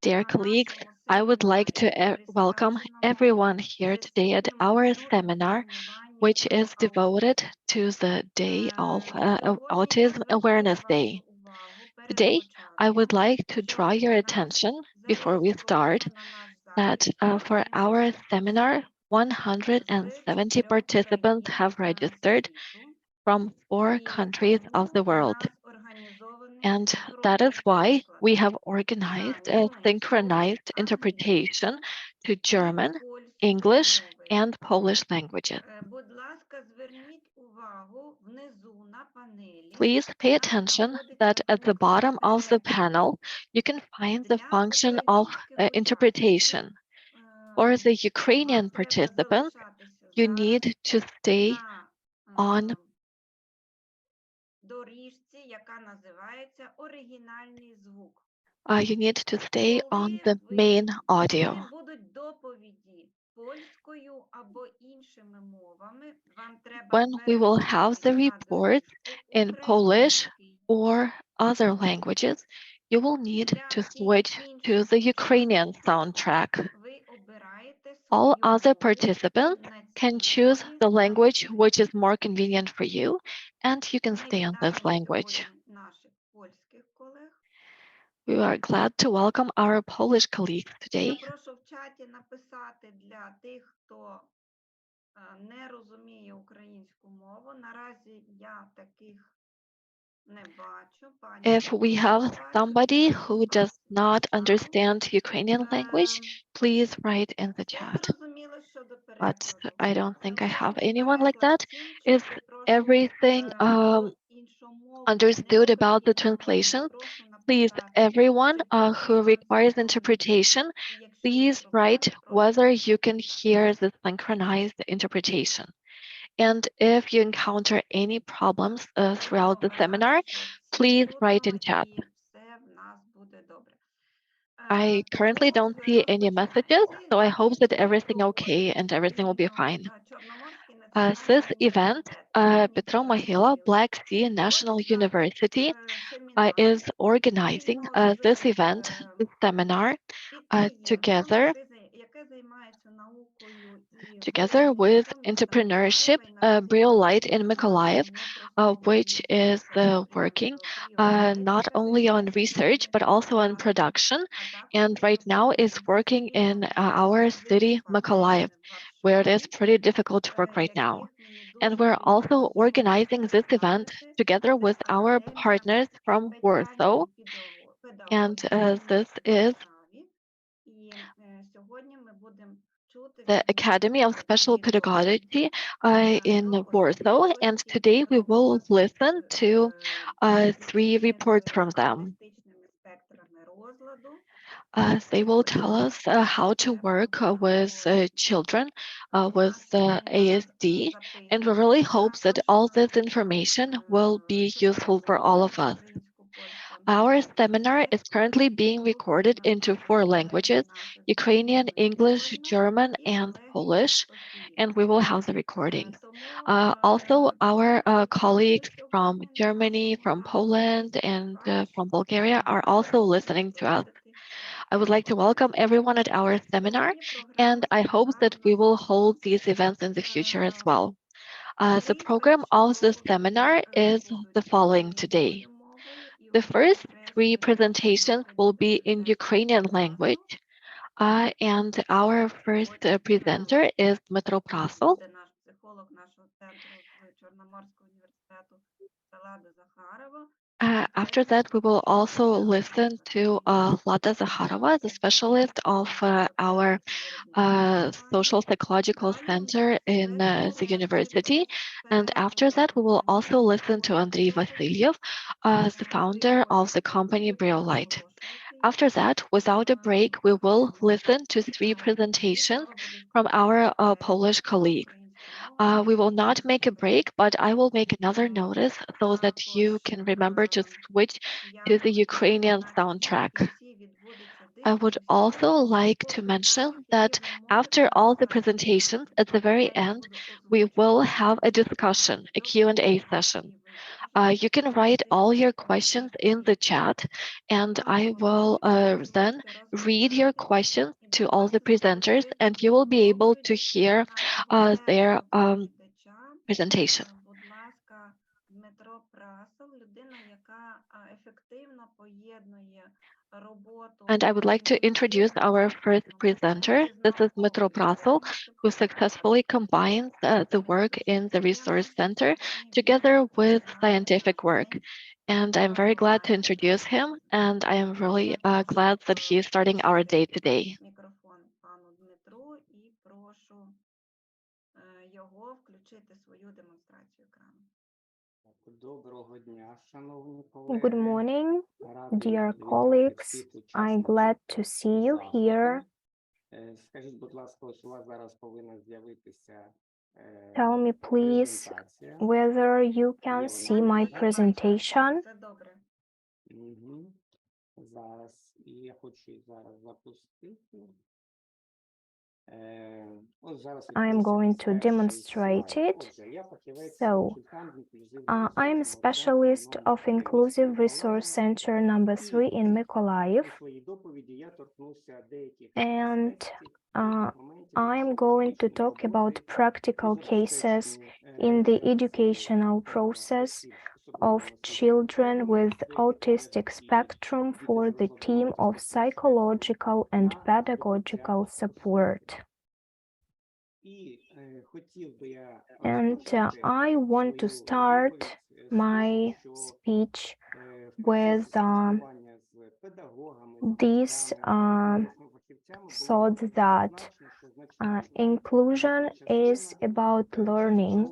Dear colleagues, I would like to welcome everyone here today at our seminar, which is devoted to the Day of Autism Awareness Day. Today, I would like to draw your attention before we start that for our seminar, 170 participants have registered from 4 countries of the world. And that is why we have organized a synchronized interpretation to German, English, and Polish languages. Please pay attention that at the bottom of the panel, you can find the function of interpretation. For the Ukrainian participants, you need to stay on the main audio. When we will have the reports in Polish or other languages, you will need to switch to the Ukrainian soundtrack. All other participants can choose the language which is more convenient for you, and you can stay on this language. We are glad to welcome our Polish colleagues today. If we have somebody who does not understand Ukrainian language, please write in the chat. But I don't think I have anyone like that. Is everything understood about the translation? Please, everyone who requires interpretation, please write whether you can hear the synchronized interpretation. And if you encounter any problems throughout the seminar, please write in chat. I currently don't see any messages, so I hope that everything okay and everything will be fine. This event, Petro Mohyla Black Sea National University is organizing this event, this seminar, together with entrepreneurship, Briolight in Mykolaiv, which is working not only on research, but also on production. And right now is working in our city, Mykolaiv, where it is pretty difficult to work right now. And we're also organizing this event together with our partners from Warsaw. And this is the Academy of Special Pedagogy in Warsaw, and today we will listen to 3 reports from them. They will tell us how to work with children with ASD, and we really hope that all this information will be useful for all of us. Our seminar is currently being recorded into 4 languages, Ukrainian, English, German, and Polish, and we will have the recordings. Also, our colleagues from Germany, from Poland, and from Bulgaria are also listening to us. I would like to welcome everyone at our seminar, and I hope that we will hold these events in the future as well. The program of the seminar is the following today. The first 3 presentations will be in Ukrainian language, and our first presenter is Dmytro Prasol. After that, we will also listen to Lada Zakharova, the specialist of our Social Psychological Center in the university. And after that, we will also listen to Andrii Vasyliev, the founder of the company Briolight. After that, without a break, we will listen to 3 presentations from our Polish colleagues. We will not make a break, but I will make another notice so that you can remember to switch to the Ukrainian soundtrack. I would also like to mention that after all the presentations, at the very end, we will have a discussion, a Q&A session. You can write all your questions in the chat, and I will then read your questions to all the presenters, and you will be able to hear their presentation. Будь ласка, Дмитро Прасол, людина, яка ефективно поєднує роботу And I would like to introduce our first presenter. This is Dmytro Prasol, who successfully combines the work in the resource center together with scientific work. And I'm very glad to introduce him, and I am really glad that he is starting our day today. Мікрофон пану Дмитру і прошу його включити свою демонстрацію екрану. Good morning, dear colleagues. I'm glad to see you here. Tell me, please, whether you can see my presentation. Це добре. I'm going to demonstrate it. So, I'm a specialist of Inclusive Resource Center number 3 in Mykolaiv, and I'm going to talk about practical cases in the educational process of children with autistic spectrum for the team of psychological and pedagogical support. And I want to start my speech with this thought that inclusion is about learning.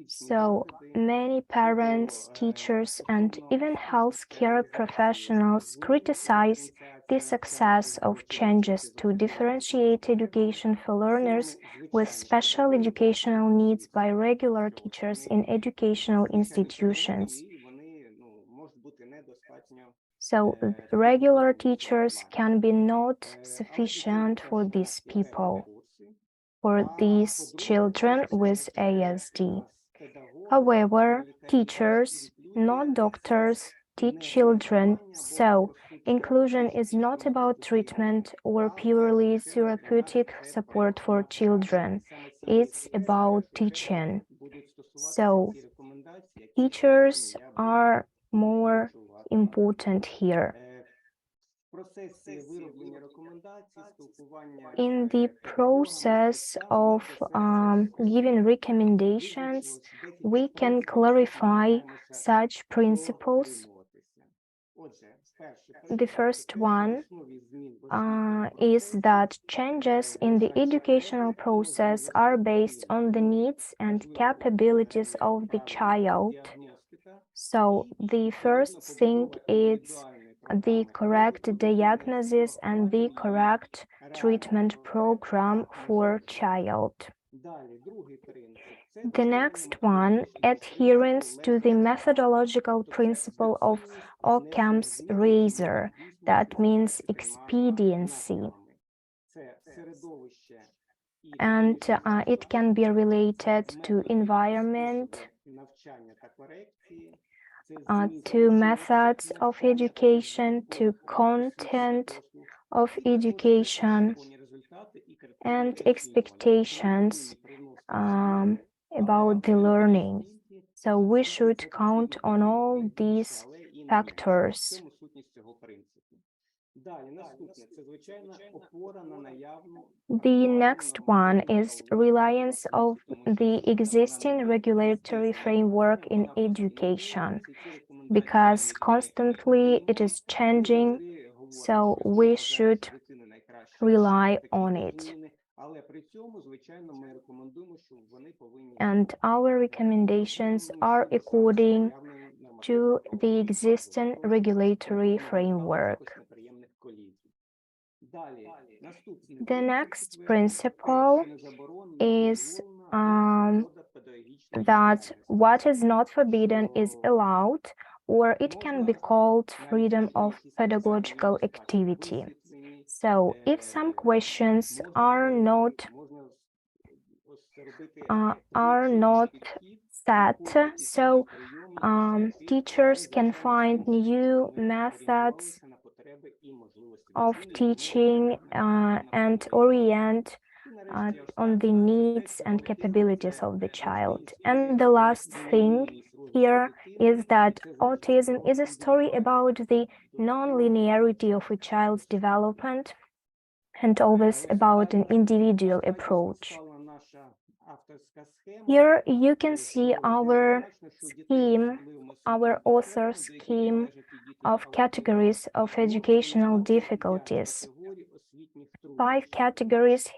So many parents, teachers, and even healthcare professionals criticize the success of changes to differentiate education for learners with special educational needs by regular teachers in educational institutions. So regular teachers can be not sufficient for these people, for these children with ASD. However, teachers, not doctors, teach children, so inclusion is not about treatment or purely therapeutic support for children. It's about teaching. So teachers are more important here. In the process of giving recommendations, we can clarify such principles. The first one is that changes in the educational process are based on the needs and capabilities of the child. So the first thing is the correct diagnosis and the correct treatment program for child. The next one, adherence to the methodological principle of Occam's razor, that means expediency. And it can be related to environment, to methods of education, to content of education, and expectations about the learning. So we should count on all these factors. The next one is reliance of the existing regulatory framework in education, because constantly it is changing, so we should rely on it. And our recommendations are according to the existing regulatory framework. The next principle is that what is not forbidden is allowed, or it can be called freedom of pedagogical activity. So if some questions are not set, so Teachers can find new methods of teaching and orient on the needs and capabilities of the child. And the last thing here is that autism is a story about the non-linearity of a child's development and always about an individual approach. Here you can see our scheme, our author scheme of categories of educational difficulties. 5 categories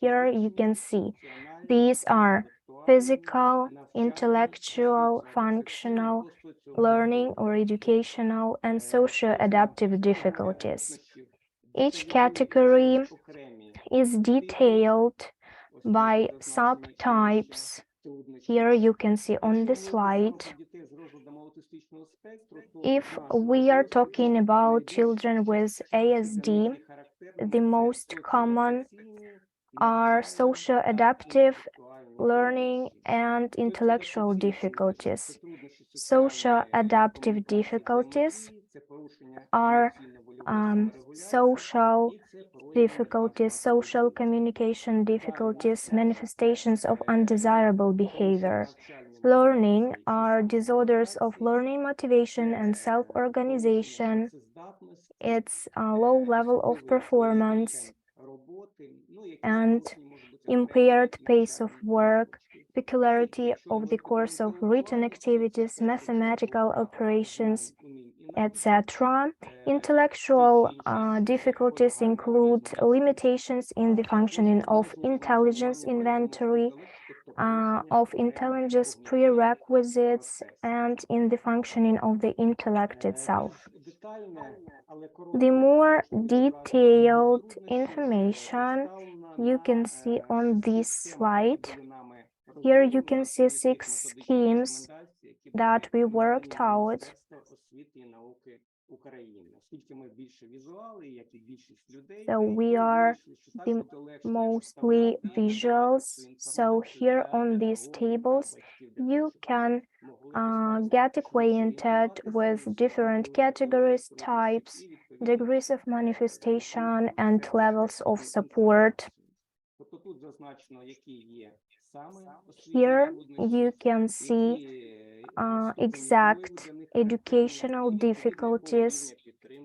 here you can see. These are physical, intellectual, functional, learning or educational, and socio-adaptive difficulties. Each category is detailed by subtypes. Here you can see on the slide. If we are talking about children with ASD, the most common are socio-adaptive learning and intellectual difficulties. Socio-adaptive difficulties are social difficulties, social communication difficulties, manifestations of undesirable behavior. Learning are disorders of learning motivation and self-organization. It's a low level of performance and impaired pace of work, peculiarity of the course of written activities, mathematical operations, etc. Intellectual difficulties include limitations in the functioning of intelligence inventory, of intelligence prerequisites, and in the functioning of the intellect itself. The more detailed information you can see on this slide. Here you can see 6 schemes that we worked out. So we are mostly visuals. So here on these tables, you can get acquainted with different categories, types, degrees of manifestation, and levels of support. Here you can see exact educational difficulties,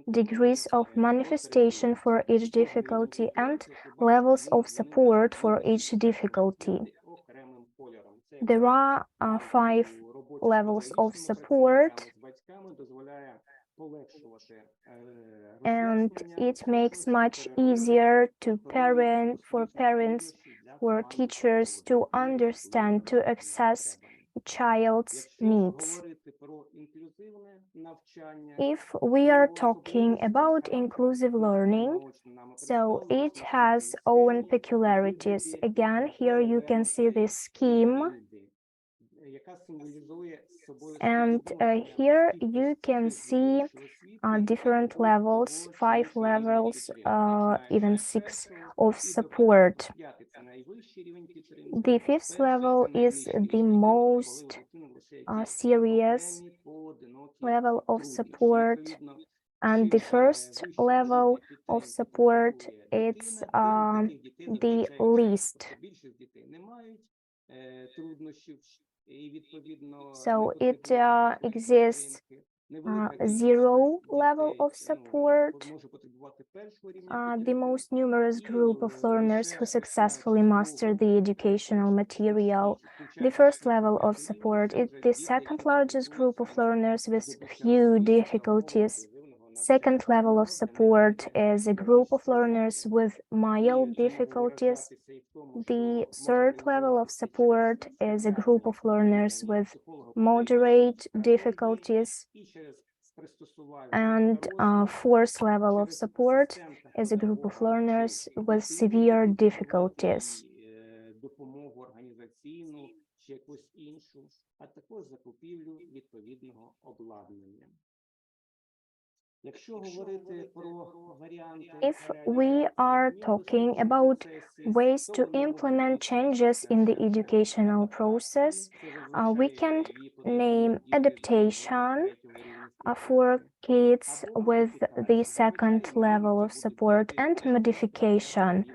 degrees of manifestation for each difficulty, and levels of support for each difficulty. There are 5 levels of support, and it makes much easier for parents, for teachers to understand, to access a child's needs. If we are talking about inclusive learning, so it has own peculiarities. Again, here you can see this scheme. And here you can see different levels, 5 levels, even 6 of support. The 5th level is the most serious level of support, and the 1st level of support, it's the least. So it exists 0 level of support, the most numerous group of learners who successfully master the educational material. The 1st level of support is the 2nd largest group of learners with few difficulties. 2nd level of support is a group of learners with mild difficulties. The 3rd level of support is a group of learners with moderate difficulties. And 4th level of support is a group of learners with severe difficulties. If we are talking about ways to implement changes in the educational process, we can name adaptation for kids with the second level of support and modification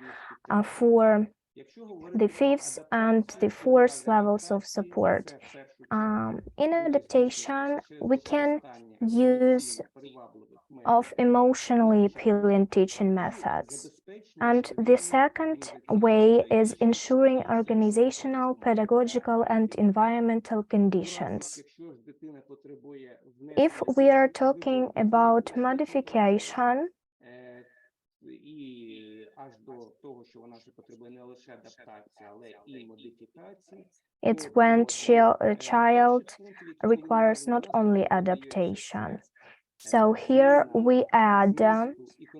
for the fifth and the fourth levels of support. In adaptation, we can use of emotionally appealing teaching methods. And the second way is ensuring organizational, pedagogical, and environmental conditions. If we are talking about modification, it's when a child requires not only adaptation. So here we add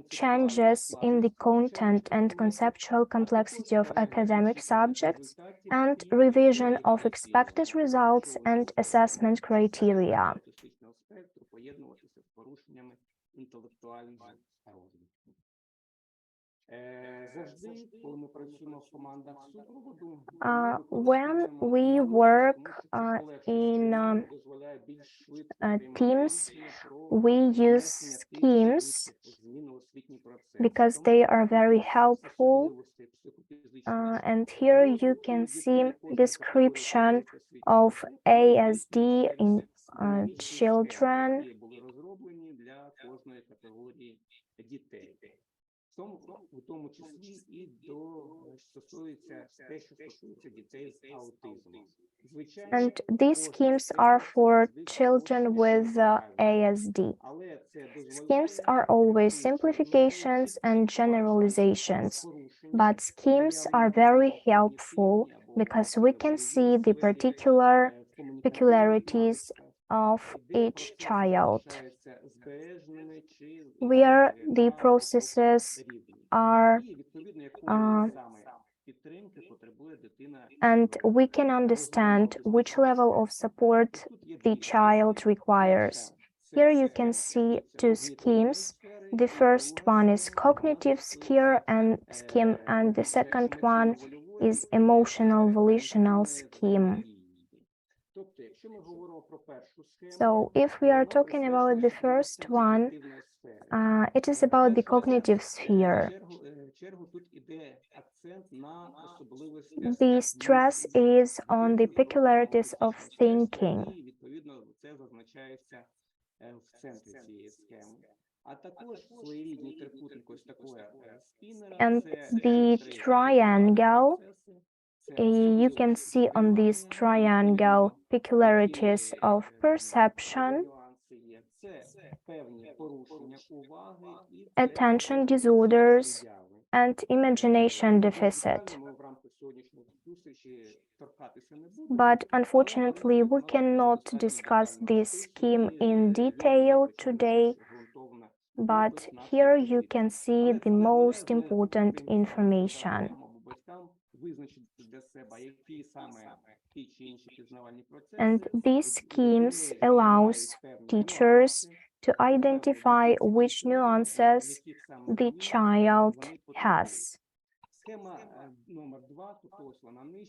changes in the content and conceptual complexity of academic subjects and revision of expected results and assessment criteria. When we work in teams, we use schemes because they are very helpful. And here you can see description of ASD in children. And these schemes are for children with ASD. Schemes are always simplifications and generalizations, but schemes are very helpful because we can see the particular peculiarities of each child, where the processes are and we can understand which level of support the child requires. Here you can see two schemes. The first one is cognitive scheme, and the second one is emotional volitional scheme. So if we are talking about the first one, it is about the cognitive sphere. The stress is on the peculiarities of thinking. And the triangle, you can see on this triangle peculiarities of perception, attention disorders, and imagination deficit. But unfortunately, we cannot discuss this scheme in detail today, but here you can see the most important information. And these schemes allows teachers to identify which nuances the child has.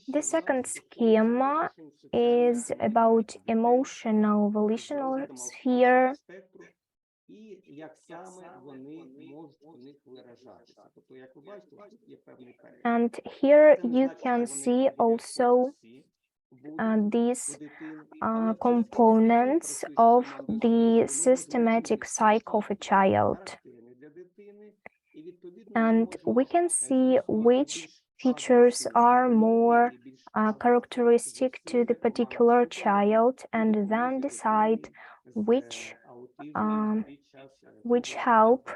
The second schema is about emotional volitional sphere. And here you can see also these components of the systematic cycle of a child. And we can see which features are more characteristic to the particular child, and then decide which help,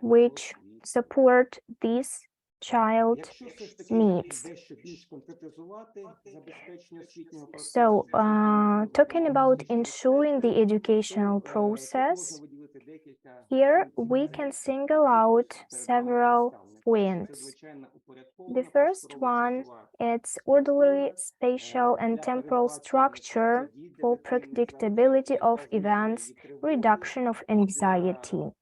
which support this child needs. So, talking about ensuring the educational process, here we can single out several points. The first one is orderly spatial and temporal structure for predictability of events, reduction of anxiety.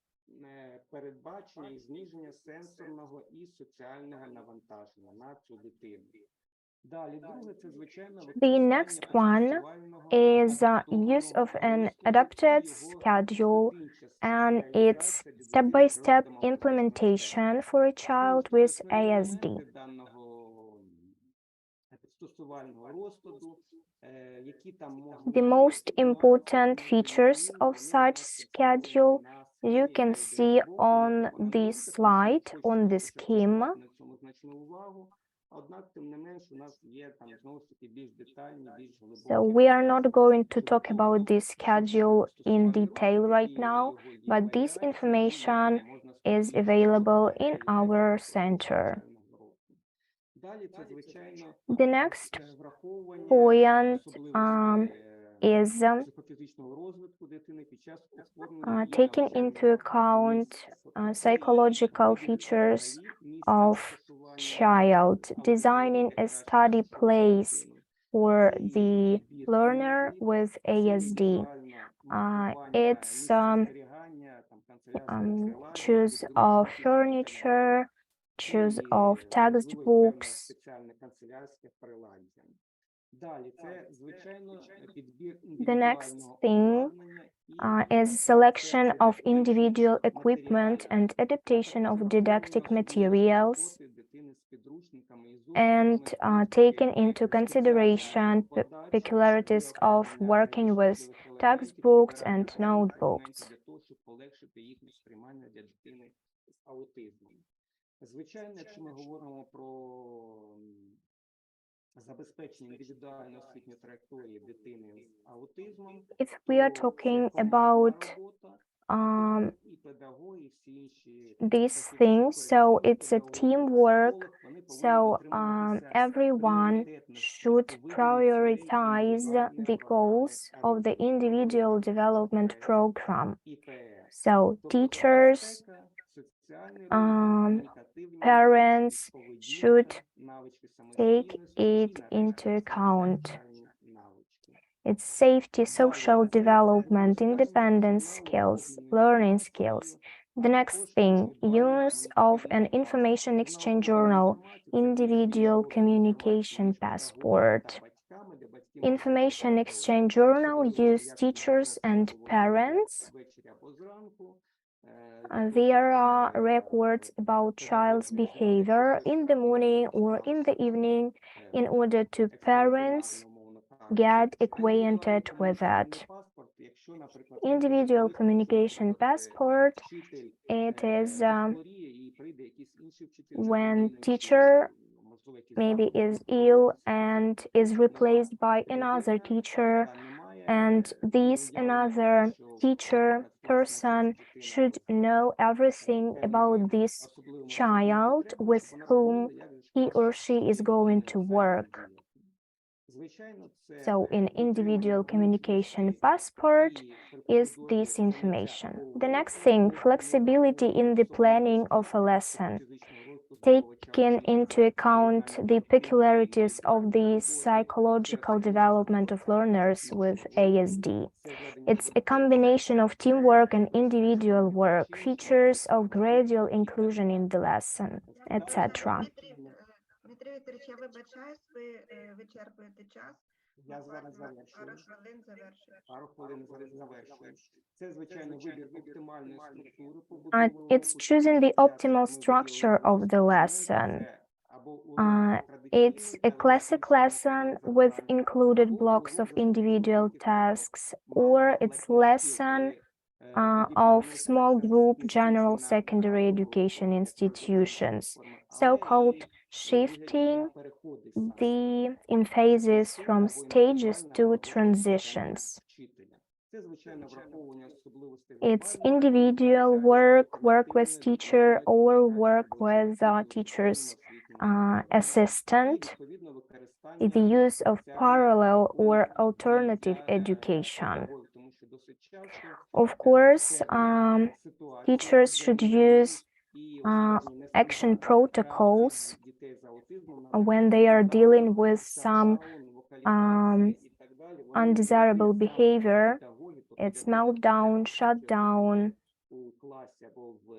передбачення і зниження сенсорного і соціального навантаження на цю дитину. Далі, друге, це, звичайно, The next one is use of an adapted schedule and its step-by-step implementation for a child with ASD. The most important features of such schedule you can see on this slide, on the scheme. So we are not going to talk about this schedule in detail right now, but this information is available in our center. The next point is taking into account psychological features of child, designing a study place for the learner with ASD. It's choose of furniture, choose of textbooks. The next thing is selection of individual equipment and adaptation of didactic materials, and taking into consideration peculiarities of working with textbooks and notebooks. Звичайно, якщо ми говоримо про забезпечення індивідуальної освітньої траєкторії дитини з аутизмом, if we are talking about these things, so it's a teamwork, so everyone should prioritize the goals of the individual development program. So teachers, parents should take it into account. It's safety, social development, independence skills, learning skills. The next thing, use of an information exchange journal, individual communication passport. Information exchange journal use teachers and parents. There are records about child's behavior in the morning or in the evening in order to parents get acquainted with it. Individual communication passport, it is when teacher maybe is ill and is replaced by another teacher, and this another teacher person should know everything about this child with whom he or she is going to work. So in individual communication passport is this information. The next thing, flexibility in the planning of a lesson, taking into account the peculiarities of the psychological development of learners with ASD. It's a combination of teamwork and individual work, features of gradual inclusion in the lesson, etc. Дмитро Вікторович, я вибачаюсь, ви вичерпуєте час. Я зараз завершую. Пару хвилин завершую. Це, звичайно, вибір оптимальної структури It's choosing the optimal structure of the lesson. It's a classic lesson with included blocks of individual tasks, or it's lesson of small group general secondary education institutions, so-called shifting the in phases from stages to transitions. It's individual work, work with teacher, or work with teacher's assistant, the use of parallel or alternative education. Of course, teachers should use action protocols when they are dealing with some undesirable behavior. It's meltdown, shutdown, класі або в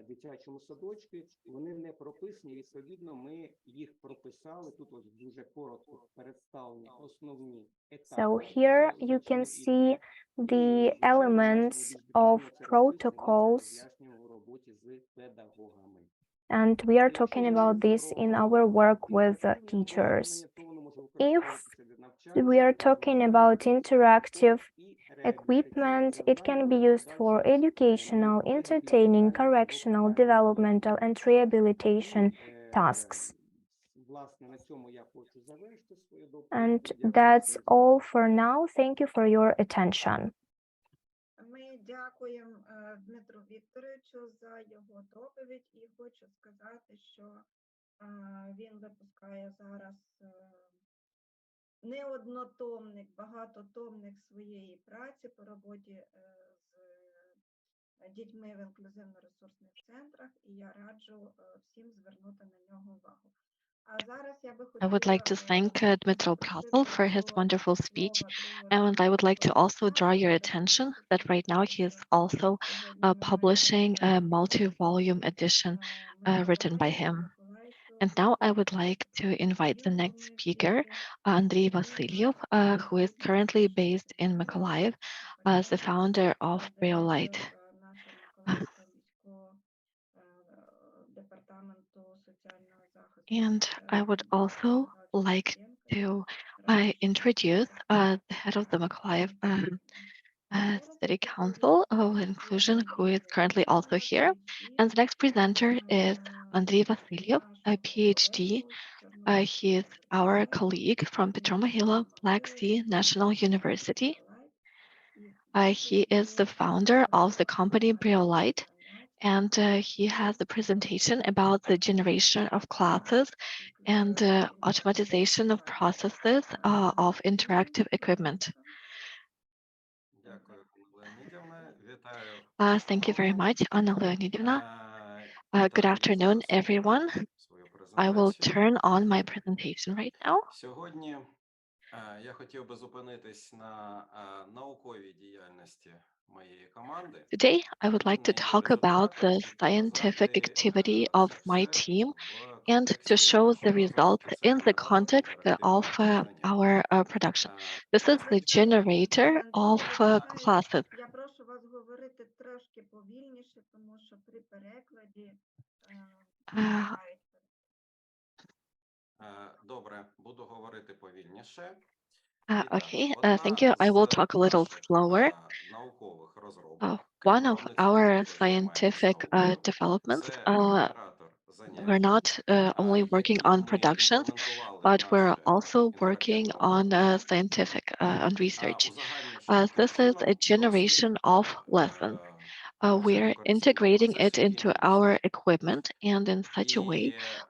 дитячому садочку, вони не прописані. Відповідно, ми їх прописали. Тут ось дуже коротко представлені основні етапи. So here you can see the elements of protocols, and we are talking about this in our work with teachers. If we are talking about interactive equipment, it can be used for educational, entertaining, correctional, developmental, and rehabilitation tasks. And that's all for now. Thank you for your attention. Ми дякуємо Дмитру Вікторовичу за його доповідь і хочу сказати, що він випускає зараз не однотомник, багатотомник своєї праці по роботі з дітьми в інклюзивно-ресурсних центрах, і я раджу всім звернути на нього увагу. I would like to thank Dmytro Prasol for his wonderful speech, and I would like to also draw your attention that right now he is also publishing a multi-volume edition written by him. And now I would like to invite the next speaker, Andrii Vasyliev, who is currently based in Mykolaiv as the founder of Briolight. And I would also like to introduce the head of the Mykolaiv City Council of Inclusion, who is currently also here. And the next presenter is Andrii Vasyliev, a PhD. He is our colleague from Petro Mohyla National University. He is the founder of the company Briolight, and he has a presentation about the generation of classes and automatization of processes of interactive equipment. Thank you very much, Anna Leonidovna. Good afternoon, everyone. I will turn on my presentation right now. Сьогодні я хотів би зупинитись на науковій діяльності моєї команди. Today, I would like to talk about the scientific activity of my team and to show the results in the context of our production. This is the generator of classes. Я прошу вас говорити трошки повільніше, тому що при перекладі Добре, буду говорити повільніше. Okay, thank you. I will talk a little slower. One of our scientific developments, we're not only working on production, but we're also working on scientific on research. This is a generation of lessons. We're integrating it into our equipment, and in such a way,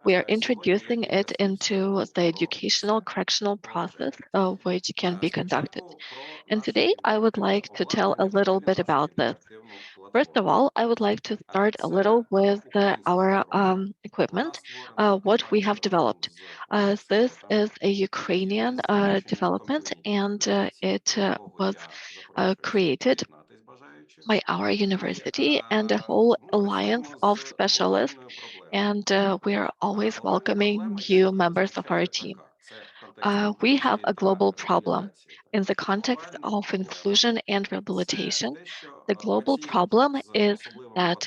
we are introducing it into the educational correctional process which can be conducted. And today, I would like to tell a little bit about this. First of all, I would like to start a little with our equipment, what we have developed. This is a Ukrainian development, and it was created by our university and a whole alliance of specialists, and we are always welcoming new members of our team. We have a global problem. In the context of inclusion and rehabilitation, the global problem is that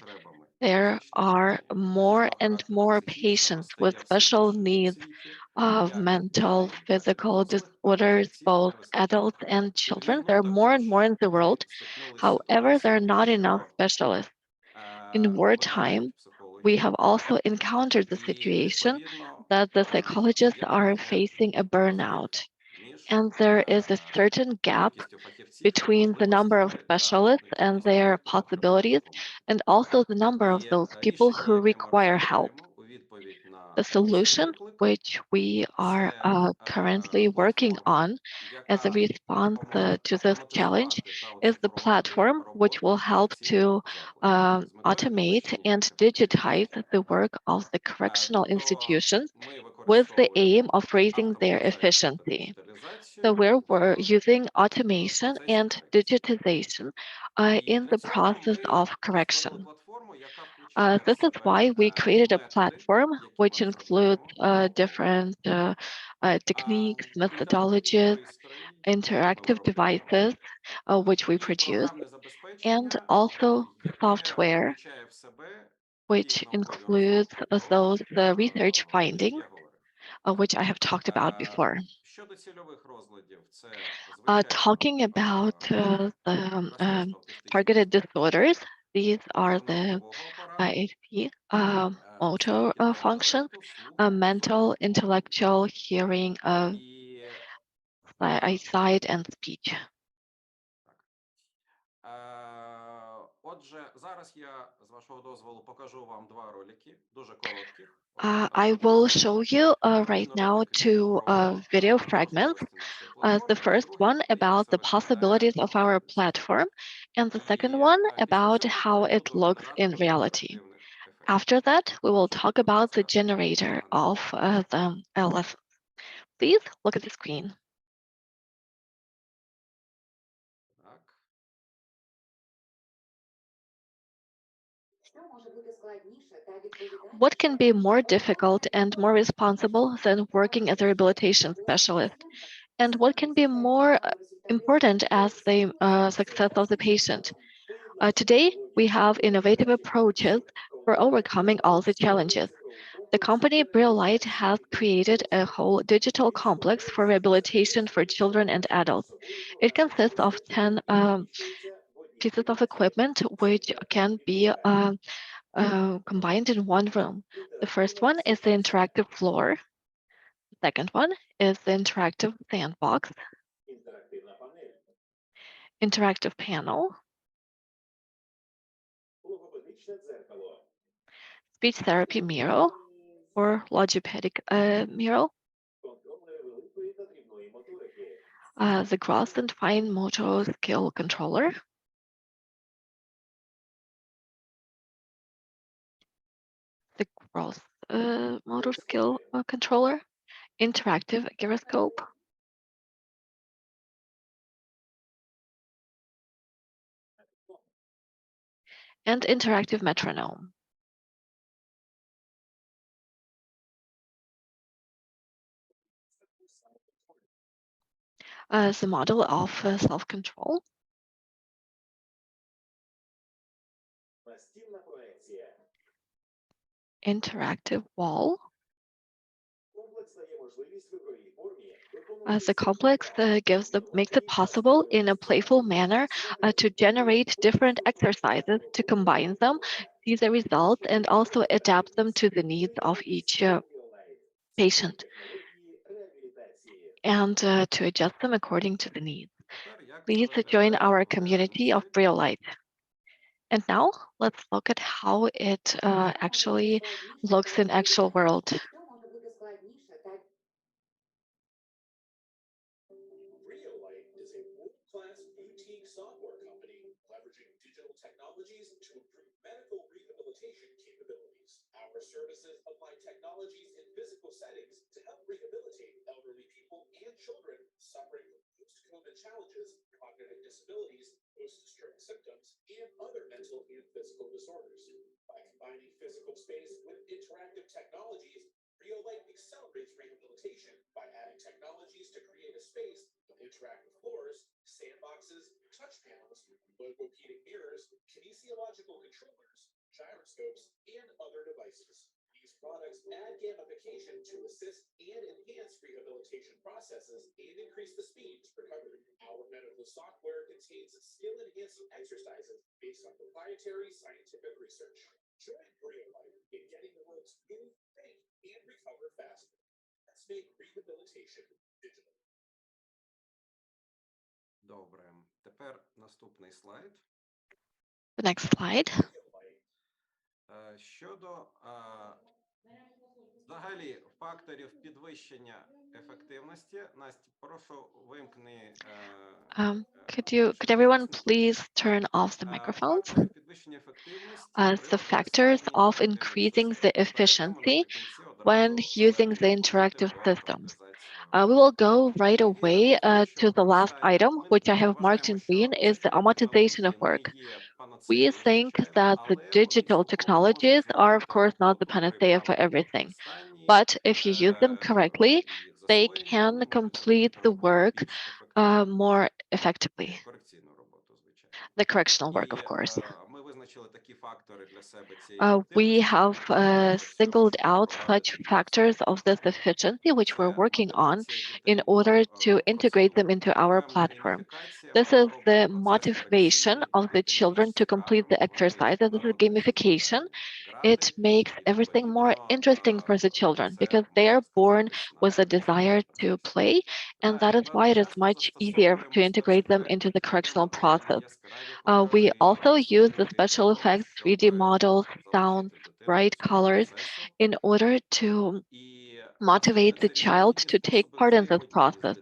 there are more and more patients with special needs of mental, physical disorders, both adults and children. There are more and more in the world. However, there are not enough specialists. In wartime, we have also encountered the situation that the psychologists are facing a burnout. And there is a certain gap between the number of specialists and their possibilities, and also the number of those people who require help. The solution, which we are currently working on as a response to this challenge, is the platform which will help to automate and digitize the work of the correctional institutions with the aim of raising their efficiency. So we're using automation and digitization in the process of correction. платформу, яка включає в This is себе why we created a методи, platform які which ми includes розробляємо, different techniques, інтерактивні methodologies, пристрої, які ми interactive виробляємо, devices which we і produce, програмне and забезпечення, also яке software включає в себе ті which наукові includes розробки, those research яких findings я говорив. which I have talked about before. Щодо цільових розладів, це, звичайно, Talking about the розстройство автистичного targeted спектру, disorders, these are the мовного апарату, ASD, всіх motor дітей functions, інтелекту, слуху, mental, зору intellectual, hearing, і eyesight, and speech. Отже, зараз я, з вашого дозволу, покажу вам два ролики, дуже коротких. I will show you right Один now ролик він two про video fragments. можливості нашої The платформи, а first другий, one як about це the виглядає possibilities в of our реальності. platform, and the second І one після about цього how перейду it до looks in генератора reality. ефективних ефектів. After that, we will Що talk буде, будь about the ласка, generator на of the lessons. Please look at the screen. Так. What can be more difficult and more responsible than working as a rehabilitation specialist? And what can be more important as the success of the patient? Today, we have innovative approaches for overcoming all the challenges. The company Briolight has created a whole digital complex for rehabilitation for children and adults. It consists of 10 pieces of equipment which can be combined in one room. The first one is the interactive floor. The second one is the interactive sandbox, interactive panel, speech therapy mirror or logopedic mirror, the gross and fine motor skill controller, the gross motor skill controller, interactive gyroscope, and interactive metronome. The model of self-control, interactive wall. The complex makes it possible in a playful manner to generate different exercises, to combine them, see the results, and also adapt them to the needs of each patient, and to adjust them according to the needs. Тепер, як це Please join виглядає our в community of реальності? Briolight. And now let's look at how it actually looks in actual world. Briolight is a world-class boutique software company leveraging digital technologies to improve medical rehabilitation capabilities. Our services apply technologies in physical settings to help rehabilitate elderly people and children suffering from post-COVID challenges, cognitive disabilities, post-stroke symptoms, and other mental and physical disorders. By combining physical space with interactive technologies, Briolight accelerates rehabilitation by adding technologies to create a space with interactive floors, sandboxes, touch panels, logopedic mirrors, kinesiological controllers, gyroscopes, and other devices. These products add gamification to assist and enhance rehabilitation processes and increase the speed to recovery. Our medical software contains skill-enhancing exercises based on proprietary scientific research. Join Briolight in getting the world to move, think, and recover faster. Let's make rehabilitation digital. Добре. Тепер наступний слайд. The next slide. Щодо взагалі факторів підвищення ефективності, Настя, прошу вимкни. Could everyone please turn off the microphones? Факторів підвищення ефективності The factors of increasing the efficiency when using the interactive systems. We will go right away to the last item, which I have marked in green, is the automatization of work. We think that the digital technologies are, of course, not the panacea for everything, but if you use them correctly, they can complete the work more effectively. The correctional work, of course. We have singled out such factors of this efficiency, which we're working on, in order to integrate them into our platform. This is the motivation of the children to complete the exercises. This is gamification. It makes everything more interesting for the children because they are born with a desire to play, and that is why it is much easier to integrate them into the correctional process. We also use the special effects, 3D models, sounds, bright colors, in order to motivate the child to take part in this process.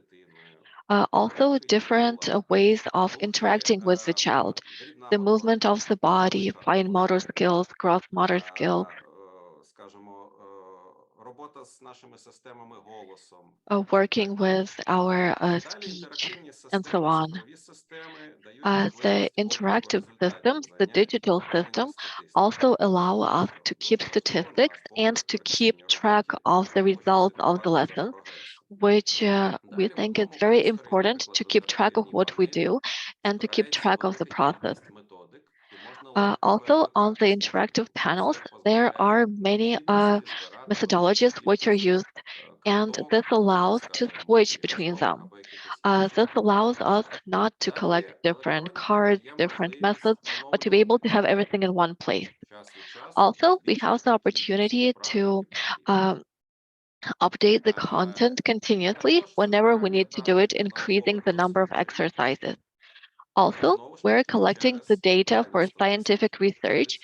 Also, different ways of interacting with the child, the movement of the body, fine motor skills, gross motor skills, working with our speech, and so on. The interactive systems, the digital system, also allow us to keep statistics and to keep track of the results of the lessons, which we think is very important to keep track of what we do and to keep track of the process. Also, on the interactive panels, there are many methodologies which are used, and this allows to switch between them. This allows us not to collect different cards, different methods, but to be able to have everything in one place. Also, we have the opportunity to um, update the content continuously whenever we need to do it, increasing the number of exercises. Also, we're collecting the data for scientific research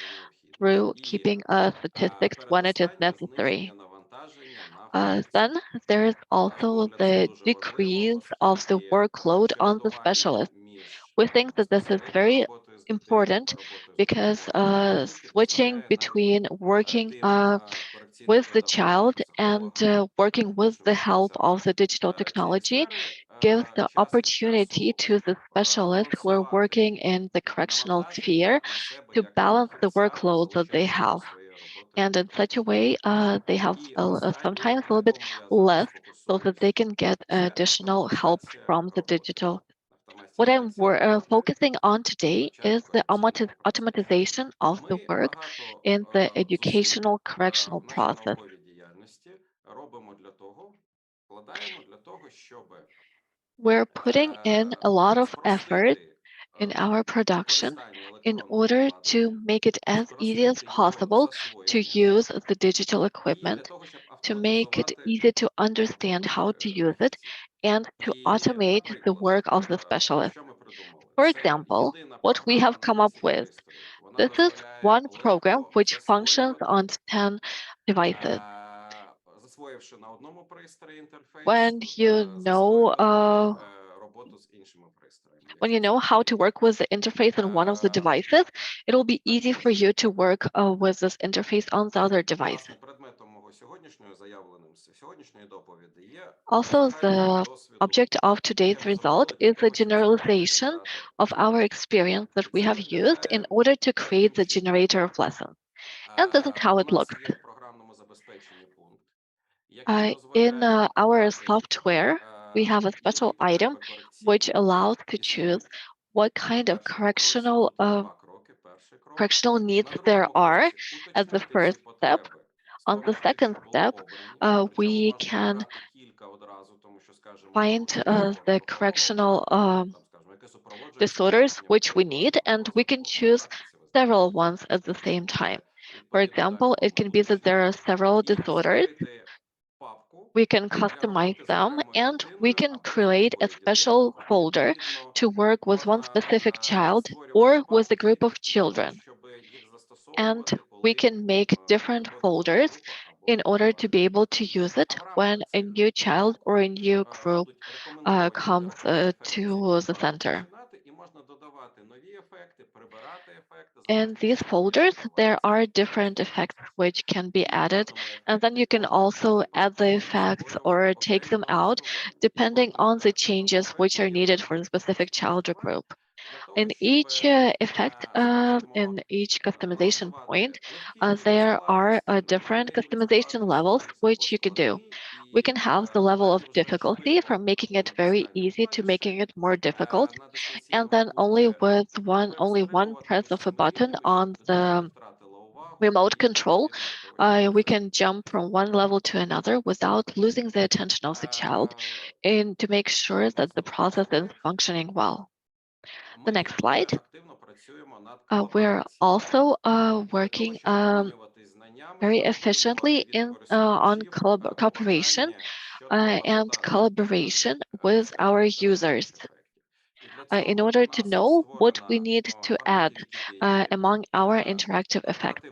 through keeping statistics when it is necessary. Then there is also the decrease of the workload on the specialist. We think that this is very important because switching between working with the child and working with the help of the digital technology gives the opportunity to the specialists who are working in the correctional sphere to balance the workload that they have. And in such a way, they have sometimes a little bit less so that they can get additional help from the digital. What I'm focusing on today is the automatization of the work in the educational correctional process. We're putting in a lot of effort in our production in order to make it as easy as possible to use the digital equipment, to make it easy to understand how to use it, and to automate the work of the specialist. For example, what we have come up with, this is one program which functions on 10 devices. When you know how to work with the interface on one of the devices, it will be easy for you to work with this interface on the other devices. Also, the object of today's result is a generalization of our experience that we have used in order to create the generator of lessons. And this is how it looks. In our software, we have a special item which allows to choose what kind of correctional needs there are as the first step. On the second step, we can find the correctional disorders which we need, and we can choose several ones at the same time. For example, it can be that there are several disorders. We can customize them, and we can create a special folder to work with one specific child or with a group of children. And we can make different folders in order to be able to use it when a new child or a new group comes to the center. In these folders, there are different effects which can be added, and then you can also add the effects or take them out depending on the changes which are needed for the specific child or group. In each effect, in each customization point, there are different customization levels which you can do. We can have the level of difficulty from making it very easy to making it more difficult, and then only one press of a button on the remote control, we can jump from one level to another without losing the attention of the child, and to make sure that the process is functioning well. The next slide. We're also working very efficiently on cooperation and collaboration with our users in order to know what we need to add among our interactive effects.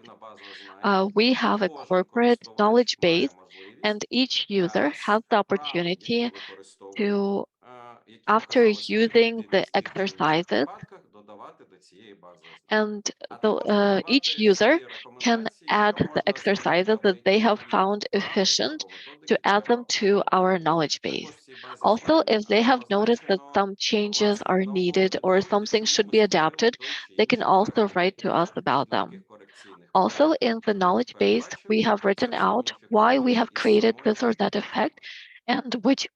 We have a corporate knowledge base, and each user has the opportunity to, after using the exercises, and each user can add the exercises that they have found efficient to add them to our knowledge base. Also, if they have noticed that some changes are needed or something should be adapted, they can also write to us about them. Also, in the knowledge base, we have written out why we have created this or that effect and which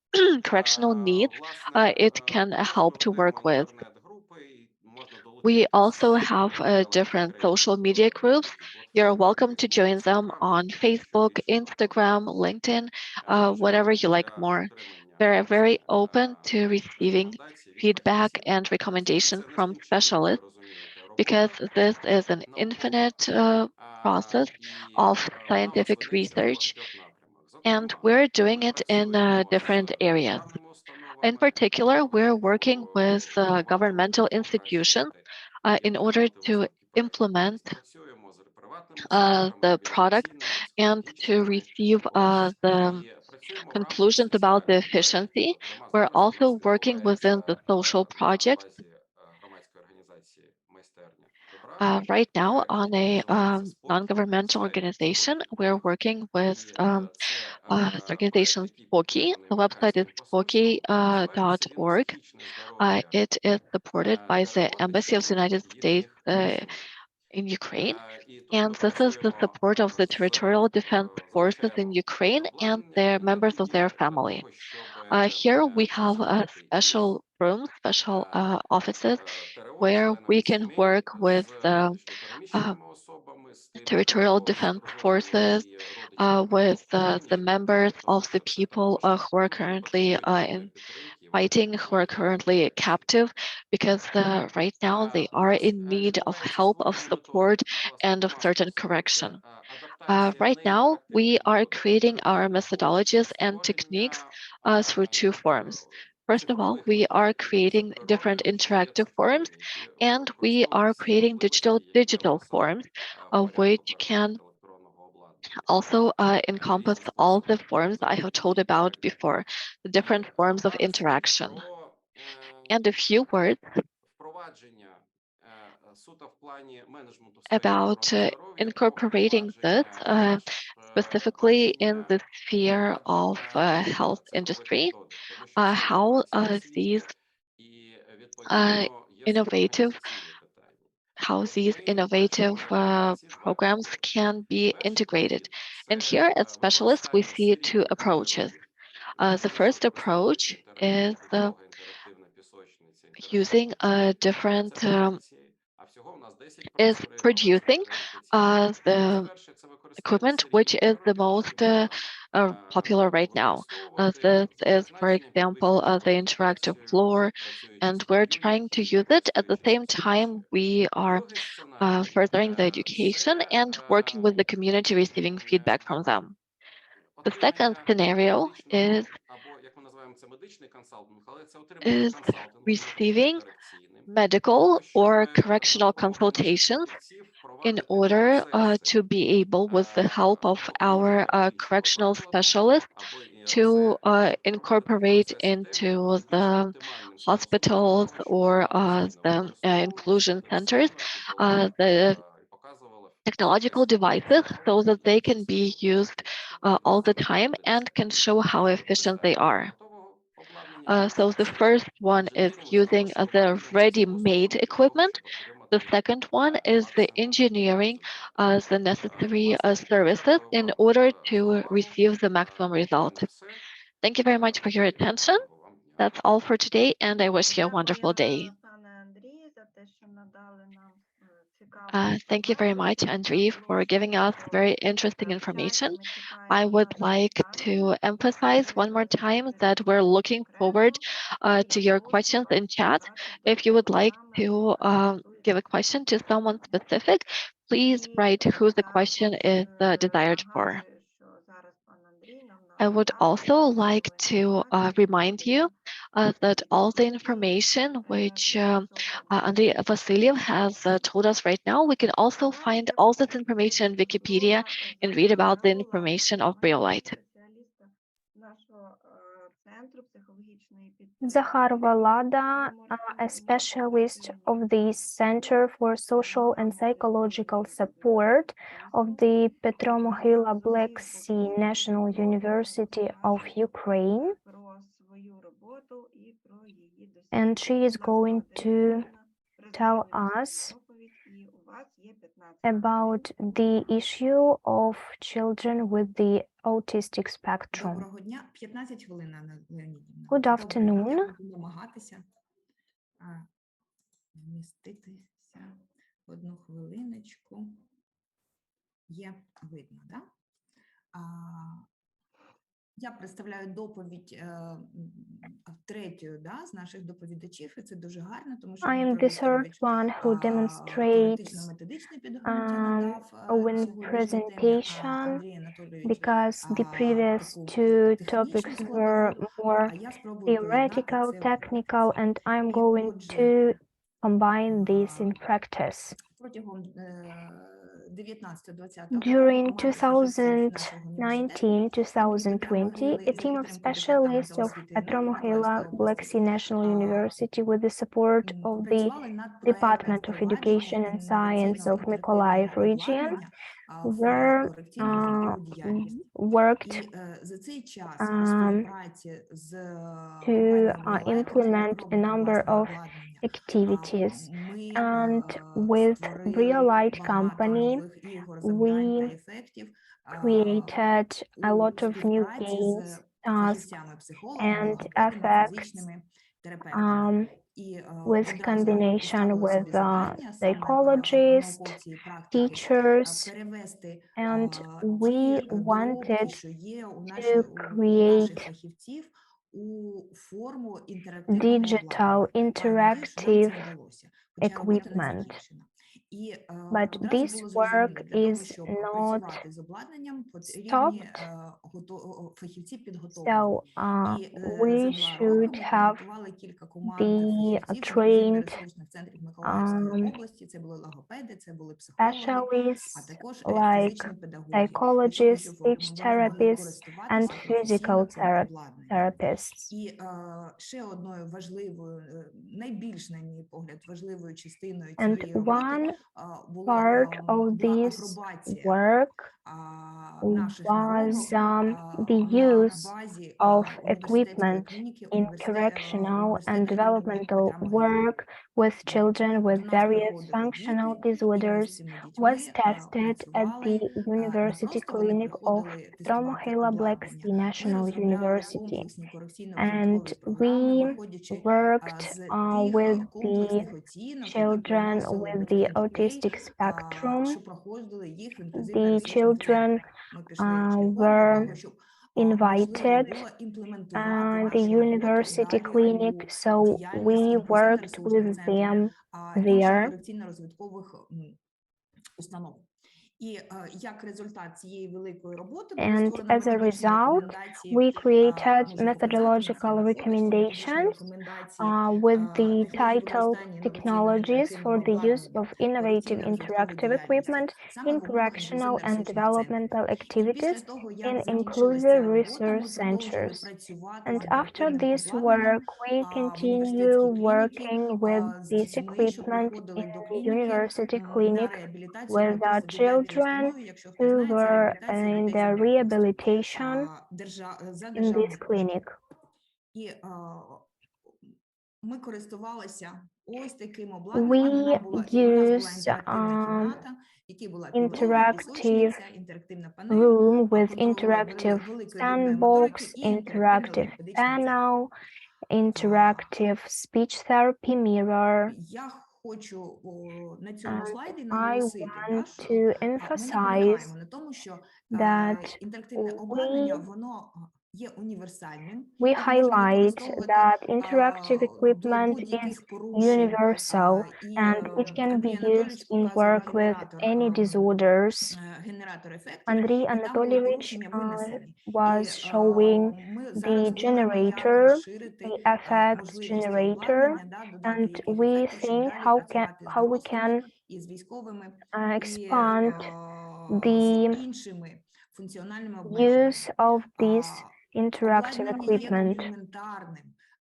correctional needs it can help to work with. We also have different social media groups. You're welcome to join them on Facebook, Instagram, LinkedIn, whatever you like more. We're very open to receiving feedback and recommendations from specialists because this is an infinite process of scientific research, and we're doing it in different areas. In particular, we're working with governmental institutions in order to implement the product and to receive the conclusions about the efficiency. We're also working within the social projects right now on a non-governmental organization. We're working with the organization Spokiy. The website is spokiy.org. It is supported by the Embassy of the United States in Ukraine. And this is the support of the territorial defense forces in Ukraine and their members of their family. Here we have special rooms, special offices where we can work with uh, territorial defense forces, with the members of the people who are currently in fighting, who are currently captive, because right now they are in need of help, of support, and of certain correction. Right now, we are creating our methodologies and techniques through two forms. First of all, we are creating different interactive forms, and we are creating digital forms, which can also encompass all the forms I have told about before, the different forms of interaction. And a few words about incorporating this specifically in the sphere of health industry, how these uh, innovative programs can be integrated. And here at Specialists, we see two approaches. The first approach is using a different is producing the equipment which is the most popular right now. This is, for example, the interactive floor, and we're trying to use it. At the same time, we are furthering the education and working with the community, receiving feedback from them. The second scenario is receiving medical or correctional consultations in order to be able, with the help of our correctional specialists, to incorporate into the hospitals or the inclusion centers the technological devices so that they can be used all the time and can show how efficient they are. So the first one is using the ready-made equipment. The second one is the engineering the necessary services in order to receive the maximum result. Thank you very much for your attention. That's all for today, and I wish you a wonderful day. Пане Андрій, за те, що надали нам цікаву Thank you very much, Andrii, for giving us very interesting information. I would like to emphasize one more time that we're looking forward to your questions in chat. If you would like to give a question to someone specific, please write who the question is desired for. I would also like to remind you that all the information which Andrei Vasyliev has told us right now, we can also find all this information in Wikipedia and read about the information of Briolight. Zakharova Lada, a specialist of the Center for Social and Psychological Support of the Petro Mohyla National University of Ukraine, and she is going to tell us about the issue of children with the autistic spectrum. Доброго дня. 15 хвилин, Анна Леонідівна. Good Добре, afternoon. я буду намагатися вміститися в одну хвилиночку. Є видно, да? Я представляю доповідь третьою, да, з наших доповідачів, і це дуже гарно, тому що I am the third one who demonstrates when presentation, because the previous two topics were more theoretical, technical, and I'm going to combine this in practice. During 2019-2020, a team of specialists of Petro Mohyla National University, with the support of the Department of Education and Science of Mykolaiv region, worked to implement a number of activities. And with Briolight company, we created a lot of new games, tasks, and effects with combination with psychologists, teachers, and we wanted to create digital interactive equipment. But this work is not stopped, so we should have the trained specialists like psychologists, speech therapists, and physical therapists. And one part of this work was the use of equipment in correctional and developmental work with children with various functional disorders was tested at the University Clinic of Petro Mohyla National University. And we worked with the children with the autistic spectrum. The children were invited the university clinic, so we worked with them there. І як результат цієї великої роботи було And створено as a методичні result, рекомендації. we created Можемо показати methodological на слайдах, що методичні recommendations рекомендації with the технологій title використання Technologies for інноваційного the use обладнання, of innovative корекційно-розвиткової interactive діяльності, equipment саме in в умовах correctional and інклюзивно-ресурсних центрів. developmental І після activities того, in як закінчилась inclusive ця робота, ми resource продовжили centers. працювати And з after інтерактивним this обладнанням work, we в continue університетській клініці working with з this дітьми, що equipment приходили in до the клініки university на clinic реабілітацію with або просто додайте за children спиною, якщо хто who знає, це were реабілітація in дітей з the інвалідністю rehabilitation за in this державний кошт. clinic. І ми користувалися ось таким обладнанням. We У нас була use інтерактивна кімната, в якій була підлога, interactive пісочниця, інтерактивна панель, room with контролер interactive великої дрібної моторики sandbox, і інтерактивний interactive логопедичний центр. panel, interactive speech therapy mirror. Я хочу на цьому And слайді I наголосити, want що to ми emphasize наполягаємо на тому, що that інтерактивне we обладнання, воно є універсальним. we Його можна highlight використовувати that interactive до equipment is будь-яких порушень. universal І and it can be Андрій used Анатолійович in показував work with генератор, any disorders. генератор ефектів, Andriy і там були Anatolievich порушення винесені. І was showing ми зараз the думаємо, як generator, розширити the effects можливості generator, обладнання, додати and яких we ефектів, щоб think далі how працювати з we дорослими, can і з військовими, і expand з the іншими функціональними обмеженнями. use of this interactive Обладнання є equipment. комплементарним.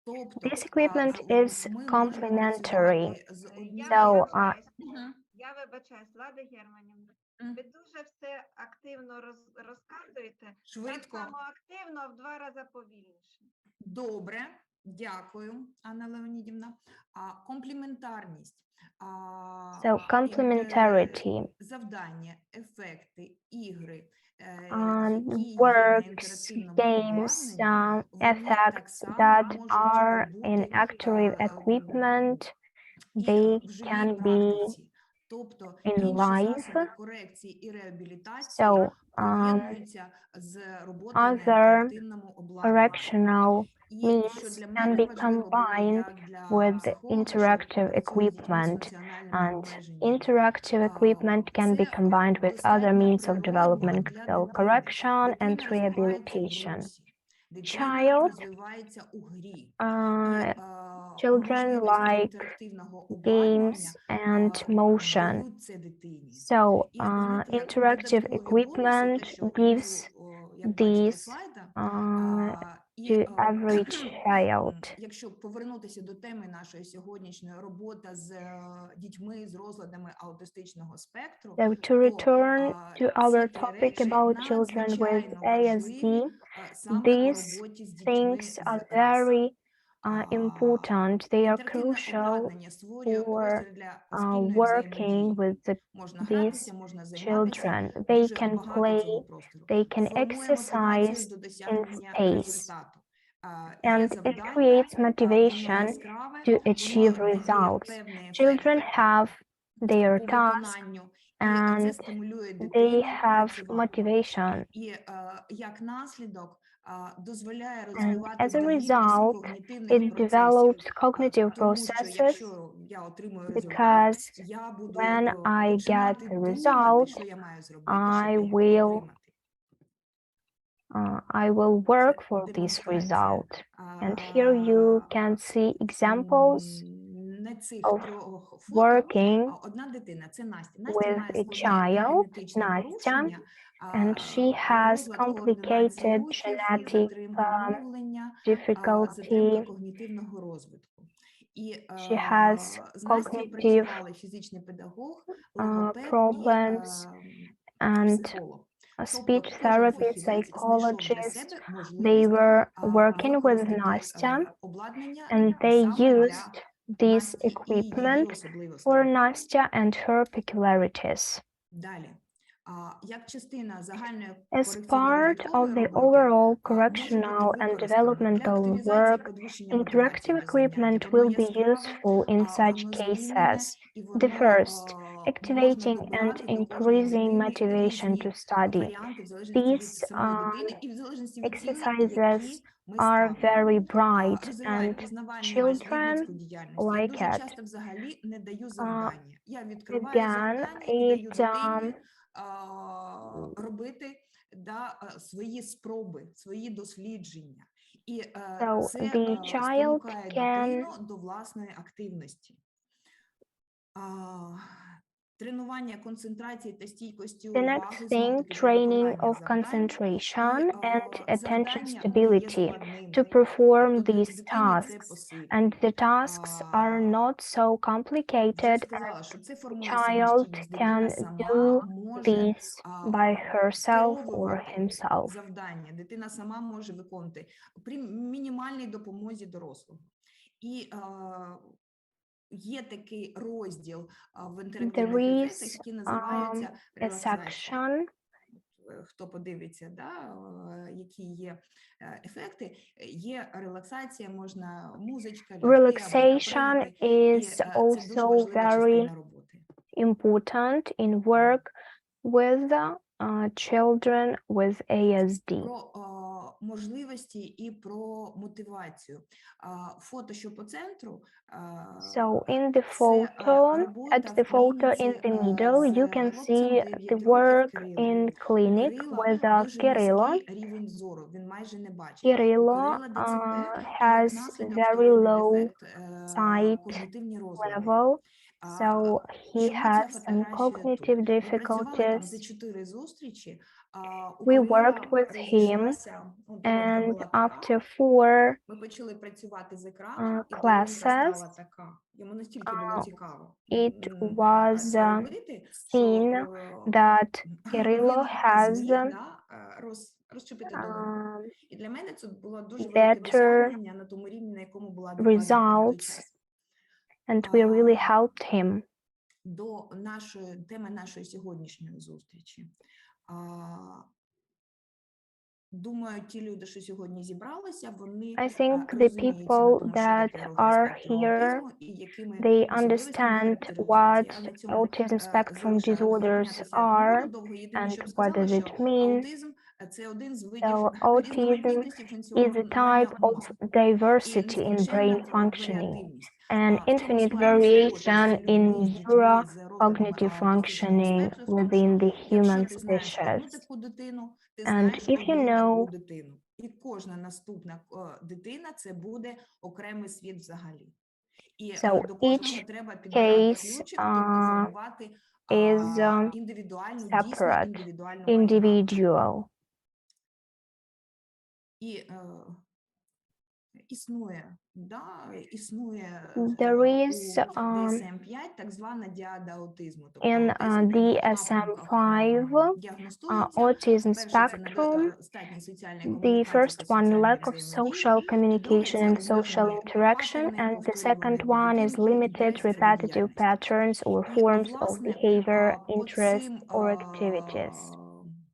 Тобто, This equipment is ми можемо complementary. працювати з однією. So, Я вибачаюсь, Лада Германівна. Ви дуже все активно розказуєте. Швидко. Так само активно, в 2 рази повільніше. Добре, дякую, Анна Леонідівна. Комплементарність. So complementarity. Завдання, ефекти, ігри, Works, які є на інтерактивному games, обладнанні, вони так effects само that можуть are in бути active equipment, і they в живій can be практиці. Тобто in інші life. засоби корекції і реабілітації So поєднуються з роботою на other інтерактивному обладнанні. correctional І що means для can мене be важливо було, combined як для with психолога, що interactive працює з дітьми з equipment, функціональними and обмеженнями, interactive equipment can be це combined with other достатньо means of природньо для developmental дитини. correction and Дитина розвивається в rehabilitation. русі. Дитина Child, розвивається у грі. І children можливості like інтерактивного обладнання games and motion. дають це дитині. So, І вони interactive додаткові бонуси, equipment те, що gives внизу, як бачите, these слайда. to every child. Якщо повернутися до теми нашої сьогоднішньої роботи з дітьми з розладами аутистичного спектру, So to return to ці our 3 topic речі about children with надзвичайно важливі ASD, саме у these роботі з дітьми things з are АС. very important. They are Інтерактивне crucial обладнання створює for простір для спільної working взаємодії. with Можна these гратися, можна займатися, children. They дуже can багато play, цього простору. they can Формує мотивацію exercise до in досягнення space, результату. Є and it завдання, creates воно motivation яскраве, to воно achieve дає results. певний Children ефект have their по task виконанню, і and це стимулює they дитину have працювати. motivation. І як наслідок дозволяє And розвивати as a здатність result, когнітивних it процесів. develops cognitive Тому що processes якщо я отримую результат, because я буду when I get починати the думати, result, що я маю зробити, щоб I його will отримати. I will work for this Демонстрація. result. And here you can see examples Не цих of 3 фото, working одна дитина, це Настя. Настя with має a складне child, генетичне Настя, порушення, and she has розлад координації complicated рухів, genetic затримка мовлення, difficulty. затримка когнітивного розвитку. І She has з Настю cognitive працювали фізичний педагог, логопед problems і and психолог. speech Тобто кожен therapy фахівець знайшов для psychologist. себе They можливість were working with використати Nastya, обладнання and they саме для used this Насті і її equipment особливостей. for Nastya and her peculiarities. Далі. Як частина загальної As part of the корекційно-розвиткової роботи overall може бути correctional and використано для developmental активізації work, підвищення мотивації interactive до заняття. equipment Воно will be яскраве, useful in such воно змінне, cases. і The воно first, можна activating and добирати до кожної increasing дитини motivation to різні study. варіанти, в залежності від These самої дитини і в залежності від цілей, exercises які ми are ставимо. very bright, Розвивають and пізнавальну children дослідницьку діяльність. Я like дуже it. часто взагалі не даю завдання. Я відкриваю Again, завдання і даю it дитині робити свої спроби, свої дослідження. І So це the child спонукає can дитину до власної активності. Тренування концентрації та стійкості the уваги, next thing, знов-таки це training виконання of завдання. concentration І and attention завдання є stability складними. to perform Тобто these дитині це tasks. посилює. And the tasks are not so Вже complicated сказала, and що це the формує child самостійність. Дитина can сама do може this by herself or скеровувати himself. завдання. Дитина сама може виконувати при мінімальній допомозі дорослого. І є такий розділ в інтерактивних There ефектах, is який називається a релаксація. section. Хто подивиться, які є ефекти, є релаксація, можна музичка, лягти або Relaxation попригати, і is це дуже also важлива very частина роботи. important in work with children with ASD. Про можливості і про мотивацію. Фото, що по центру, So in the це photo, робота at the в photo in клініці the middle, you з can хлопцем see 9 the років work Кирилом. in clinic Кирила with дуже Kirillo. низький рівень зору, він майже не бачить. У Kirillo Кирила ДЦП, і як has наслідок very вторинний low ефект sight когнітивні розлади. level, so he Чому has ця some фотографія тут? cognitive Ми працювали там за difficulties. 4 зустрічі, у We Кирила worked with him, розійшлася долонька and була така. after 4 Ми почали працювати з екраном, і долонька classes, стала така. Йому настільки було цікаво it was це робити, seen що that Kirillo він has зміг розчепити долоньку. І для мене це було дуже велике better досягнення на тому рівні, на якому була дитина на той results, час. and we really helped him. До теми нашої сьогоднішньої зустрічі. Думаю, ті люди, що сьогодні зібралися, вони I think the розуміються на people тому, що that таке розлад are спектру here, аутизму і якими they особливостями understand характеризується. Я what на цьому autism spectrum залишаю disorders зупинятися не are буду довго. Єдине, and що б what сказала, does що it mean. аутизм – це один з видів So autism різноманітності is a функціонування type of мозку і diversity in нескінченна brain functioning варіативність. and В цьому infinite плані робота з variation in людьми, з дітьми з розладами neurocognitive аутистичного functioning спектру, в тому, within що the якщо human ти знаєш одну species. таку дитину, ти And знаєш if you одну таку know, дитину. І кожна наступна дитина – це буде окремий світ взагалі. І so до кожного each треба підбирати case ключик, тобто формувати is індивідуальну, дійсно separate, індивідуальну варіанту. individual. І існує There is у DSM-5 так звана діада аутизму. Тобто in аутизм по двох напрямках DSM-5 діагностується. autism Перше – це spectrum. недостатність соціальної The комунікації first та one, соціальної lack of взаємодії. social І друге – communication це and social обмежений interaction, паттерни and the second повторюваної one is поведінки і limited repetitive бездіяльності. patterns or І, forms of власне, behavior, по interests, цим or activities.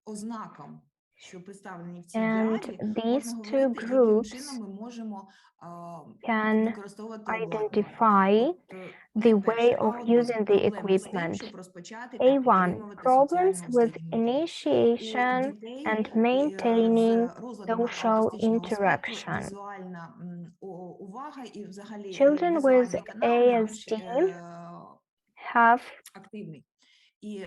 ознакам, що представлені в цій And діаді, these можна two говорити, яким groups чином ми можемо can використовувати обладнання. identify the Найперше, way of А1 using the проблеми з тим, equipment. щоб розпочати та A1 підтримувати problems соціальну with взаємодію. У initiation дітей and з maintaining розладами social аутистичного спектру interaction. візуальна увага і взагалі Children with візуальний канал найбільш ASD have активний. І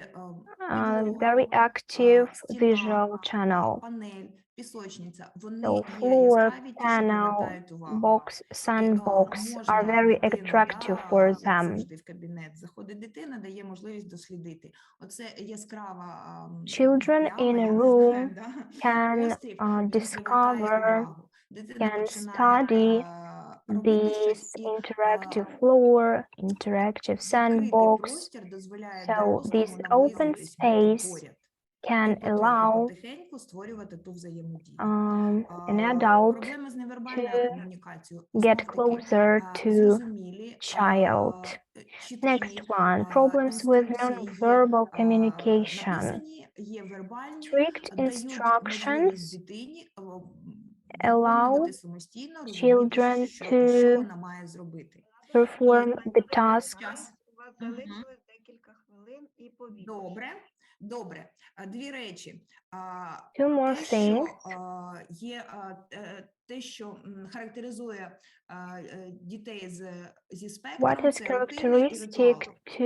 very active стіна, visual channel. панель, пісочниця, вони So є floor, яскраві, ті, що panel, привертають увагу. box, І sandbox are можна very дитину, attractive for як them. завжди в кабінет, заходить дитина, дає можливість дослідити. Оце яскрава Children пляма, in я a не room знаю, can пострів, він привертає discover, увагу. Дитина can починає study робити this щось, і interactive floor, interactive відкритий sandbox. простір дозволяє So this дорослому open наблизитись, бути space поряд. І can allow потихеньку створювати ту взаємодію. an adult Проблеми з to невербальною комунікацією get знов-таки closer to зрозумілі, child. чіткі, Next one, problems with інструкції є nonverbal communication. написані, є вербальні, Strict дають можливість instructions дитині allow виконувати самостійно, розуміти, children що to вона має зробити. perform the task. Час. У вас залишилось декілька хвилин і повідомлення. Добре. Дві речі. Two more Те, що things. є те, що характеризує дітей зі What спектром, is це рутина і ритуал. characteristic to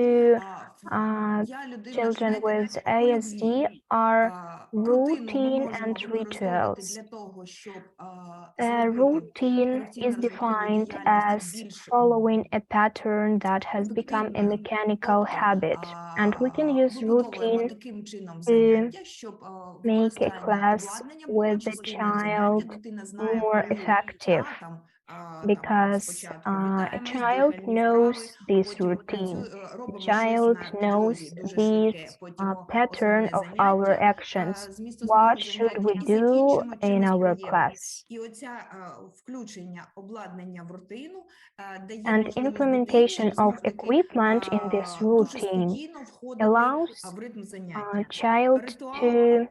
Я людина, children знаєте, with по ASD любві. are Рутину ми routine можемо and використовувати rituals. для того, щоб A зробити routine is корекційно-розвиткову defined діяльність as більш following a pattern that has become a ефективною. mechanical Тобто habit, and we can use вибудовуємо routine таким чином to заняття, щоб make a використання class обладнання with було the частиною заняття. child Дитина знає, more коли effective там because спочатку a вітаємось, child дихальні knows вправи, this потім routine. The робимо щось child на knows підлозі дуже this швидке, потім pattern основне of our заняття, actions. зміст What основного should заняття, we і do закінчимо in чимось our приємним. class? І оця включення обладнання в рутину дає And можливість implementation дитині of знов-таки equipment in this дуже routine спокійно входити allows в ритм a заняття. child Ритуал to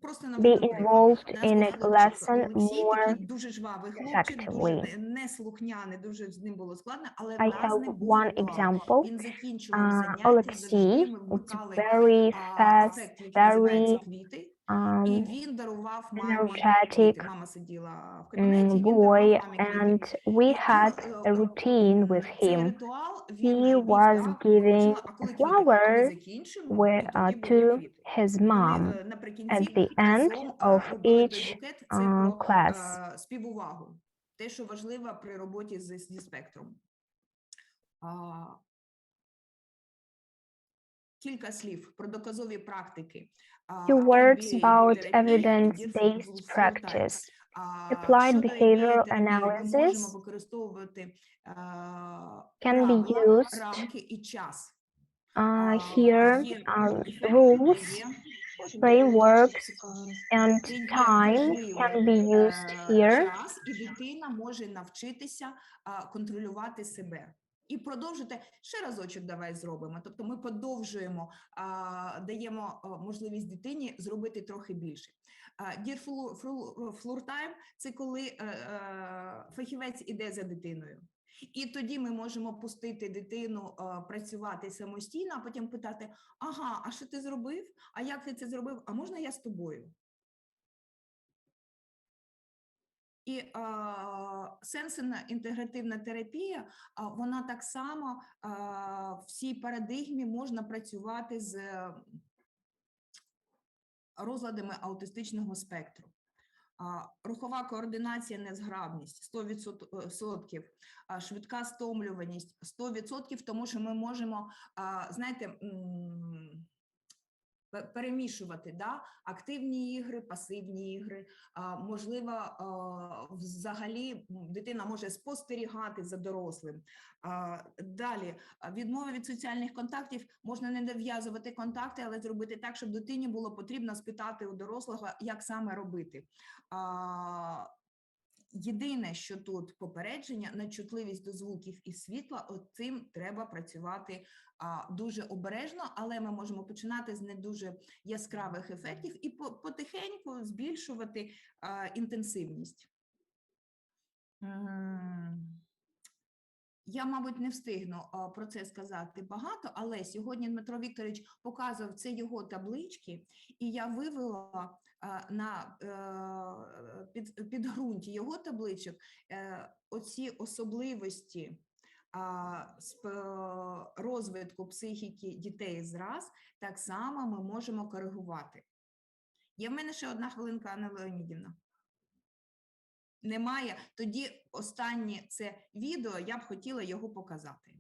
просто be наведу приклад. involved Да, in a сказали, що lesson Олексій такий more дуже жвавий хлопчик, дуже effectively. неслухняний, дуже з ним було складно, але в I нас have не був one ритуал. example. Він закінчував заняття, завжди Alexei, ми it's вмикали very fast, ефект, який називається very квіти, і він дарував мамі energetic квіти. Мама сиділа в кабінеті, він дарував boy, мамі квіти. and we had a routine with Цей him. ритуал він He вже вів was так, giving почала, а a коли квіти? Коли flower закінчимо, і тоді будуть to квіти. his Вони mom наприкінці at the end разом of робили той each букет. Це про class. співувагу. Те, що важливо при роботі зі спектром. Кілька слів про доказові практики. Few words ABA about терапія і evidence-based practice. Applied Щодо behavioral ABA-терапії ми можемо analysis використовувати can be правила, used рамки і час. here Є ефектні, rules, є frameworks, and є time важливий can be used here. час, і дитина може навчитися контролювати себе. І продовжити, ще разочок давай зробимо. Тобто ми подовжуємо, даємо можливість дитині зробити трохи більше. Dear floor time – це коли фахівець іде за дитиною. І тоді ми можемо пустити дитину працювати самостійно, а потім питати, ага, а що ти зробив? А як ти це зробив? А можна я з тобою? І сенсорна інтегративна терапія, вона так само в цій парадигмі можна працювати з розладами аутистичного спектру. Рухова координація, незграбність 100%, швидка стомлюваність 100%, тому що ми можемо, знаєте, перемішувати, да? Активні ігри, пасивні ігри. Можливо, взагалі дитина може спостерігати за дорослим. Далі, відмова від соціальних контактів. Можна не нав'язувати контакти, але зробити так, щоб дитині було потрібно спитати у дорослого, як саме робити. Єдине, що тут попередження, надчутливість до звуків і світла, цим треба працювати дуже обережно, але ми можемо починати з не дуже яскравих ефектів і потихеньку збільшувати інтенсивність. Я, мабуть, не встигну про це сказати багато, але сьогодні Дмитро Вікторович показував, це його таблички, і я вивела на підґрунті його табличок оці особливості розвитку психіки дітей зраз, так само ми можемо коригувати. Є в мене ще одна хвилинка, Анна Леонідівна. Немає? Тоді останнє це відео, я б хотіла його показати.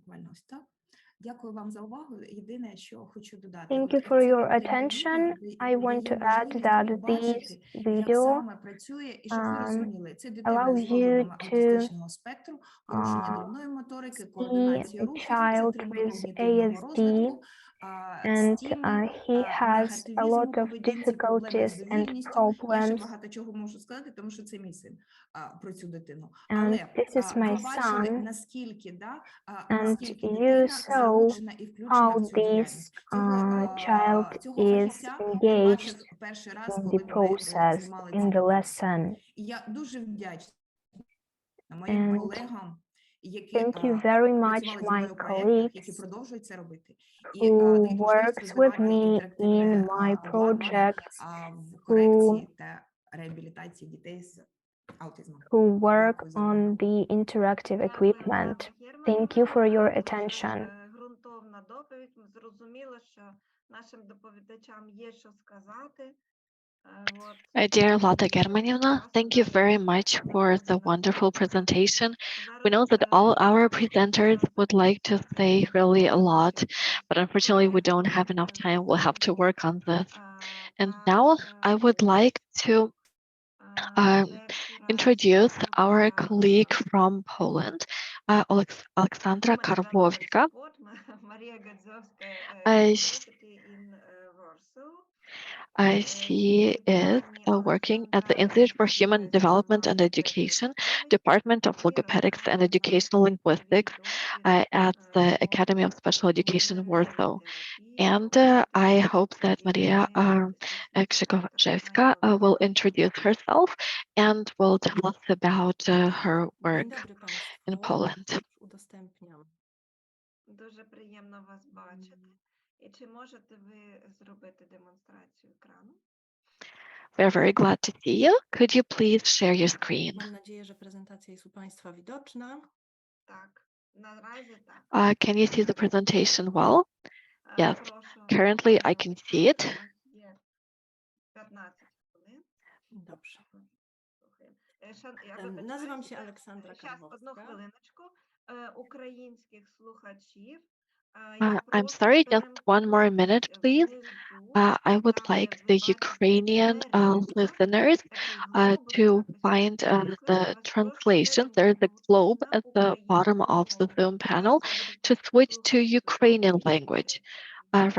Буквально ось так. Дякую вам за увагу. Єдине, що хочу додати. Thank you for your attention. I want to add that this як video саме працює, і щоб ви розуміли, це дитина allows з you виявами to аутистичного спектру, порушення дрібної моторики, see координації a рухів, child затримки with когнітивного ASD, розвитку, and стіми, he has a негативізму lot у of поведінці, проблеми з difficulties and довільністю. Я ще problems. багато чого можу сказати, тому що це мій син про цю дитину. And Але this is my ви бачили, son, наскільки, and наскільки you дитина saw залучена і включена how в цю this діяльність. child Цього is фахівця я engaged бачив перший раз, in коли the вони process, знімали in цей the урок. lesson. І я дуже вдячна моїм And колегам, які thank you very much, працювали зі my мною у проєктах, які colleagues продовжують це робити. І who дають можливість works with розвивати me інтерактивне in my обладнання projects, в корекції та реабілітації дітей з аутизмом. who work Дякую за on увагу. the interactive Дякуємо, equipment. Анна Thank you for Германівна. your Дуже, attention. ґрунтовна доповідь. Зрозуміло, що нашим доповідачам є що сказати. Dear Lada Germanivna, thank you very much for the wonderful presentation. We know that all our presenters would like to say really a lot, but unfortunately we don't have enough time. We'll have to work on this. And now I would like to introduce our colleague from Poland, Aleksandra Karwowska. Maria Gadzowska She is working at the Institute for Human Development and Education, Department of Logopedics and Educational Linguistics at the Academy of Special Education, Warsaw. And I hope that Maria Grzegorczewska will introduce herself and will tell us about her work in Poland. Дуже приємно вас бачити. І чи можете ви зробити демонстрацію екрану? We're very glad to see you. Could you please share your screen? Mam nadzieję, że prezentacja jest u Państwa widoczna. Так, наразі так. Can you see the presentation well? Yes. Прошу. Currently, I can see it. У нас є 15 хвилин. Dobrze. Я Nazywam się вибачаюся. Aleksandra Щас, одну Karwowska. хвилиночку. Українських слухачів. I'm sorry, just one more minute, please. I would like the Ukrainian listeners to find the translation. There is a globe at the bottom of the Zoom panel to switch to Ukrainian language.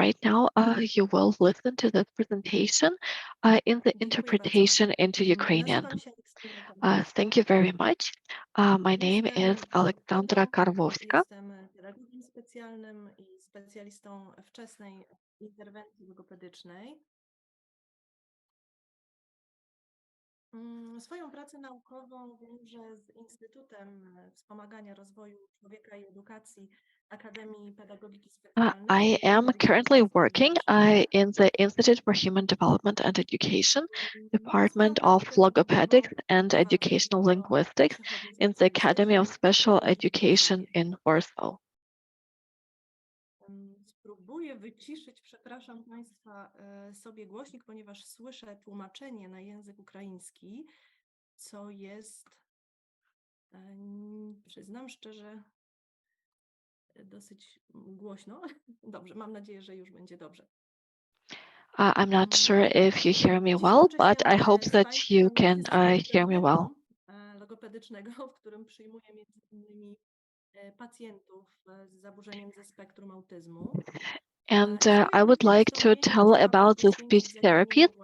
Right now, you will listen to this presentation in the interpretation into Ukrainian. Nazywam się Aleksandra Karwowska. Thank you very much. My name is Aleksandra Karwowska. Jestem pedagogiem specjalnym i specjalistą wczesnej interwencji logopedycznej. Swoją pracę naukową wiążę z Instytutem Wspomagania Rozwoju Człowieka i Edukacji Akademii Pedagogiki Specjalnej. I am currently working in the Institute for Human Development and Education, Department of Logopedics and Educational Linguistics in the Academy of Special Education in Warsaw. Spróbuję wyciszyć, przepraszam Państwa, sobie głośnik, ponieważ słyszę tłumaczenie na język ukraiński, co jest, przyznam szczerze, dosyć głośno. Dobrze, mam nadzieję, że już będzie dobrze. I'm not sure if you hear me well, but I hope that you can hear me well. Logopedycznego, w którym przyjmuję między innymi pacjentów z zaburzeniem ze spektrum autyzmu. And I would like to tell about the speech therapists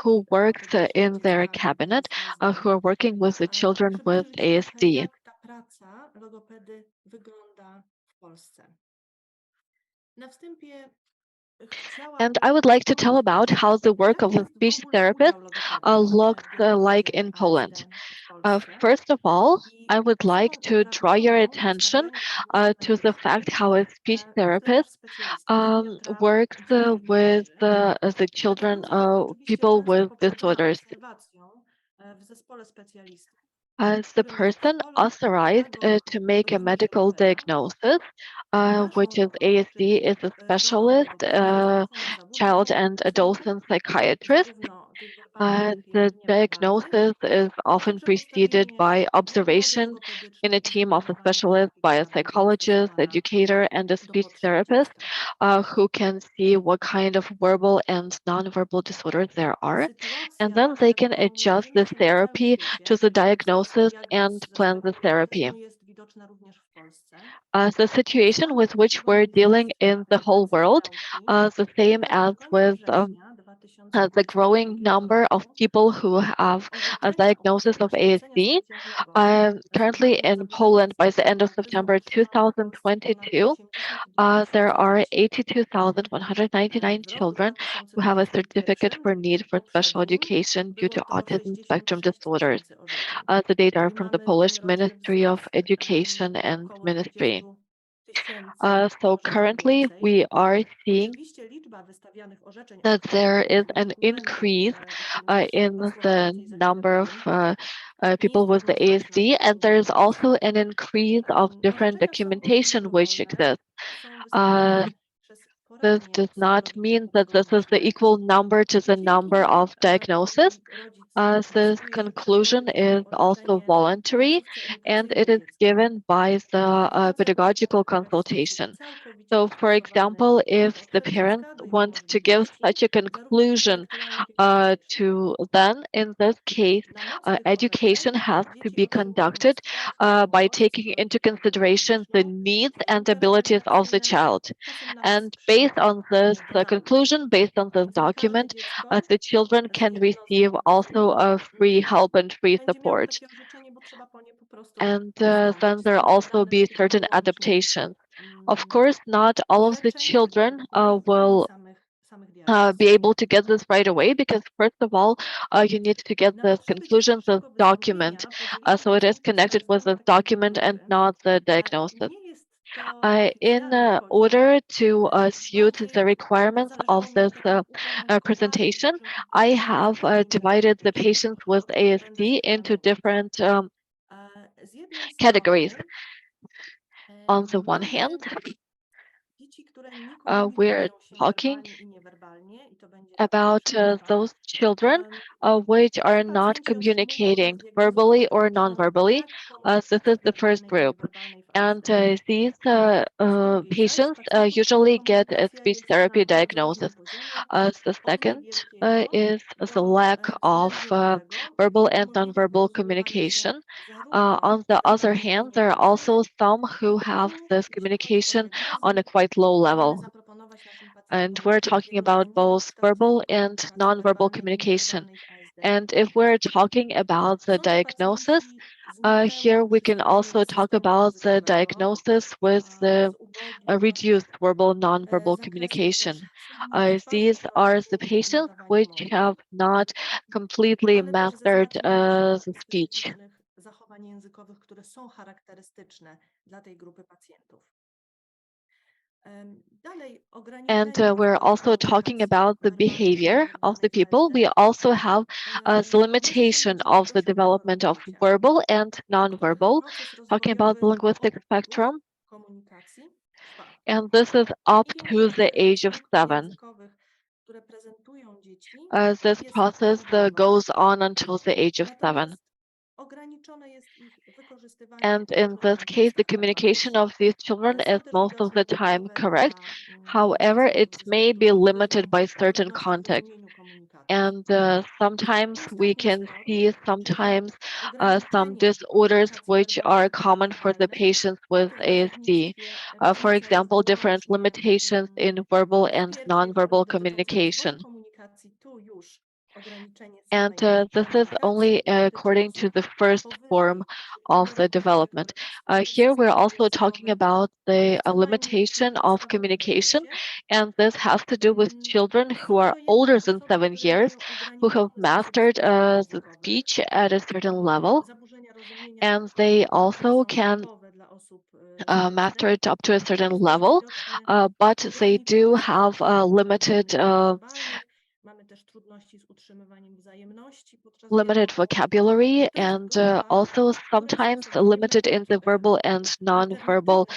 who works in their cabinet, who are working with the children with ASD. Jak ta praca logopedy wygląda w Polsce? Na wstępie And I would like to tell about how the work of a speech therapist looks like in Poland. First of all, I would like to draw your attention to the fact how a speech therapist works with the children, people with disorders. As the person authorized to make a medical diagnosis, which is ASD, is a specialist, child and adolescent psychiatrist. The diagnosis is often preceded by observation in a team of a specialist, by a psychologist, educator, and a speech therapist who can see what kind of verbal and nonverbal disorders there are. And then they can adjust the therapy to the diagnosis and plan the therapy. The situation with which we're dealing in the whole world, the same as with the growing number of people who have a diagnosis of ASD. Currently in Poland, by the end of September 2022, there are 82,199 children who have a certificate for need for special education due to autism spectrum disorders. The data are from the Polish Ministry of Education and Ministry. So currently, we are seeing that there is an increase in the number of people with the ASD, and there is also an increase of different documentation which exists. This does not mean that this is the equal number to the number of diagnoses. This conclusion is also voluntary, and it is given by the pedagogical consultation. So, for example, if the parents want to give such a conclusion to then, in this case, education has to be conducted by taking into consideration the needs and abilities of the child. And based on this conclusion, based on this document, the children can receive also a free help and free support. And then there also be certain adaptations. Of course, not all of the children will be able to get this right away, because first of all, you need to get the conclusions of document. So it is connected with this document and not the diagnosis. In order to suit the requirements of this presentation, I have divided the patients with ASD into different categories. On the one hand, we're talking about those children which are not communicating verbally or non-verbally. This is the first group. And these patients usually get a speech therapy diagnosis. The second is the lack of verbal and nonverbal communication. On the other hand, there are also some who have this communication on a quite low level. And we're talking about both verbal and nonverbal communication. And if we're talking about the diagnosis, here we can also talk about the diagnosis with the reduced verbal nonverbal communication. These are the patients which have not completely mastered the speech. zachowań językowych, które są charakterystyczne dla tej grupy pacjentów. And we're also talking about the behavior of the people. We also have the limitation of the development of verbal and nonverbal, talking about the linguistic spectrum. And this is up to the age of 7. This process goes on until the age of 7. And in this case, the communication of these children is most of the time correct. However, it may be limited by certain context. And sometimes we can see sometimes some disorders which are common for the patients with ASD. For example, different limitations in verbal and nonverbal communication. And this is only according to the first form of the development. Here we're also talking about the limitation of communication, and this has to do with children who are older than 7 years, who have mastered the speech at a certain level, and they also can master it up to a certain level, but they do have limited vocabulary, and also sometimes limited in the verbal and non-verbal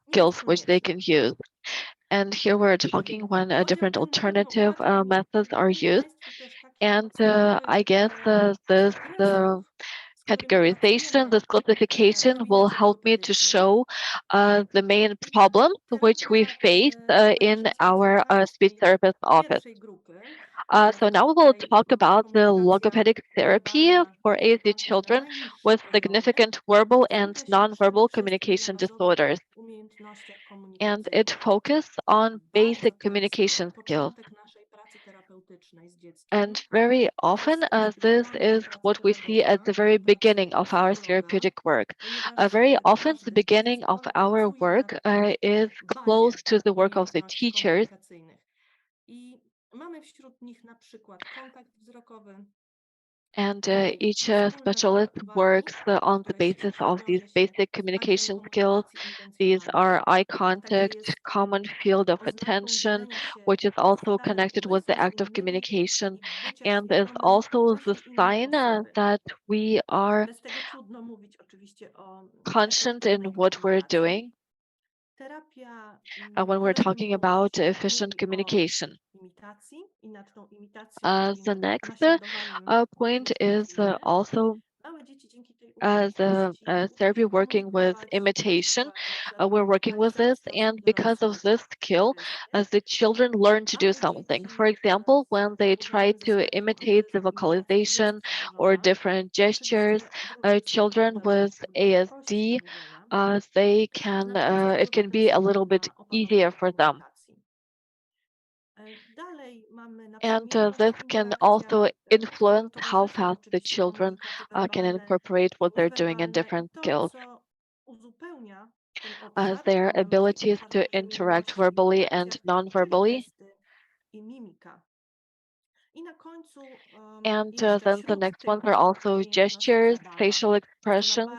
skills which they can use. And here we're talking when different alternative methods are used. And I guess this categorization, this classification will help me to show the main problems which we face in our speech therapist office. So now we will talk about the logopedic therapy for ASD children with significant verbal and nonverbal communication disorders. And it focuses on basic communication skills. And very often, this is what we see at the very beginning of our therapeutic work. Very often, the beginning of our work is close to the work of the teachers. And each specialist works on the basis of these basic communication skills. These are eye contact, common field of attention, which is also connected with the act of communication, and is also the sign that we are conscious in what we're doing when we're talking about efficient communication. The next point is also the therapy working with imitation. We're working with this, and because of this skill, as the children learn to do something. For example, when they try to imitate the vocalization or different gestures, children with ASD, they can it can be a little bit easier for them. And this can also influence how fast the children can incorporate what they're doing in different skills. Their abilities to interact verbally and non-verbally. And then the next ones are also gestures, facial expressions,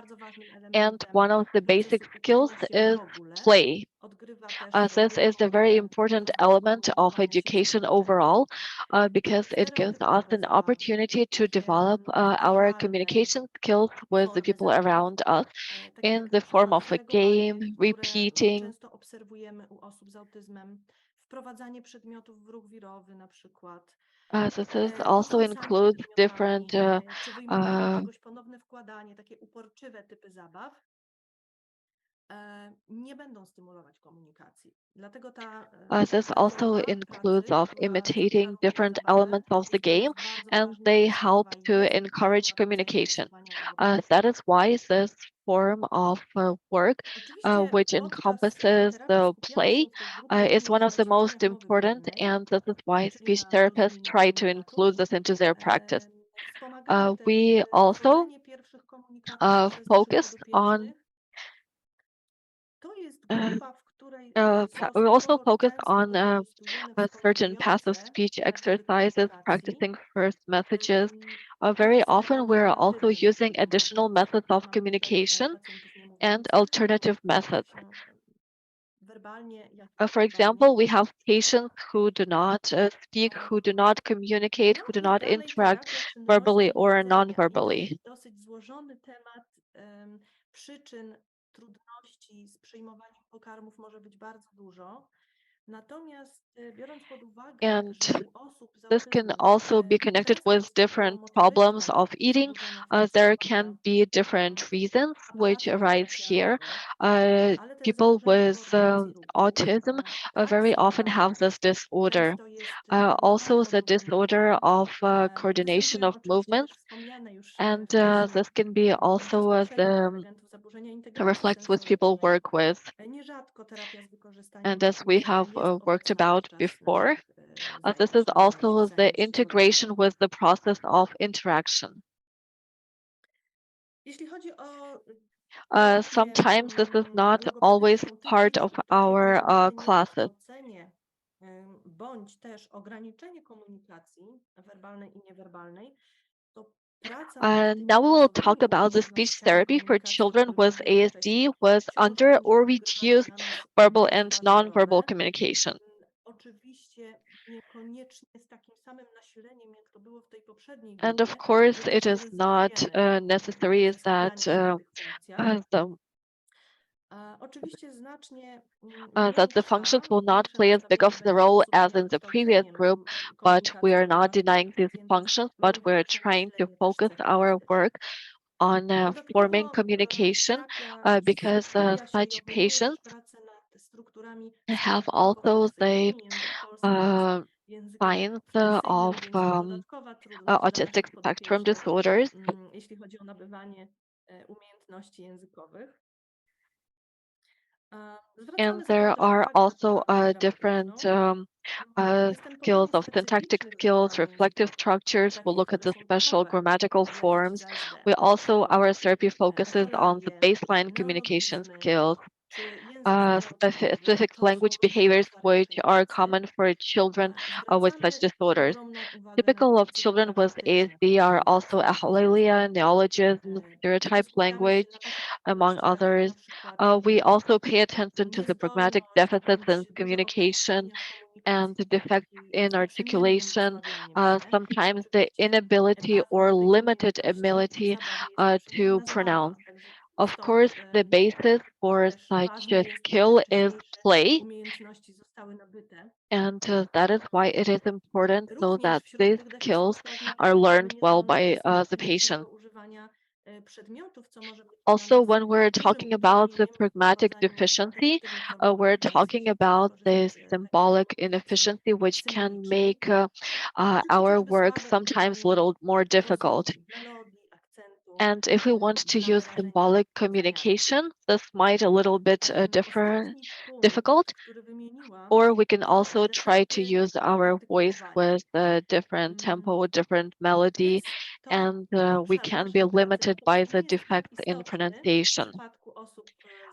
and one of the basic skills is play. This is a very important element of education overall because it gives us an opportunity to develop our communication skills with the people around us in the form of a game, repeating. This is also includes different this also includes of imitating different elements of the game, and they help to encourage communication. That is why this form of work, which encompasses the play, is one of the most important, and this is why speech therapists try to include this into their practice. We also focus on we also focus on certain passive speech exercises, practicing first messages. Very often, we're also using additional methods of communication and alternative methods. For example, we have patients who do not speak, who do not communicate, who do not interact verbally or non-verbally. And this can also be connected with different problems of eating. There can be different reasons which arise here. People with autism very often have this disorder. Also, the disorder of coordination of movements. And this can be also reflects what people work with. And as we have worked about before, this is also the integration with the process of interaction. Sometimes this is not always part of our classes. Now we will talk about the speech therapy for children with ASD with under or reduced verbal and nonverbal communication. And of course, it is not necessary that Oczywiście znacznie that the functions will not play as big of the będzie role osób z as in the previous wykształceniem group, but we are not denying these komunikacyjnym, functions, but we're mają trying to przemyślenie też focus cech our autystycznych. work on forming Dodatkowo communication because skupia się i such obejmuje też patients pracę nad strukturami have also the psychomotoryzacyjnymi językowo-słownych w języku signs fleksywnym, of więc to dodatkowa trudność dla autistic naszych spectrum podopiecznych, disorders. jeśli chodzi o nabywanie umiejętności językowych. And Zwracamy there zatem też are uwagę na also terapię different terapeutyczną. skills Występowanie of syntactic specyficznych skills, zachowań reflective językowych, structures. We'll takich, look at które the są special typowe grammatical dla dzieci z forms. ASD, We na also, przykład our therapy focuses on the ortografie, baseline communication neologizmy, skills, czy język stereotypowy. specific To są language behaviors obszary which tej are pracy. common for children with such Zwracamy disorders. ogromną uwagę na Typical of pryncypy children with gramatyczne ASD are also funkcjonujące w ahlelia, języku. neologisms, Także stereotyped skupiamy się language, na takich among trudnościach, jak others. na przykład We also pay attention to the pragmatic niezdolność deficits in bądź duże communication ograniczenia w komunikacji, and the defects in naprzemiennym articulation, przemawianiem się. sometimes the Oczywiście inability bazą or tej limited umiejętności w ability zabawie jest na przykład to pronounce. nazywanko, także Of stąd course, the basis for też such a ważne jest, by te skill is wcześniejsze play, umiejętności zostały nabyte. and that is why it is important so Również that wśród these tych skills deficytów are pragmatycznych learned well wymieszczone by jest the patient. nieprawidłowe używania przedmiotów, co może być dla Also, nas when we're dużym talking about the utrudnieniem w pragmatic wprowadzaniu deficiency, efektywnych form we're komunikacji, talking żeby about the wykorzystać symbolic techniki komunikacji inefficiency, which can symbolicznej, make czy our chociażby work słabe sometimes a używanie little more difficult. rozległych melodii, akcentu And if we want to dla use wyrażenia symbolic zdania. communication, this might a little bit Ostatni punkt, difficult, który wymieniłam, or we can to also try to defekty use our voice artykułowania. with a different tempo, different melody, Jest to and we obszar can be naszej pracy, limited natomiast by nie the jest tak defects in istotny w pronunciation. przypadku osób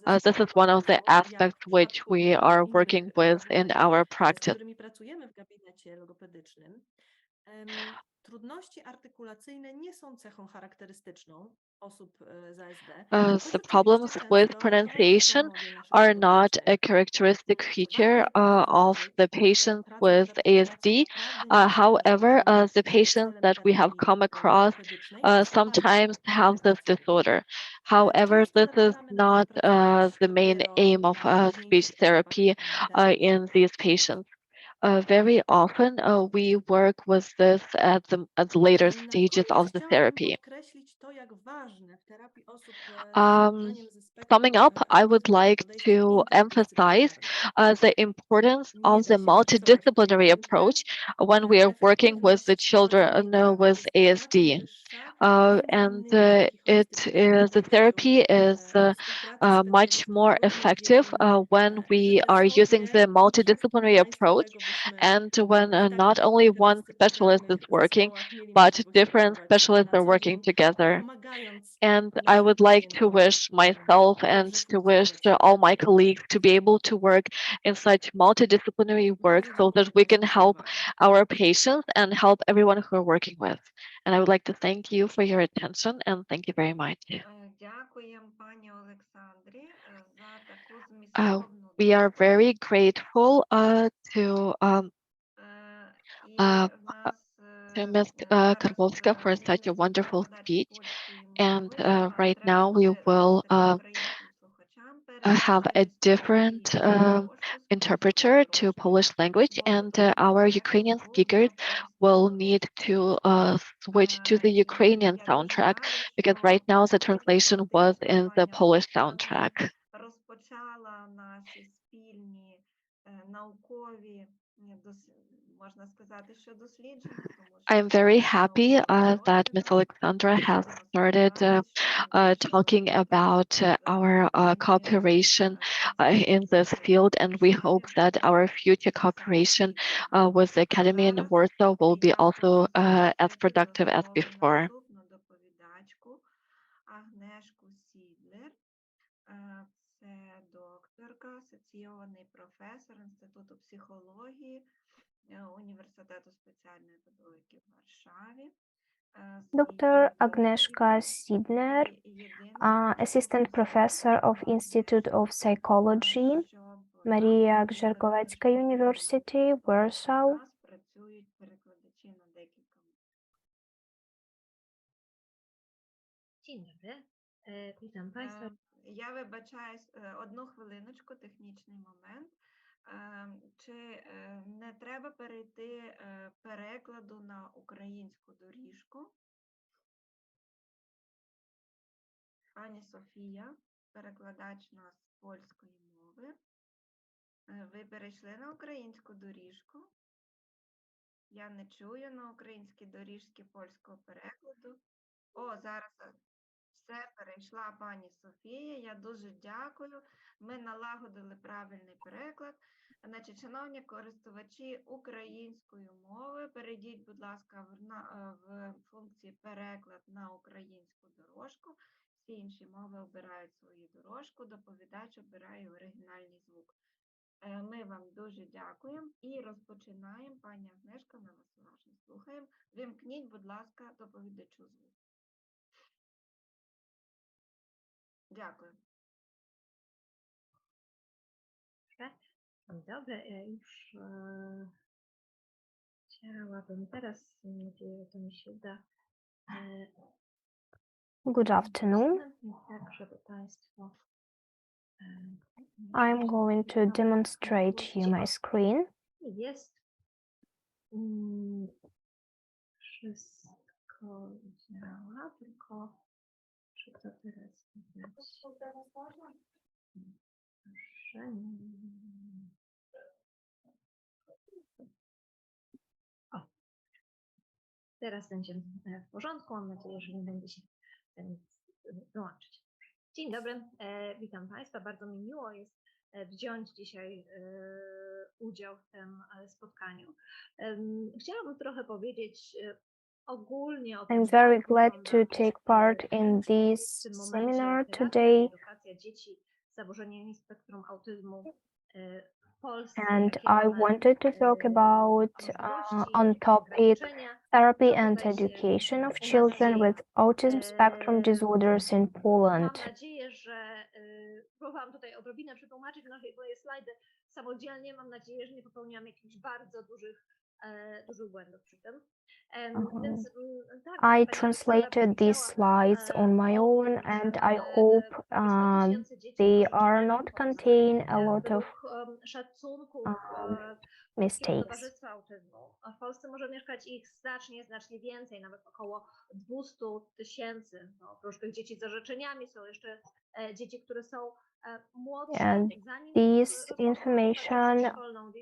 ze This is spektrum one of the autyzmu, jak aspects w which przypadku we are innych working with in zawodów, our z practice. którymi pracujemy w gabinecie logopedycznym. Trudności artykulacyjne nie są cechą charakterystyczną osób z ASD, choć The oczywiście problems with często towarzyszą pronunciation nogie naszych are not a podopiecznych. characteristic feature Warto of zaznaczyć, the że patients praca nad with artykulacją ASD. naprawdę nie jest However, wyłącznie the patients celem that we have terapii come across logopedycznej, a sometimes składowo have this rehabilitacyjnej. disorder. However, Często this is zaczynamy nad tym not pracować the main dopiero aim of na speech późniejszych etapach therapy terapii. in these patients. Very often, we work with this at the later Na stages koniec of the chciałabym therapy. podkreślić to, jak ważne w terapii osób z Um, schorovaniem ze Summing spektrum up, I would autyzmu jest like podejście to emphasize interdyscyplinarne. the importance Nie of da the się pracować multidisciplinary pojedynczo. approach when we are working with Efektywność the children wprowadzania with jest znacznie ASD. wyższa, między And innymi dzięki it holistycznemu is the podejściu therapy is współpracy much more specjalistycznej między effective innymi when we życzę are using sobie the i wszystkim multidisciplinary Państwu approach, tego, byśmy and when w not takich only one specialist is interdyscyplinarnych working, zespołach mieli but możliwość different pracować specialists na are co working dzień, together. pomagając And I naszym would like to pacjentom wish myself and dobrze to wish funkcjonować w all my terapii. colleagues to be able to work in such multidisciplinary work Bardzo so that dziękuję we can Państwu za help uwagę. our patients and help everyone who are working with. And I would like to thank you for your attention and thank you very much. Дякуємо пані Олександрі за таку Uh, змістовну we are доповідь. very grateful to І uh, в нас Ms. зараз Karwowska for such a зміниться wonderful перекладач з speech. польської And мови. right Треба now we буде will робити українським слухачам have переклад a через different польську пошту. З польської interpreter to запрошую Polish language, and our логопедів Ukrainian або speakers will волонтерських need to switch to the І Ukrainian я дуже soundtrack рада, because що right now the translation випадково was тим, що in the пані Polish Олександра soundtrack. розпочала наші спільні наукові, можна сказати, що дослідження, тому що I'm це very є happy науковий that Ms. розвиток. Alexandra has Будемо started сподіватися, що ми більше talking зробимо about our cooperation in this field, and we hope that our future cooperation with the Academy in Warsaw will be Я also as запрошую productive до as слова before. наступну доповідачку Агнешку Сідлер. Це докторка, асоційований професор Інституту психології Університету спеціальної педагогіки в Варшаві. Dr. Agnieszka Siedler, Assistant Professor of Institute of Psychology, Maria Grzegorecka University, Warsaw. У нас працюють перекладачі на декілька мов. Dzień dobry, witam Państwa. Я вибачаюсь, одну хвилиночку, технічний момент. Чи не треба перейти перекладу на українську доріжку? Пані Софія, перекладач у нас з польської мови. Ви перейшли на українську доріжку? Я не чую на українській доріжці польського перекладу. О, зараз все, перейшла пані Софія. Я дуже дякую. Ми налагодили правильний переклад. Значить, шановні користувачі української мови, перейдіть, будь ласка, в функції переклад на українську дорожку. Всі інші мови обирають свою дорожку, доповідач обирає оригінальний звук. Ми вам дуже дякуємо і розпочинаємо. Пані Агнешка, ми вас уважно слухаємо. Вимкніть, будь ласка, доповідачу звук. Dякую. Dobre, już chciałabym teraz, mam nadzieję, że to mi się uda. Good afternoon. Tak, żeby Państwo... I'm going to demonstrate you my screen. Jest wszystko działa, tylko czy to teraz widać? Proszę. O, teraz będzie w porządku. Mam nadzieję, że nie będzie się nic wyłączyć. Dzień dobry, witam Państwa. Bardzo mi miło jest wziąć dzisiaj udział w tym spotkaniu. Chciałabym trochę powiedzieć ogólnie o tym, I'm very glad to take part in this seminar today. Edukacja dzieci z zaburzeniami spektrum autyzmu w Polsce. And I wanted to talk about on topic therapy and education of children with autism spectrum disorders in Poland. Mam nadzieję, że próbowałam tutaj odrobinę przetłumaczyć moje slajdy samodzielnie. Mam nadzieję, że nie popełniłam jakichś bardzo dużych błędów przy tym. Więc, tak, I translated these slides on my own, and I hope they are not contain a lot of mistakes. W Polsce może mieszkać ich znacznie więcej, nawet około 200 000. Oprócz tych dzieci z orzeczeniami są jeszcze dzieci, które są młodsze. And these information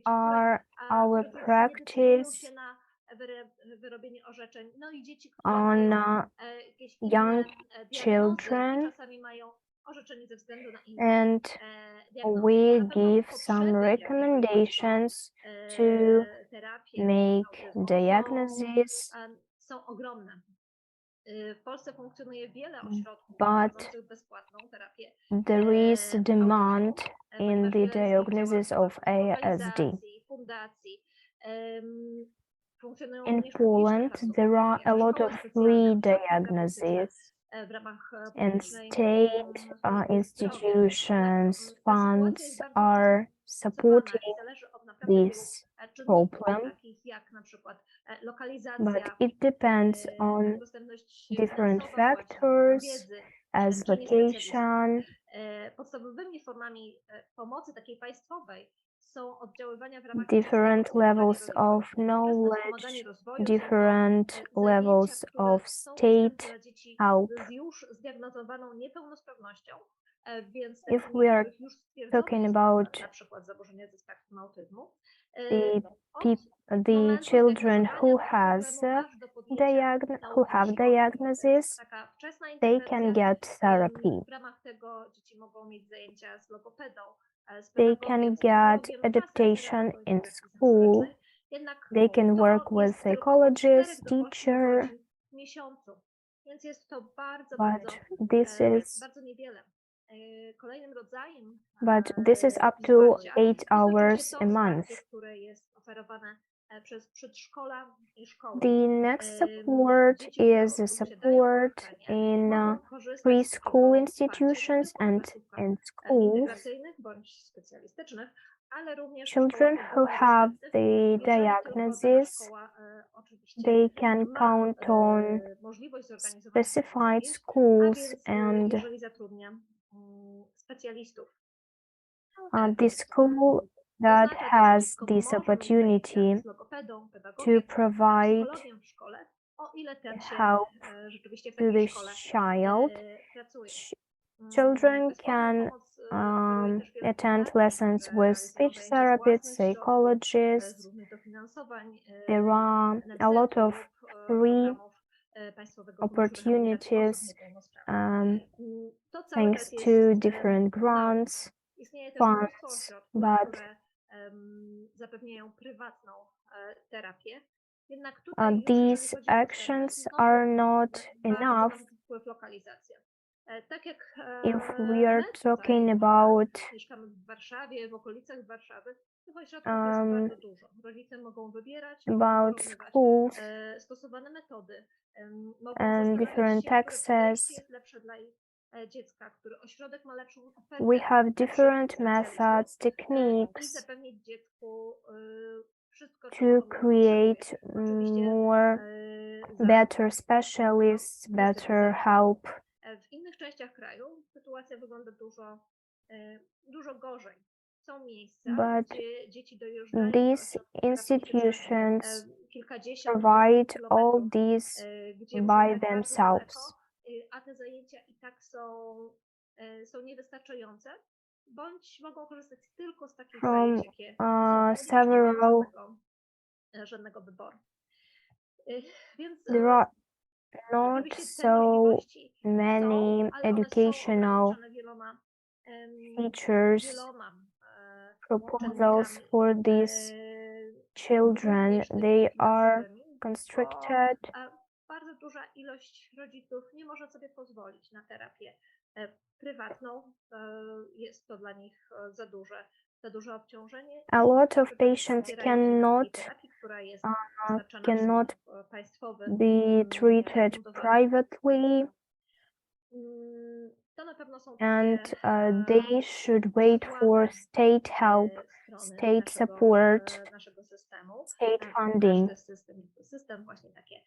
are our practice wyrobienie orzeczeń, no i dzieci, on young children, czasami mają orzeczenie ze względu na inne and we give some recommendations to make diagnosis, są ogromne. W Polsce funkcjonuje wiele ośrodków but prowadzących bezpłatną terapię. there is demand in the diagnosis of ASD. Fundacji. In Poland, there are a lot of free diagnoses, and state institutions, funds are supporting this problem, but it depends on different factors as location. Podstawowymi formami pomocy takiej państwowej są oddziaływania w ramach different levels of knowledge, different levels of state help. Z już zdiagnozowaną niepełnosprawnością, więc If we are talking about na przykład zaburzenia ze spektrum autyzmu, the children who have diagnosis, they can get therapy. W ramach tego dzieci mogą mieć zajęcia z logopedą, they can get adaptation in school. They can work with psychologist, teacher, but this is up to 8 hours a month. The next support is a support in preschool institutions and in schools. Children who have the diagnosis, they can count on specified schools and specjalistów. The school that has this opportunity logopedą, to pedagogiem, provide psychologiem w szkole, o ile ten się help rzeczywiście w to takiej the szkole child, pracuje. children Bezpłatną can pomoc oferuje też wiele attend fundacji, lessons które with realizują speech zajęcia z therapists, własnych środków, z psychologists. różnych dofinansowań There are a NFZ-u lot of lub free programów Państwowego Funduszu Rehabilitacji Osób opportunities Niepełnosprawnych. To cały thanks czas to jest different grants, istnieje też mnóstwo funds, ośrodków, but które zapewniają prywatną terapię. Jednak tutaj już, jeżeli these chodzi o dostępność, actions znowu are not bardzo enough ma wpływ lokalizacja. Tak jak if we are my tutaj talking about mieszkamy w Warszawie, w okolicach Warszawy, tych ośrodków jest bardzo dużo. Rodzice mogą wybierać, mogą porównywać schools stosowane metody, mogą and zastanawiać different się, które access. podejście jest lepsze dla ich dziecka, który ośrodek ma lepszą ofertę We have wśród different specjalistów methods, i techniques zapewnić dziecku wszystko, to czego ono potrzebuje. create Oczywiście more za better specialists, better help. w innych częściach kraju sytuacja wygląda dużo gorzej. Są miejsca, But gdzie dzieci dojeżdżają do these ośrodków terapeutycznych institutions kilkadziesiąt provide all kilometrów, these gdzie muszą by jechać bardzo themselves. daleko, a te zajęcia i tak są niewystarczające, bądź mogą korzystać tylko z takich From zajęć, jakie są, ponieważ nie several mają żadnego wyboru. Więc there are not rzeczywiście te so możliwości many są, ale one są educational ograniczone features, wieloma proposals czynnikami, for these children. również tymi They are finansowymi, bo constricted. bardzo duża ilość rodziców nie może sobie pozwolić na terapię prywatną. Jest to dla nich za duże obciążenie. A lot of Zapewnienie patients wspierania takiej cannot terapii, która jest dostarczana cannot przez państwowy be treated fundowany privately, to na pewno są and takie they should wait for słabe state help, strony state support, naszego systemu. state funding. Każdy system właśnie takie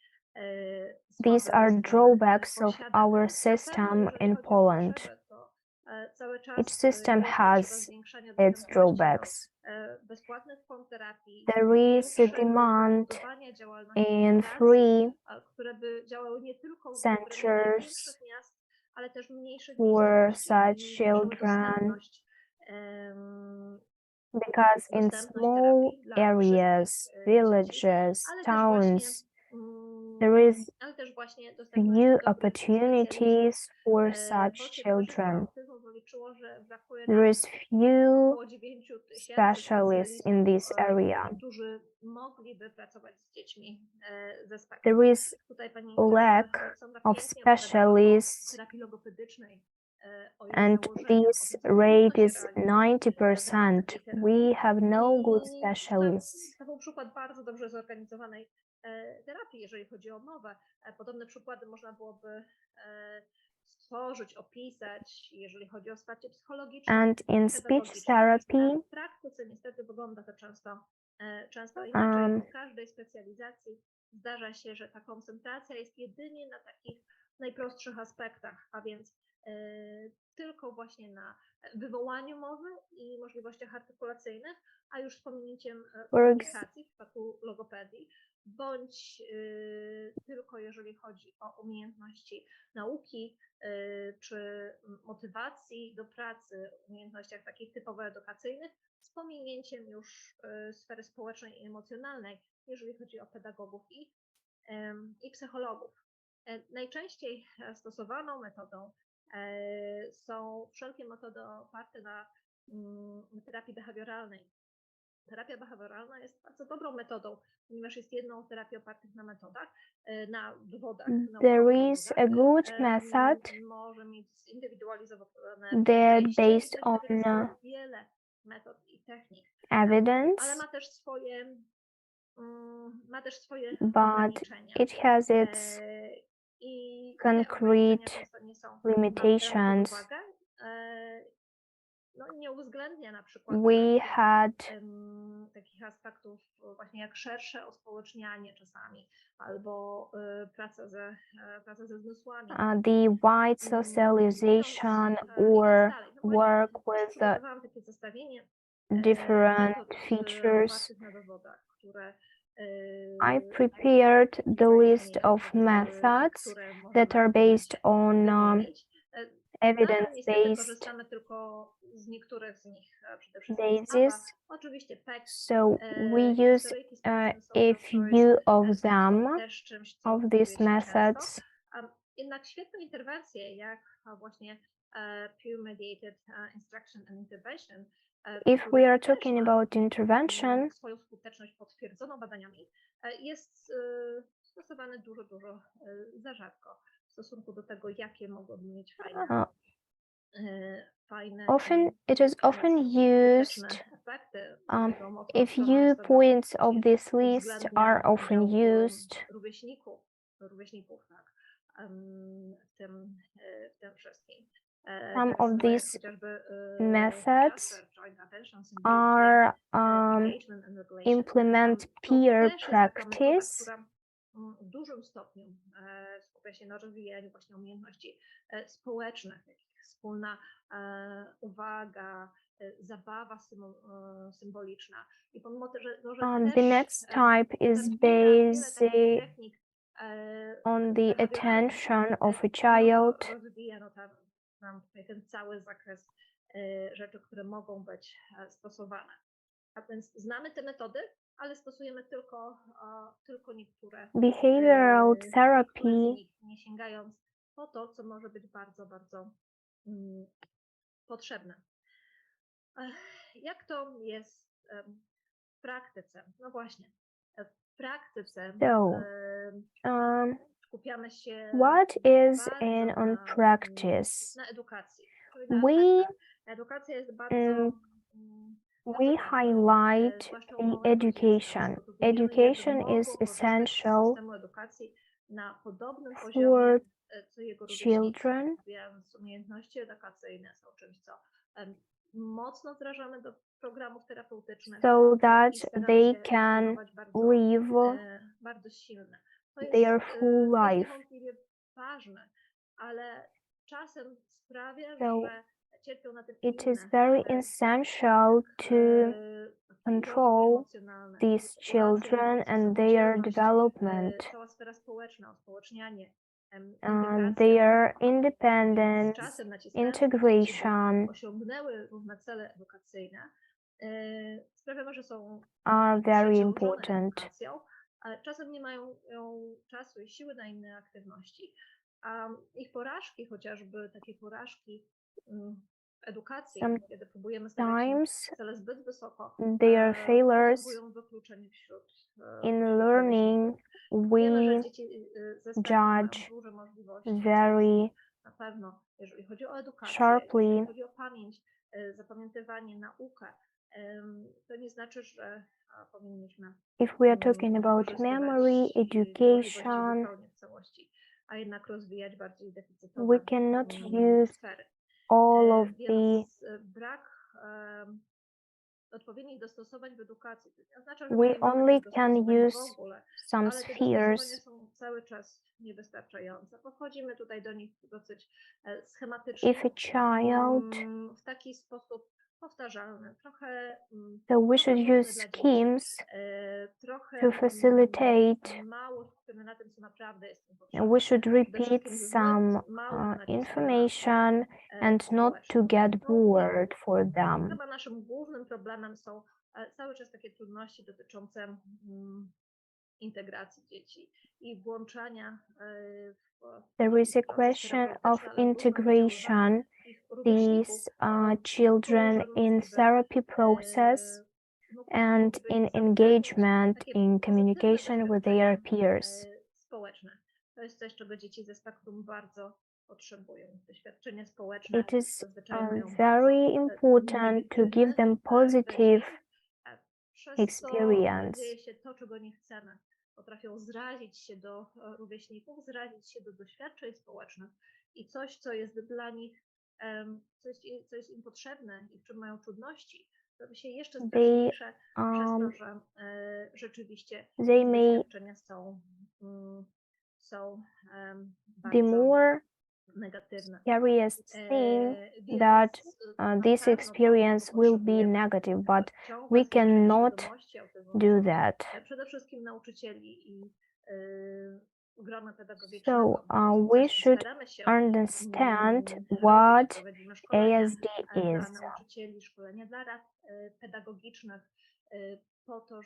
These słabe are strony drawbacks of posiada. our Na pewno, system jeżeli in chodzi o Poland. potrzebę, to cały czas Each system jest potrzeba has zwiększania its dostępności drawbacks. do bezpłatnych form terapii, There is a większego demand budowania działalności in fundacji, free które by działały nie tylko w obrębie centers większych miast, ale też mniejszych for miejscowości such i zwiększyły children, dostępność because in small terapii dla areas, wszystkich dzieci, villages, ale też właśnie towns, there is ale też właśnie few dostępność dobrych specjalistów. opportunities for such Polskie children. Towarzystwo Autyzmu wyliczyło, że brakuje There nam is few około 9 000 specialists in this specjalistów, area. którzy mogliby pracować z dziećmi ze spektrum. There is Tutaj pani lack Aleksandra of pięknie opowiadała specialists, o terapii logopedycznej, o jej and założeniach, o this tym, co powinno rate się is realizować w ramach 90%. takiej terapii. We have no good I specialists. to był przykład bardzo dobrze zorganizowanej terapii, jeżeli chodzi o mowę. Podobne przykłady można byłoby stworzyć, opisać, jeżeli chodzi o wsparcie psychologiczne, And in speech pedagogiczne. therapy, W praktyce niestety wygląda to często inaczej. W każdej specjalizacji zdarza się, że ta koncentracja jest jedynie na takich najprostszych aspektach, a więc tylko właśnie na wywołaniu mowy i możliwościach artykulacyjnych, a już z pominięciem komunikacji w przypadku logopedii, bądź tylko jeżeli chodzi o umiejętności nauki czy motywacji do pracy, umiejętnościach takich typowo edukacyjnych, z pominięciem już sfery społecznej i emocjonalnej, jeżeli chodzi o pedagogów i psychologów. Najczęściej stosowaną metodą są wszelkie metody oparte na terapii behawioralnej. Terapia behawioralna jest bardzo dobrą metodą, ponieważ jest jedną terapią opartych na metodach, na dowodach. there is a good method Może mieć zindywidualizowane that podejście, based jest on wiele metod i technik, evidence, ale ma też swoje but ograniczenia. it has its I concrete te często nie są limitations. brane pod uwagę. no, nie uwzględnia na przykład we had takich aspektów właśnie jak szersze ospołecznianie czasami, albo praca ze zmysłami. the wide socialization or work with Przygotowałam takie zestawienie different metod features. opartych na dowodach, które I prepared the list of methods that are based on evidence-based korzystamy tylko z niektórych z nich, przede wszystkim basis. oczywiście PEC, So we use a few of them, też czymś, co of próbuje these się methods. często. Jednak świetne interwencje, jak właśnie peer-mediated instruction and intervention, If we are talking about intervention, swoją skuteczność potwierdzoną badaniami, jest stosowane dużo za rzadko w stosunku do tego, jakie mogłoby mieć fajne it is often used if you points of this list are often used. Rówieśników, tak, w tym wszystkim. Some of these methods are implement peer practice. W dużym stopniu skupia się na rozwijaniu właśnie umiejętności społecznych, takich wspólna uwaga, zabawa symboliczna. I pomimo że the next type is based on the attention of a child. Rozwija nam tutaj ten cały zakres rzeczy, które mogą być stosowane. A więc znamy te metody, ale stosujemy tylko niektóre. Behavioral therapy, nie sięgając po to, co może być bardzo, bardzo potrzebne. Jak to jest w praktyce? No właśnie, w praktyce skupiamy się what is on practice? na edukacji. Edukacja jest bardzo we highlight the education. Education is essential for children. Umiejętności edukacyjne są czymś, co mocno wdrażamy do programów terapeutycznych, so that they can live bardzo silne. their full life. Ważne, ale czasem sprawia, So że cierpią na tym it is very essential to control these children and their development, their independence, integration are very important. Czasem nie mają czasu i siły na inne aktywności, a ich porażki, chociażby takie porażki edukacji, kiedy próbujemy stawiać cele zbyt wysoko, their failures powodują wykluczenie wśród in learning, we judge very na pewno, jeżeli chodzi o edukację, sharply. jeżeli chodzi o pamięć, zapamiętywanie, naukę, to nie znaczy, że powinniśmy If we are talking about memory, education, a jednak rozwijać bardziej deficytowe we cannot use sfery. all of the Więc brak odpowiednich dostosowań w edukacji. To oznacza, że we only can use some ale te spheres. dostosowania są cały czas niewystarczające. Podchodzimy tutaj do nich dosyć schematycznie. If a child, w taki sposób powtarzalny, trochę so we should use schemes to facilitate. mało skupiamy na tym, co naprawdę jest im potrzebne. We should repeat some information and not to get bored for them. Chyba naszym głównym problemem są cały czas takie trudności dotyczące integracji dzieci i włączania There is a question of integration these children in therapy process and in engagement in communication with their peers. Społeczne. To jest coś, czego dzieci ze spektrum bardzo potrzebują. Doświadczenia społeczne It is zazwyczaj mają very important to give them positive experience. Dzieje się to, czego nie chcemy. Potrafią zrazić się do rówieśników, zrazić się do doświadczeń społecznych i coś, co jest dla nich co jest im potrzebne i w czym mają trudności, robi się jeszcze They straszniejsze przez to, że rzeczywiście they may doświadczenia są the bardzo more negatywne. scariest thing Więc that na this pewno experience will be potrzebujemy negative, but ciągłe we zwiększenie cannot świadomości autyzmu do wśród, that. przede wszystkim nauczycieli i grona So pedagogicznego. we Zresztą should staramy się understand robić, what prowadzimy szkolenia ASD dla is. nauczycieli, szkolenia dla rad pedagogicznych, po to,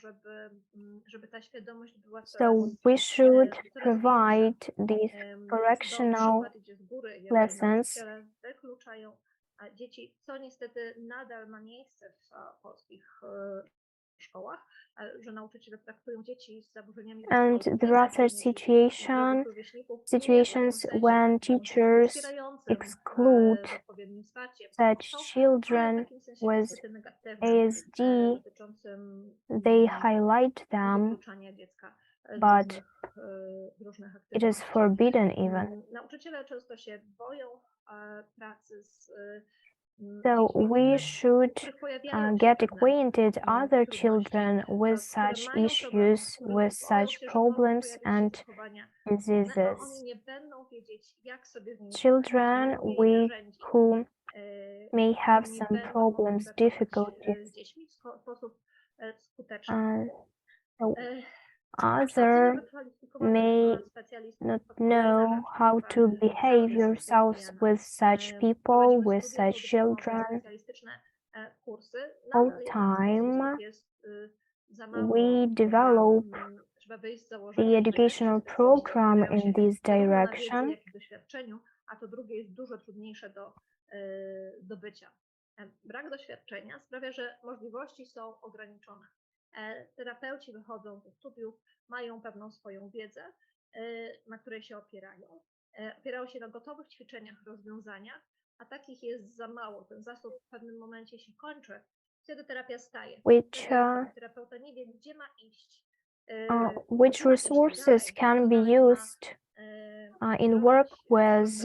żeby ta świadomość była So coraz we should większa. provide these To correctional przykład idzie z góry, jeżeli lessons nauczyciele wykluczają dzieci, co niestety nadal ma miejsce w polskich szkołach, że nauczyciele traktują dzieci z zaburzeniami and rozwoju there are other situations when teachers exclude such children with ASD, they highlight them, but it is forbidden even. Nauczyciele często się boją pracy z So we should których pojawiają się get pewne acquainted other trudności, children with które such mają problemy, issues, których with boją such się, że mogą problems pojawić się and zachowania trudne, a diseases. oni nie będą wiedzieć, jak sobie z nimi Children poradzić, nie mają narzędzi, who may have którymi some będą mogli problems, pracować difficulties, z dziećmi w sposób skuteczny. so Osoby other wykwalifikowane may specjalistów not to kolejna know rzecz, how która to behave jest yourselves rozwijana. with such people, Prowadzimy with studia such podyplomowe, children. specjalistyczne kursy. All Nadal jednak time specjalistów jest za mało. we develop Trzeba wyjść z założenia, the że najlepsi educational specjaliści program opierają się in this zarówno na wiedzy, direction. jak i doświadczeniu, a to drugie jest dużo trudniejsze do bycia. Brak doświadczenia sprawia, że możliwości są ograniczone. Terapeuci wychodzą ze studiów, mają pewną swoją wiedzę, na której się opierają. Opierają się na gotowych ćwiczeniach, rozwiązaniach, a takich jest za mało. Ten zasób w pewnym momencie się kończy, wtedy terapia staje. Which Terapeuta nie wie, gdzie ma iść. which resources can be used in work with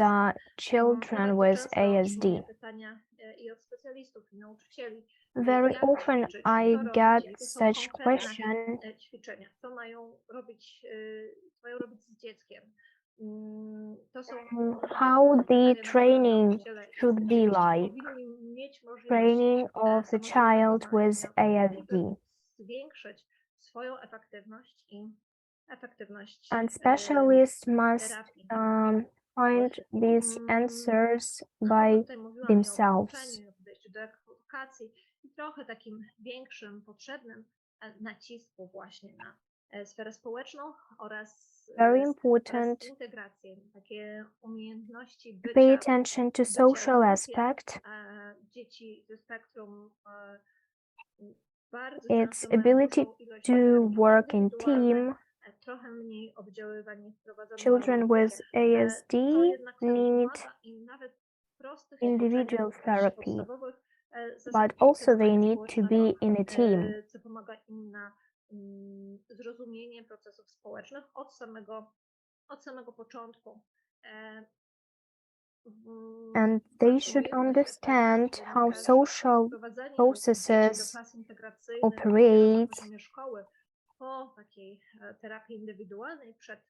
children with ASD. Pytania i od specjalistów, i nauczycieli. Very Jak often ćwiczyć, I co robić, get jakie są such konkretne question, ćwiczenia, co mają robić z dzieckiem. To są how the pytania, na które training nauczyciele should be like, powinni mieć możliwość training of the child with ASD. zwiększyć swoją efektywność i efektywność And specialists must terapii. find these answers by Tutaj mówiłam themselves. o podejściu do edukacji i trochę takim większym, potrzebnym nacisku właśnie na sferę społeczną oraz Very important integrację, takie umiejętności to pay bycia attention to w social grupie, aspect, dzieci ze spektrum bardzo its często mają ability dużą ilość to terapii work in indywidualnych, team. trochę mniej oddziaływań wprowadzonych Children with ASD co jednak temu need pomaga i nawet w prostych individual ćwiczeniach, therapy, podstawowych but zasadach also they testowania need to be społecznego, in a team. co pomaga im na zrozumienie procesów społecznych od samego początku. And they should understand how social processes operate na poziomie szkoły po takiej terapii indywidualnej przed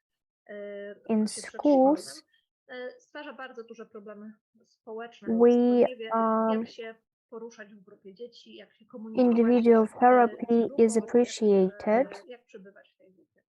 in okresie schools. przedszkolnym stwarza bardzo duże problemy społeczne. We Nie wie, jak się poruszać w grupie dzieci, jak się komunikować individual therapy z grupą, is appreciated. jak przebywać w tej grupie.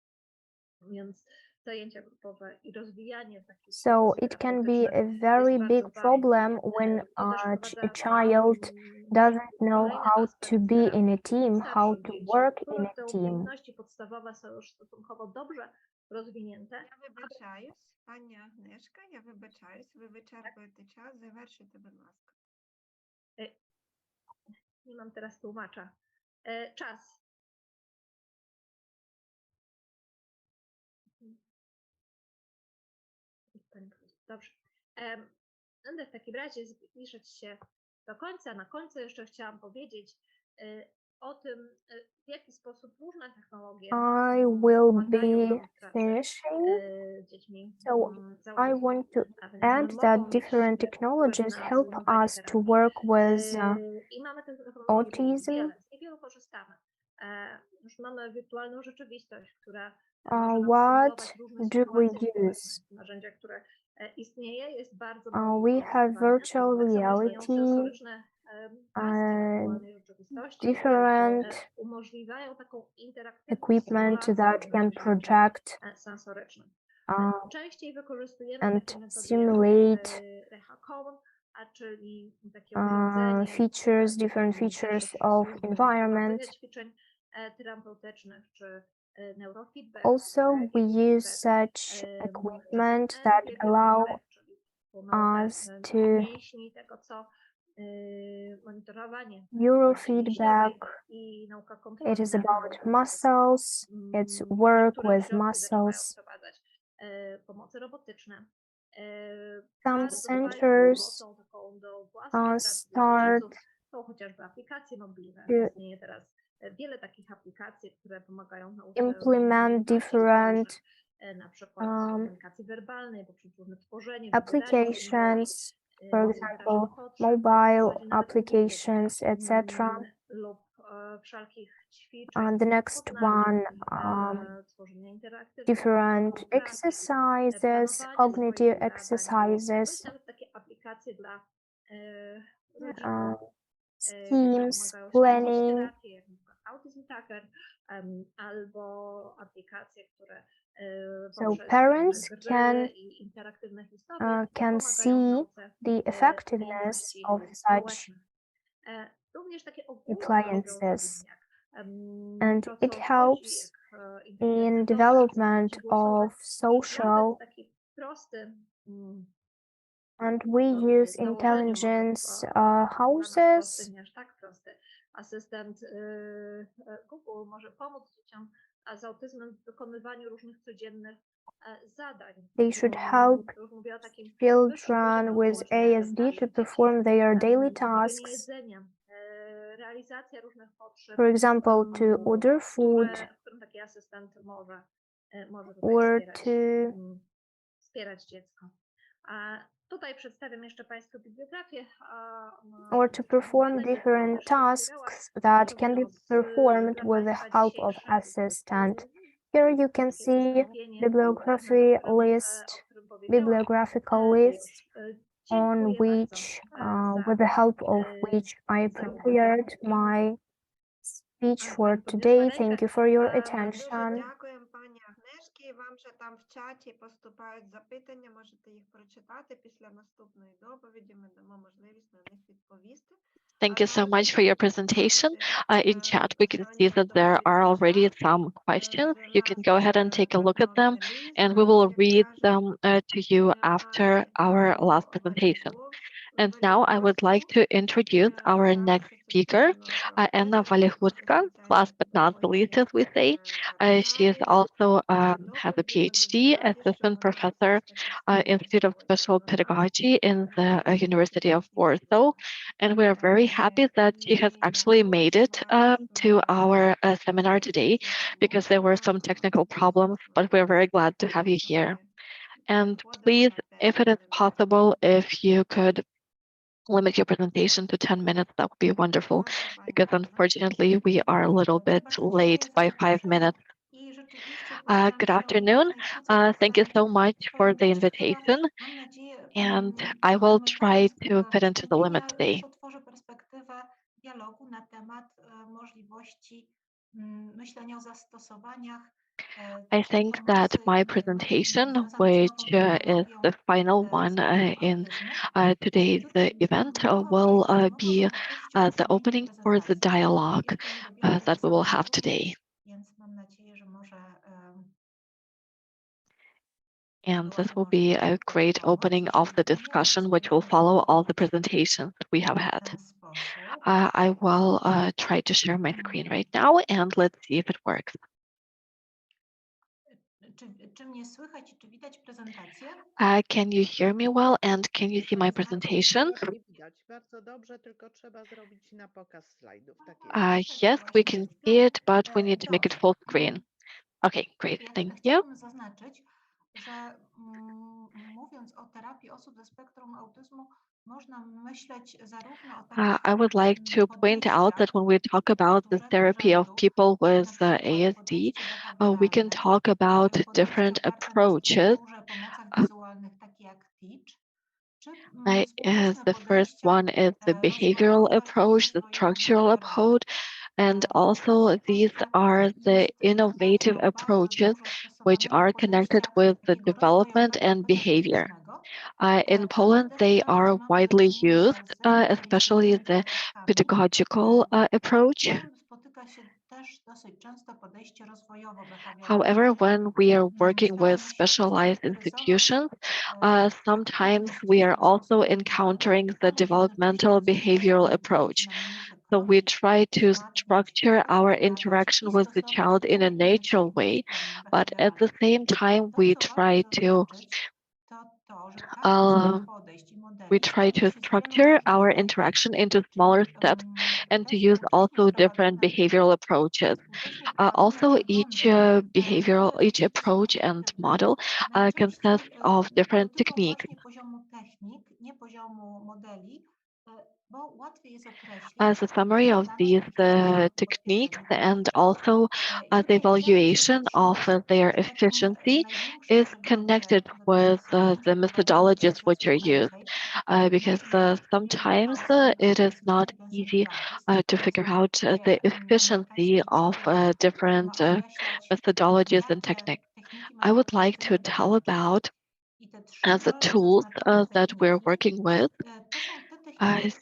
Więc zajęcia grupowe i rozwijanie takich So it can be a very big problem when a child doesn't know how to be in a team, how to work in a Te team. umiejętności podstawowe są już stosunkowo dobrze rozwinięte. Я вибачаюсь, пані Агнешка, я вибачаюсь, ви вичерпуєте час, завершуйте, будь ласка. Nie mam teraz tłumacza. Czas. Dobrze. Będę w takim razie zbliżać się do końca. Na końcu jeszcze chciałam powiedzieć, o tym, w jaki sposób różne technologie I will pomagają be nam w pracy finishing. z dziećmi So z I autyzmem. want to A więc one add mogą that mieć different wpływ technologies na help rozwiązywanie us to terapii. work with I mamy tych technologii autism. wiele, z niewielu korzystamy. Już mamy wirtualną rzeczywistość, która może nam What symulować różne do we sytuacje społeczne. use? Narzędzia, które istnieje, jest bardzo We mało have wykorzystywane. virtual Tak samo istnieją reality, sensoryczne paski wirtualnej rzeczywistości, które different umożliwiają taką interaktywną equipment symulację that różnych can doświadczeń project sensorycznych. uh, Częściej wykorzystujemy and takie metody jak simulate Rehacon, czyli takie urządzenie, features, different features of służy do environment. prowadzenia ćwiczeń terapeutycznych czy neurofeedback. Also, we use such equipment that allow us to mięśni, tego co monitorowanie neurofeedback. i nauka kontroli It is nad about tym. muscles. It's work Niektóre with środki zaczynają muscles. wprowadzać pomocy robotyczne. Some Bardzo centers pomocą taką do własnej pracy dla start rodziców są chociażby aplikacje mobilne. to Istnieje teraz wiele takich aplikacji, które pomagają w nauce implement different na przykład komunikacji werbalnej, poprzez różne tworzenie, applications, for example, mobile applications, etc. lub wszelkich ćwiczeń The next one, tworzenia interaktywnego, different exercises, cognitive exercises, nawet takie aplikacje dla rodziców, schemes, planning. terapię, jak na przykład Autism Tracker, albo aplikacje, które So parents i interaktywne historie can see the effectiveness of such również takie ogólne appliances, rozwiązania, and to, it co helps wchodzi in development of social, taki prosty and we use intelligence houses. Nie aż tak prosty. Asystent Google może pomóc dzieciom z autyzmem w wykonywaniu różnych codziennych zadań. They should help Mówię o takim children with ASD to perform their daily tasks. Jedzenia, realizacja różnych potrzeb. For example, to order food w którym taki asystent może or wspierać dziecko. A tutaj przedstawiam jeszcze Państwu bibliografię. or to perform different tasks that can be performed with the help of assistant. Here you can see bibliographical list on which, with the help of which I prepared my speech for today. Thank you for your attention. Дякуємо пані Агнешці. Вам же там в чаті поступають запитання, можете їх прочитати після наступної доповіді. Ми дамо можливість на них відповісти. Thank you so much for your presentation. In chat, we can see that there are already some questions. You can go ahead and take a look at them, and we will read them to you after our last presentation. And now I would like to introduce our next speaker, Anna Waligórska, last but not the least, as we say. She is also has a PhD, assistant professor, Institute of Special Pedagogy in the University of Warsaw. And we are very happy that she has actually made it to our seminar today, because there were some technical problems, but we're very glad to have you here. And please, if it is possible, if you could limit your presentation to 10 minutes, that would be wonderful, because unfortunately we are a little bit late by 5 minutes. Good afternoon. Thank you so much for the invitation, and I will try to fit into the limit today. I think that my presentation, which is the final one in today's event, will be the opening for the dialogue that we will have today. And this will be a great opening of the discussion, which will follow all the presentations that we have had. I will try to share my screen right now, and let's see if it works. czy mnie słychać i czy widać prezentację? Can you hear me well and can you see my presentation? Nie widać bardzo dobrze, tylko trzeba zrobić na pokaz slajdów. Tak jest. Yes, we can see it, but we need to make it full screen. Okay, great, thank you. Chciałabym zaznaczyć, że mówiąc o terapii osób ze spektrum autyzmu, można myśleć zarówno o takich I would like to point out that when we talk about the therapy of people with ASD, we can talk about different approaches. pomocach wizualnych, takie jak teach, czy The first one is the behavioral approach, the structural approach, and also these are the innovative approaches which are connected with the development and behavior. In Poland, they are widely used, especially the pedagogical approach. However, when we are working with specialized institutions, sometimes we are also encountering the developmental behavioral approach. So we try to structure our interaction with the child in a natural way, but at the same time, we try to structure our interaction into smaller steps and to use also different behavioral approaches. Also, each approach and model consists of different techniques. As a summary of these techniques and also the evaluation of their efficiency is connected with the methodologies which are used, because sometimes it is not easy to figure out the efficiency of different methodologies and techniques. I would like to tell about the tools that we're working with.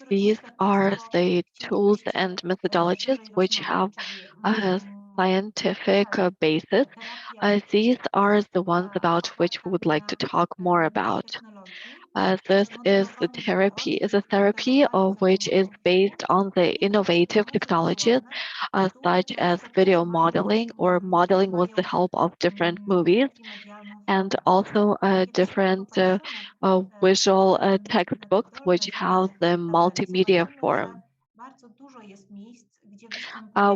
These are the tools and methodologies which have a scientific basis. These are the ones about which we would like to talk more about. This is a therapy of which is based on the innovative technologies such as video modeling or modeling with the help of different movies, and also different visual textbooks which have the multimedia form.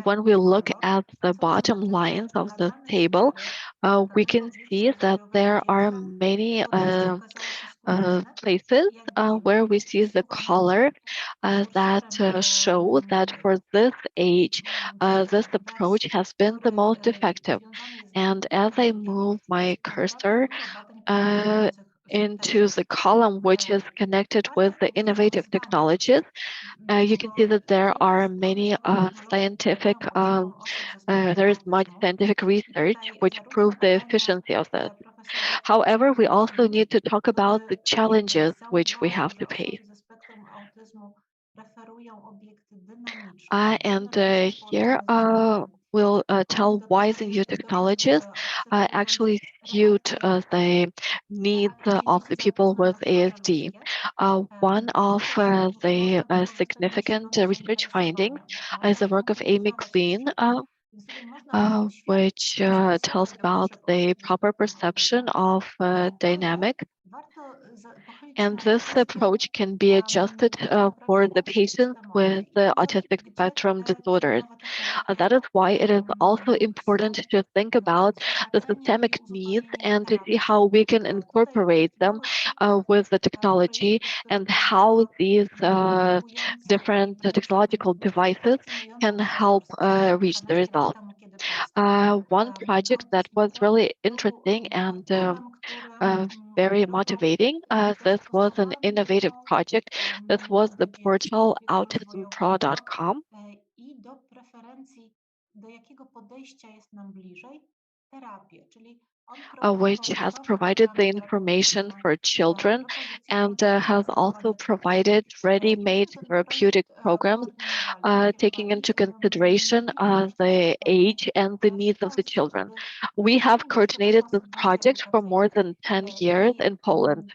When we look at the bottom lines of the table, we can see that there are many places where we see the color that show that for this age, this approach has been the most effective. And as I move my cursor into the column which is connected with the innovative technologies, you can see that there are many there is much scientific research which proves the efficiency of this. However, we also need to talk about the challenges which we have to face. And here we'll tell why the new technologies actually suit the needs of the people with ASD. One of the significant research findings is the work of Amy Klein, which tells about the proper perception of dynamic. And this approach can be adjusted for the patients with autistic spectrum disorders. That is why it is also important to think about the systemic needs and to see how we can incorporate them with the technology and how these different technological devices can help reach the result. One project that was really interesting and very motivating. This was an innovative project. This was the portal autismpro.com. Which has provided the information for children and has also provided ready-made therapeutic programs taking into consideration the age and the needs of the children. We have coordinated this project for more than 10 years in Poland.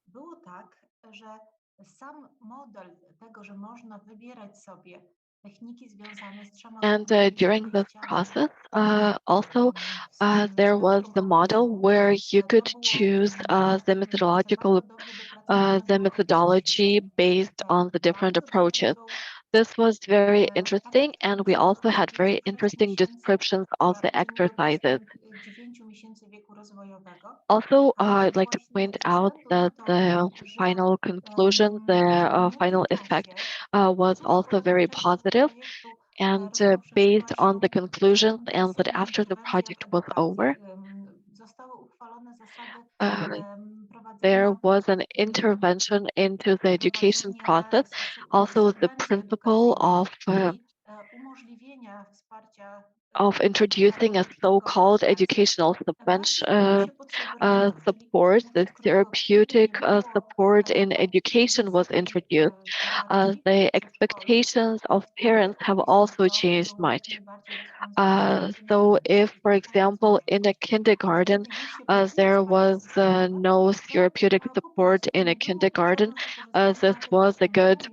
Było tak, że sam model tego, że można wybierać sobie And during this process, also there was the model where you could choose the methodology based on the different approaches. This was very interesting, and we also had very interesting descriptions of the exercises. Also, I'd like to point out that the final conclusion, the final effect was also very positive. And based on the conclusions and that after the project was over, there was an intervention into the education process. Also, the principle of introducing a so-called educational support, the therapeutic support in education was introduced. The expectations of parents have also changed much. So if, for example, in a kindergarten, there was no therapeutic support in a kindergarten, this was a good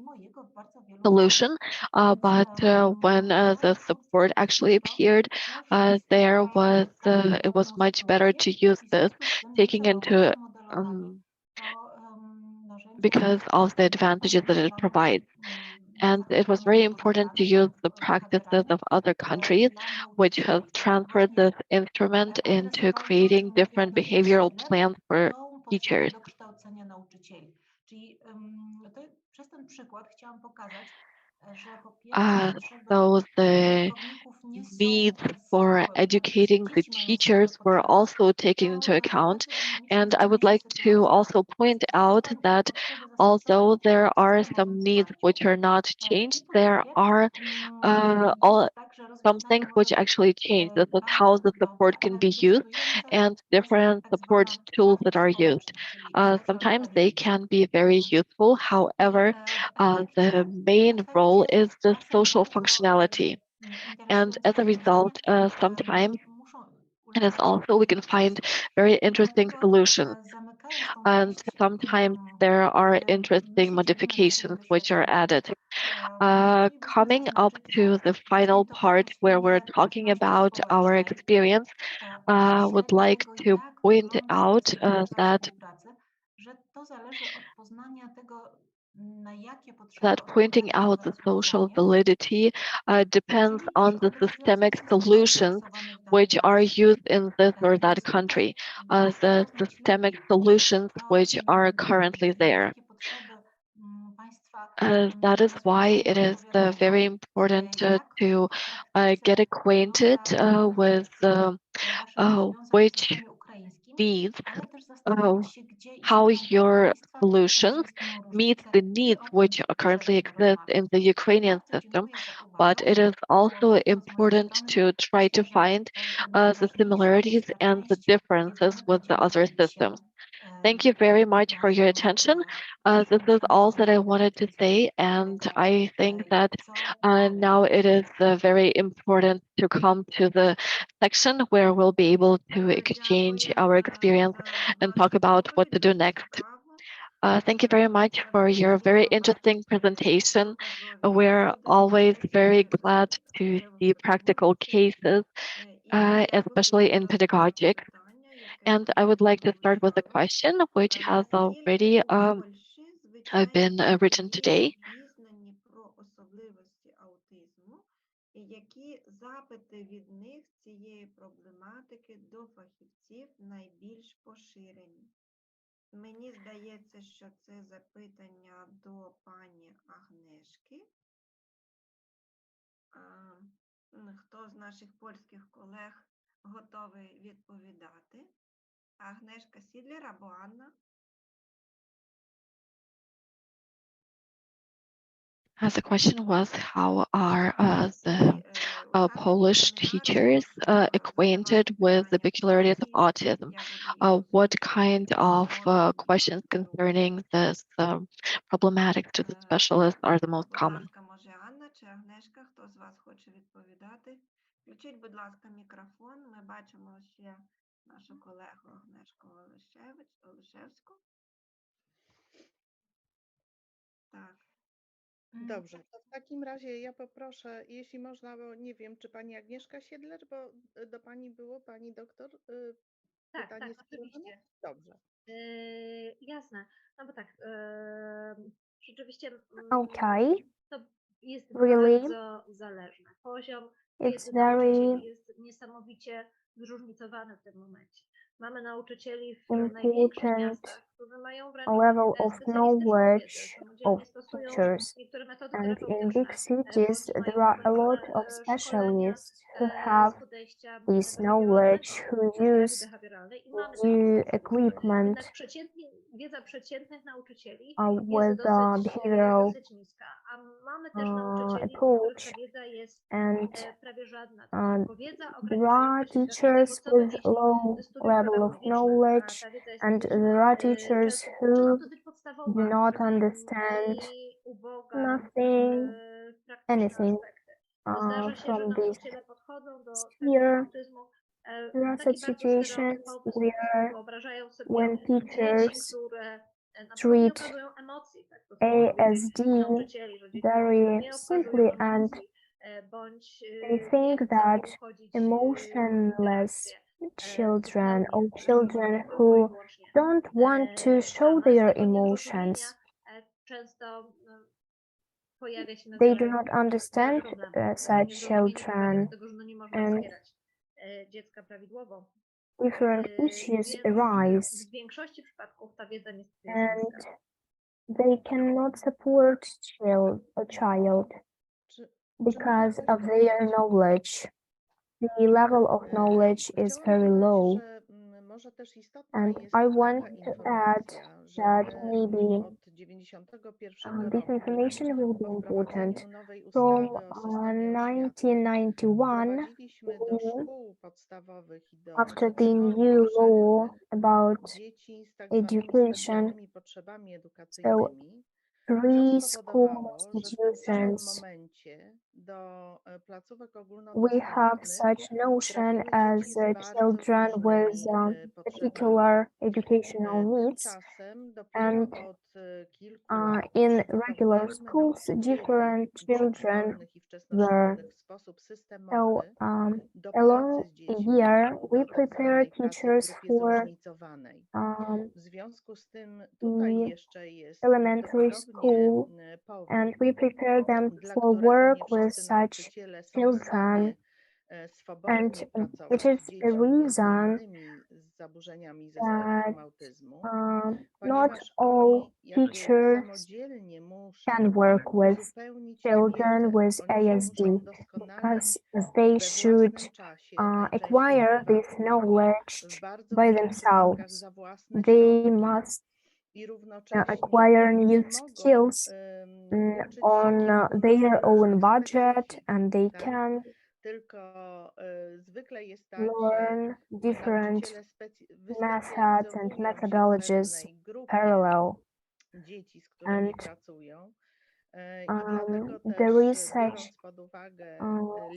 solution. But when the support actually appeared, it was much better to use this, taking into because of the advantages that it provides. And it was very important to use the practices of other countries, which has transferred this instrument into creating different behavioral plans for teachers. So the needs for educating the teachers were also taken into account. And I would like to also point out that although there are some needs which are not changed, there are some things which actually change. This is how the support can be used and different support tools that are used. Sometimes they can be very useful. However, the main role is the social functionality. And as a result, sometimes it is also we can find very interesting solutions. And sometimes there are interesting modifications which are added. Coming up to the final part where we're talking about our experience, would like to point out that pointing out the social validity depends on the systemic solutions which are used in this or that country, the systemic solutions which are currently there. That is why it is very important to get acquainted with which needs, how your solutions meet the needs which currently exist in the Ukrainian system. But it is also important to try to find the similarities and the differences with the other systems. Thank you very much for your attention. This is all that I wanted to say, and I think that now it is very important to come to the section where we'll be able to exchange our experience and talk about what to do next. Thank you very much for your very interesting presentation. We're always very glad to see practical cases, especially in pedagogics. And I would like to start with a question which has already been written today. Обізнані про особливості аутизму, і які запити від них з цієї проблематики до фахівців найбільш поширені? Мені здається, що це запитання до пані Агнешки. Хто з наших польських колег готовий відповідати? Агнешка Сідлер або Анна? The question was, how are the Polish teachers acquainted with the peculiarities of autism? What kind of questions concerning this problematics to the specialists are the most common? Будь ласка, може Анна чи Агнешка, хто з вас хоче відповідати? Включіть, будь ласка, мікрофон. Ми бачимо ще нашу колегу Агнешку Олешевську. Так. Dobrze, to w takim razie ja poproszę, jeśli można, bo nie wiem, czy pani Agnieszka Siedler, bo do pani było, pani doktor, Tak, pytanie tak, skierowane? oczywiście. Dobrze. Jasne. No bo tak, rzeczywiście Okay, to jest really, bardzo zależne. Poziom it's wiedzy very nauczycieli jest niesamowicie zróżnicowany w tym momencie. Mamy nauczycieli w największych important miastach, którzy mają wręcz level of specjalistyczną wiedzę, knowledge samodzielnie of stosują teachers. niektóre metody And in terapeutyczne, big cities, bądź there mają are a lot określone of szkolenia specialists who have z podejścia this knowledge, behawioralnego, who terapii use behawioralnej i mamy takie new specjalistów. equipment Jednak wiedza przeciętnych nauczycieli jest with behavioral dosyć niska, a mamy też nauczycieli, u których ta approach, wiedza jest and prawie żadna. To znaczy, bo wiedza there are ograniczająca się do tego, teachers co my with mieliśmy low ze studiów level of pedagogicznych, a knowledge, ta wiedza jest and there are teachers często who dosyć do podstawowa not understand i uboga nothing, w praktyczne anything aspekty. Bo zdarza się, że from this nauczyciele podchodzą do spektrum sphere. autyzmu There are w taki such bardzo situations stereotypowy sposób. where Wyobrażają sobie when dzieci, teachers które na przykład nie treat okazują emocji, tak to są odpowiedzi ASD nauczycieli, że dzieci, które very nie okazują simply, and emocji, bądź they nie think chcą that uchodzić w emotionless terapię children or psychologiczną, że chcą children być tylko i who wyłącznie don't want to show sama. Z their tego emotions, niezrozumienia często pojawia się na they do wiele not wiele understand problemów. Takie such niezrozumienie prowadzi do children, tego, że no nie można and wspierać dziecka prawidłowo. different issues Więc arise, w większości przypadków ta wiedza niestety jest and niska. they cannot support a child Czy because mogę of their prosić? knowledge. The level of knowledge is Chciałam very dodać, low, że może też istotna and jest I want taka to add informacja, że that my maybe od 91 this roku information will be po important. wprowadzeniu nowej From ustawy o systemie oświaty 1991, wprowadziliśmy do we, szkół podstawowych i do after the przedszkoli new law powszechnych about dzieci z tak zwanymi education, specjalnymi potrzebami so edukacyjnymi, co preschool spowodowało, że w tym samym institutions, momencie do placówek we have ogólnodostępnych such notion trafiły dzieci as z bardzo children with różnymi potrzebami. particular educational needs, Tymczasem and dopiero od kilku lat in regular przygotowujemy schools, nauczycieli different children przedszkolnych i were. wczesnoszkolnych w sposób So systemowy do along pracy z a dziećmi, year, we do tak prepare zwanej pracy w teachers grupie for zróżnicowanej. W związku z tym tutaj the jeszcze jest elementary prawdopodobnie school, and powód, we prepare them dla for którego nie work with wszyscy such nauczyciele są w children, stanie and swobodnie it pracować z is a dziećmi, między reason innymi z zaburzeniami ze that spektrum autyzmu, not ponieważ all oni jakby teachers samodzielnie can muszą work with uzupełnić children wiedzę. with Oni się ASD muszą doskonalić because they we should własnym czasie. Najczęściej acquire bywa this to w knowledge bardzo by wielu przypadkach themselves. za własne They środki must i równocześnie acquire nie new mogą skills uczyć się on kilkunastu their own różnych budget, specyfik, and they tak? can Tylko zwykle jest tak, że learn different nauczyciele methods and wyspecjalizowują się w methodologies pewnej grupie parallel. dzieci, z którymi And pracują. I dlatego there też, is such biorąc pod uwagę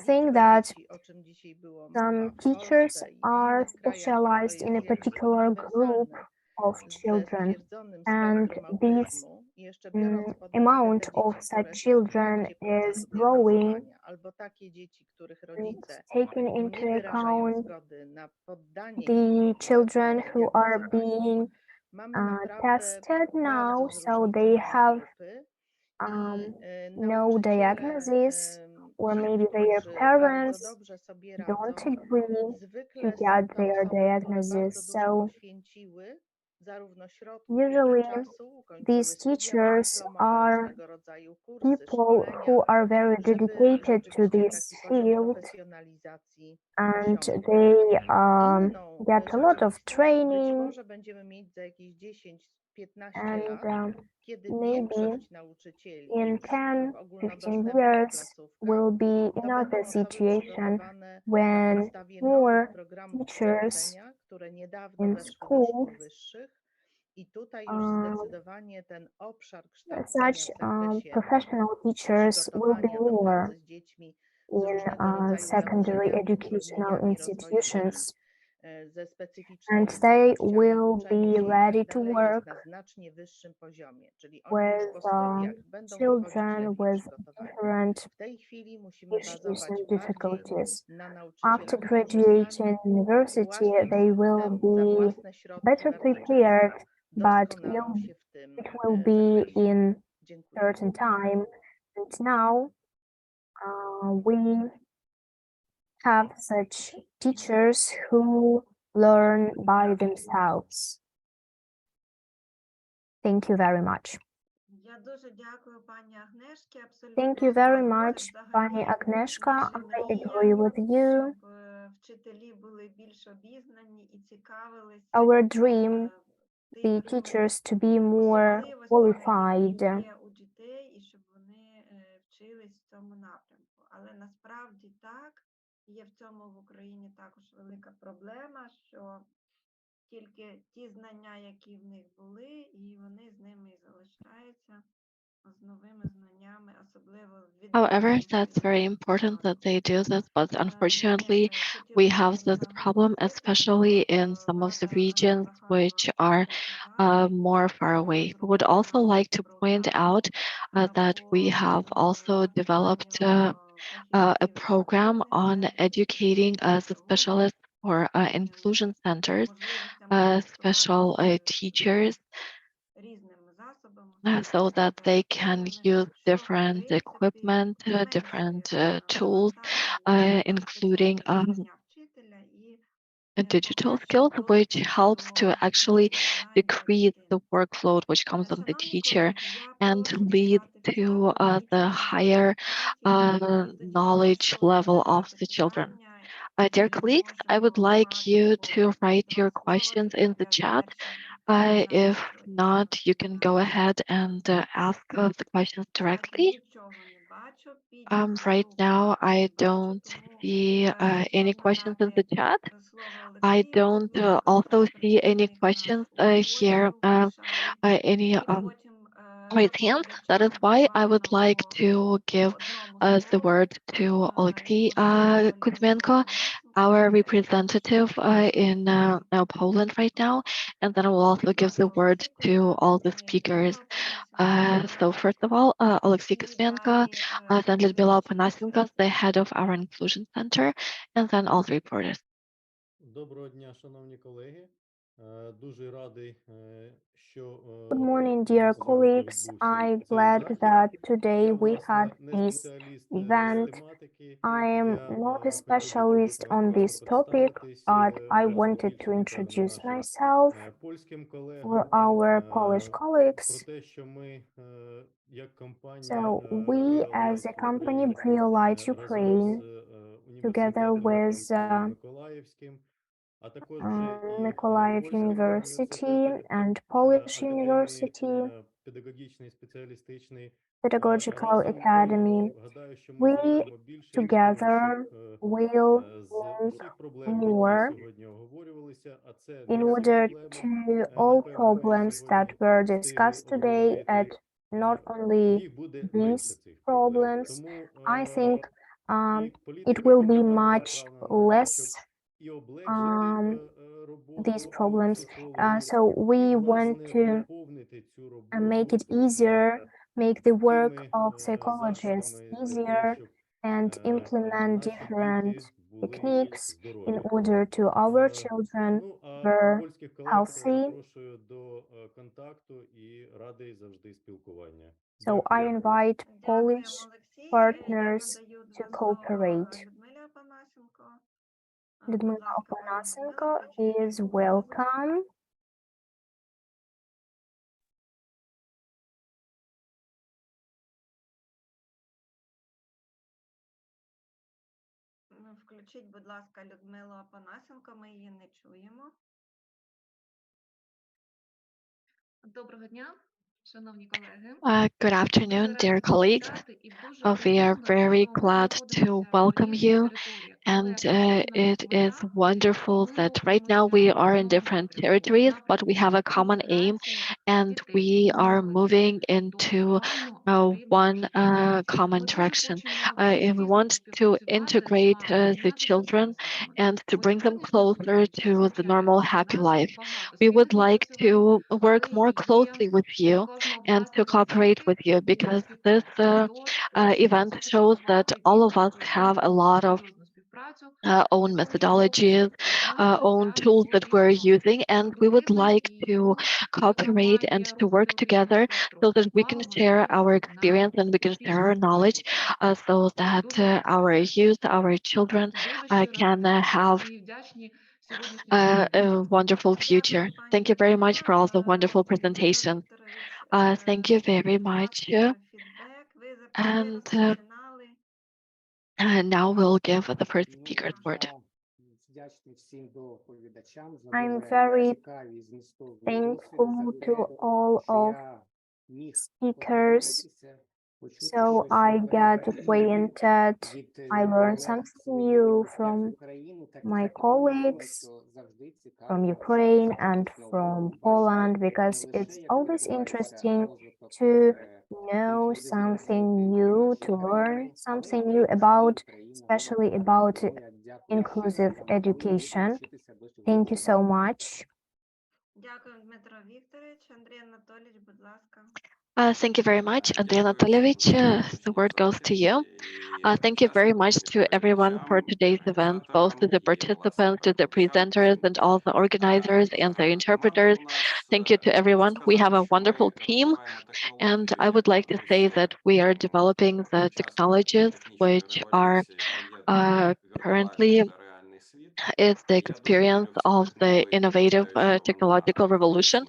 thing liczbę that dzieci, o czym dzisiaj było some mowa w teachers Polsce i w are innych krajach, to specialized in jest a zjawisko particular group uniwersalne of ze children, stwierdzonym and spektrum this autyzmu. I jeszcze biorąc pod uwagę amount te of dzieci, such które są w children trakcie is procesu growing, diagnozowania, albo takie dzieci, których and rodzice taking nie into wyrażają account zgody na poddanie ich the children who are diagnozowaniu, being mamy naprawdę tested now, bardzo so they zróżnicowane have grupy um, i no nauczyciele, diagnosis, or ci, maybe their którzy bardzo parents dobrze sobie don't radzą, agree to zwykle są get to their osoby, które bardzo diagnosis. dużo So poświęciły, zarówno środków, jak i usually czasu, ukończyły these studia teachers podyplomowe, are różnego rodzaju kursy, people szkolenia, who are very żeby dedicated to rzeczywiście this taki poziom field, profesjonalizacji and osiągnąć. they Inną get a lot of rzeczywistość być training, może będziemy mieć za jakieś 10-15 and lat, kiedy maybe większość nauczycieli in w 10-15 ogólnodostępnych years placówkach will be to another będą osoby situation przygotowane na when podstawie nowych more programów teachers kształcenia, które niedawno in weszły do szkół schools, wyższych. I tutaj już um, zdecydowanie ten obszar kształcenia such w zakresie professional teachers will be przygotowania do more pracy z dziećmi z in różnego rodzaju secondary zaburzeniami, educational utrudnieniami rozwojowymi institutions. ze and specyficznymi they trudnościami will uczenia be się i ready tak to dalej, jest work na znacznie wyższym poziomie, czyli oni już with po studiach będą wychodzić children lepiej with przygotowani. different W tej chwili musimy issues bazować and bardziej difficulties. na After nauczycielach, którzy graduating sami university, własnym they will trudem, za be własne środki, better bardzo prepared, często but doskonalą się w tym it will be zakresie. in Dziękuję. certain time. And now we have such teachers who learn by themselves. Thank you very much. Я дуже дякую пані Агнешці. Thank Абсолютно you very згодна. Це much, взагалі Pani Agnieszka. наша I мрія, agree with you. щоб вчителі були більш обізнані і цікавилися Our dream, the тими teachers to be more особливостями, qualified. які є у дітей, і щоб вони вчились в цьому напрямку. Але насправді так, є в цьому в Україні також велика проблема, що тільки ті знання, які в них були, і вони з ними і залишаються, з новими знаннями, особливо в However, віддаленому that's very important that they do this, but unfortunately, we have this problem, especially in some of the regions which are more far away. We would also like to point out that we have also developed a program on educating the specialists for inclusion centers, special teachers, різними засобами, so that they can use що, в different принципі, equipment, different tools, including знання вчителя і digital skills, which helps to actually decrease the workload which comes on the teacher and lead to the higher knowledge level of the children. Dear colleagues, I would like you to write your questions in the chat. If not, you can go ahead and ask the questions directly. Right now, I don't see any questions in the chat. I don't also see any questions here, any raised hands. That is why I would like to give the word to Oleksiy Kuzmenko, our representative in Poland right now, and then I will also give the word to all the speakers. So first of all, Oleksiy Kuzmenko, then Lyudmila Opanasenko, the head of our inclusion center, and then all the reporters. Доброго дня, шановні колеги. Дуже радий, що Good morning, dear colleagues. I'm glad that today we had this event. I am not a specialist on this topic, but I wanted to introduce myself for our Polish colleagues. So we, as a company, Briolight Ukraine, together with Mykolaiv University and Polish University, Pedagogical Academy, we together will make more in order to all problems that were discussed today, and not only these problems. I think it will be much less these problems. So we want to make it easier, make the work of psychologists easier, and implement different techniques in order to our children were healthy. So I invite Polish partners to cooperate. Lyudmila Opanasenko is welcome. Включіть, будь ласка, Людмилу Опанасенко, ми її не чуємо. Доброго дня, шановні колеги. Good afternoon, dear colleagues. We are very glad to welcome you And it is wonderful that right now we are in different territories, but we have a common aim, and we are moving into one common direction. And we want to integrate the children and to bring them closer to the normal happy life. We would like to work more closely with you and to cooperate with you, because this event shows that all of us have a lot of own methodologies, own tools that we're using, and we would like to cooperate and to work together so that we can share our experience and we can share our knowledge, so that our youth, our children can have a wonderful future. Thank you very much for all the wonderful presentations. Thank you very much. And now we'll give the first speaker's word. I'm very thankful to all of speakers. So I got acquainted, I learned something new from my colleagues from Ukraine and from Poland, because it's always interesting to know something new, to learn something new about, especially about inclusive education. Thank you so much. Thank you very much, Andrei Anatolievich. The word goes to you. Thank you very much to everyone for today's event, both to the participants, to the presenters, and all the organizers and the interpreters. Thank you to everyone. We have a wonderful team, and I would like to say that we are developing the technologies which are currently is the experience of the innovative technological revolution,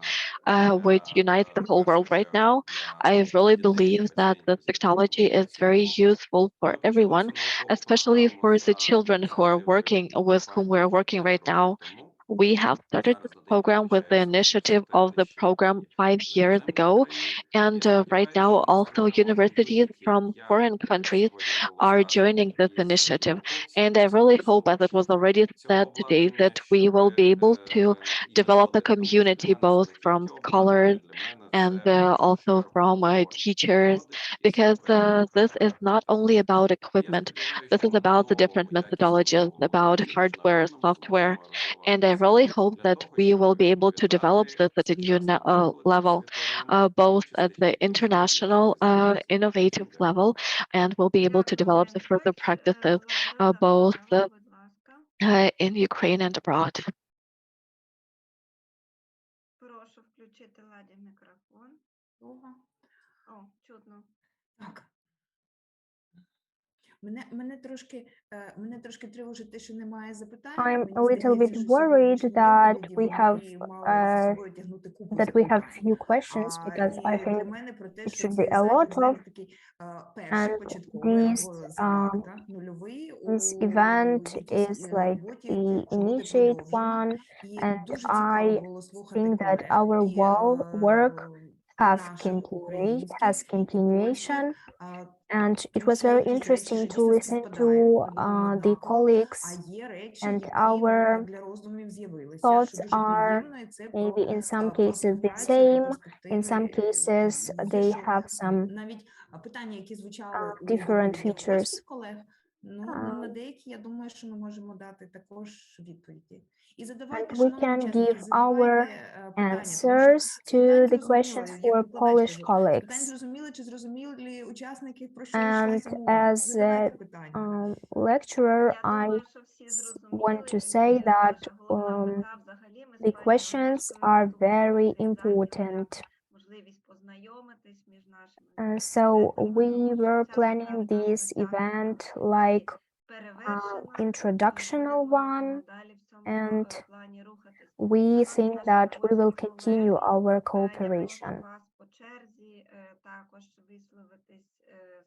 which unites the whole world right now. I really believe that the technology is very useful for everyone, especially for the children who are working with whom we're working right now. We have started this program with the initiative of the program 5 years ago. And right now, also universities from foreign countries are joining this initiative. And I really hope, as it was already said today, that we will be able to develop a community both from scholars and also from teachers, because this is not only about equipment. This is about the different methodologies, about hardware, software, and I really hope that we will be able to develop this at a new level, both at the international innovative level, and we'll be able to develop the further practices both in Ukraine and abroad. Прошу включити Ладі мікрофон. О, чутно. Так. Мене трошки тривожить те, що немає запитань. I'm Мені a little bit здається, що worried сьогоднішній that день we have few questions, because I think для мене про те, it що should be цей a lot захід, of, знаєте, такий перший, and початковий або захід, нульовий this у event якійсь is like роботі, the що буде initiate продовжено. one, І and дуже цікаво I було слухати think that колег our work і has наших українських, has і continuation, польських, and it тому was що є very якісь речі, interesting що to дійсно listen to співпадають один the однаково, colleagues, а є речі, and які our для роздумів з'явилися, thoughts що дуже are приємно, і це maybe in some про cases the співпрацю, про same, in перспективи. some cases Є, they що have some навіть питання, які звучали у different доповідях features. польських колег, на деякі, я думаю, що ми можемо дати також відповіді. І задавайте, And we шановні can учасники, give our задавайте питання, тому що answers to the зрозуміло, questions як for викладач Polish кажу, питань colleagues. зрозуміли, чи зрозуміли учасники, про що And йшлася мова. as Задавайте a питання. lecturer, I want to say that the questions are very important. So we were planning this event like introductional one, and we think that we will continue our cooperation. По черзі також висловитись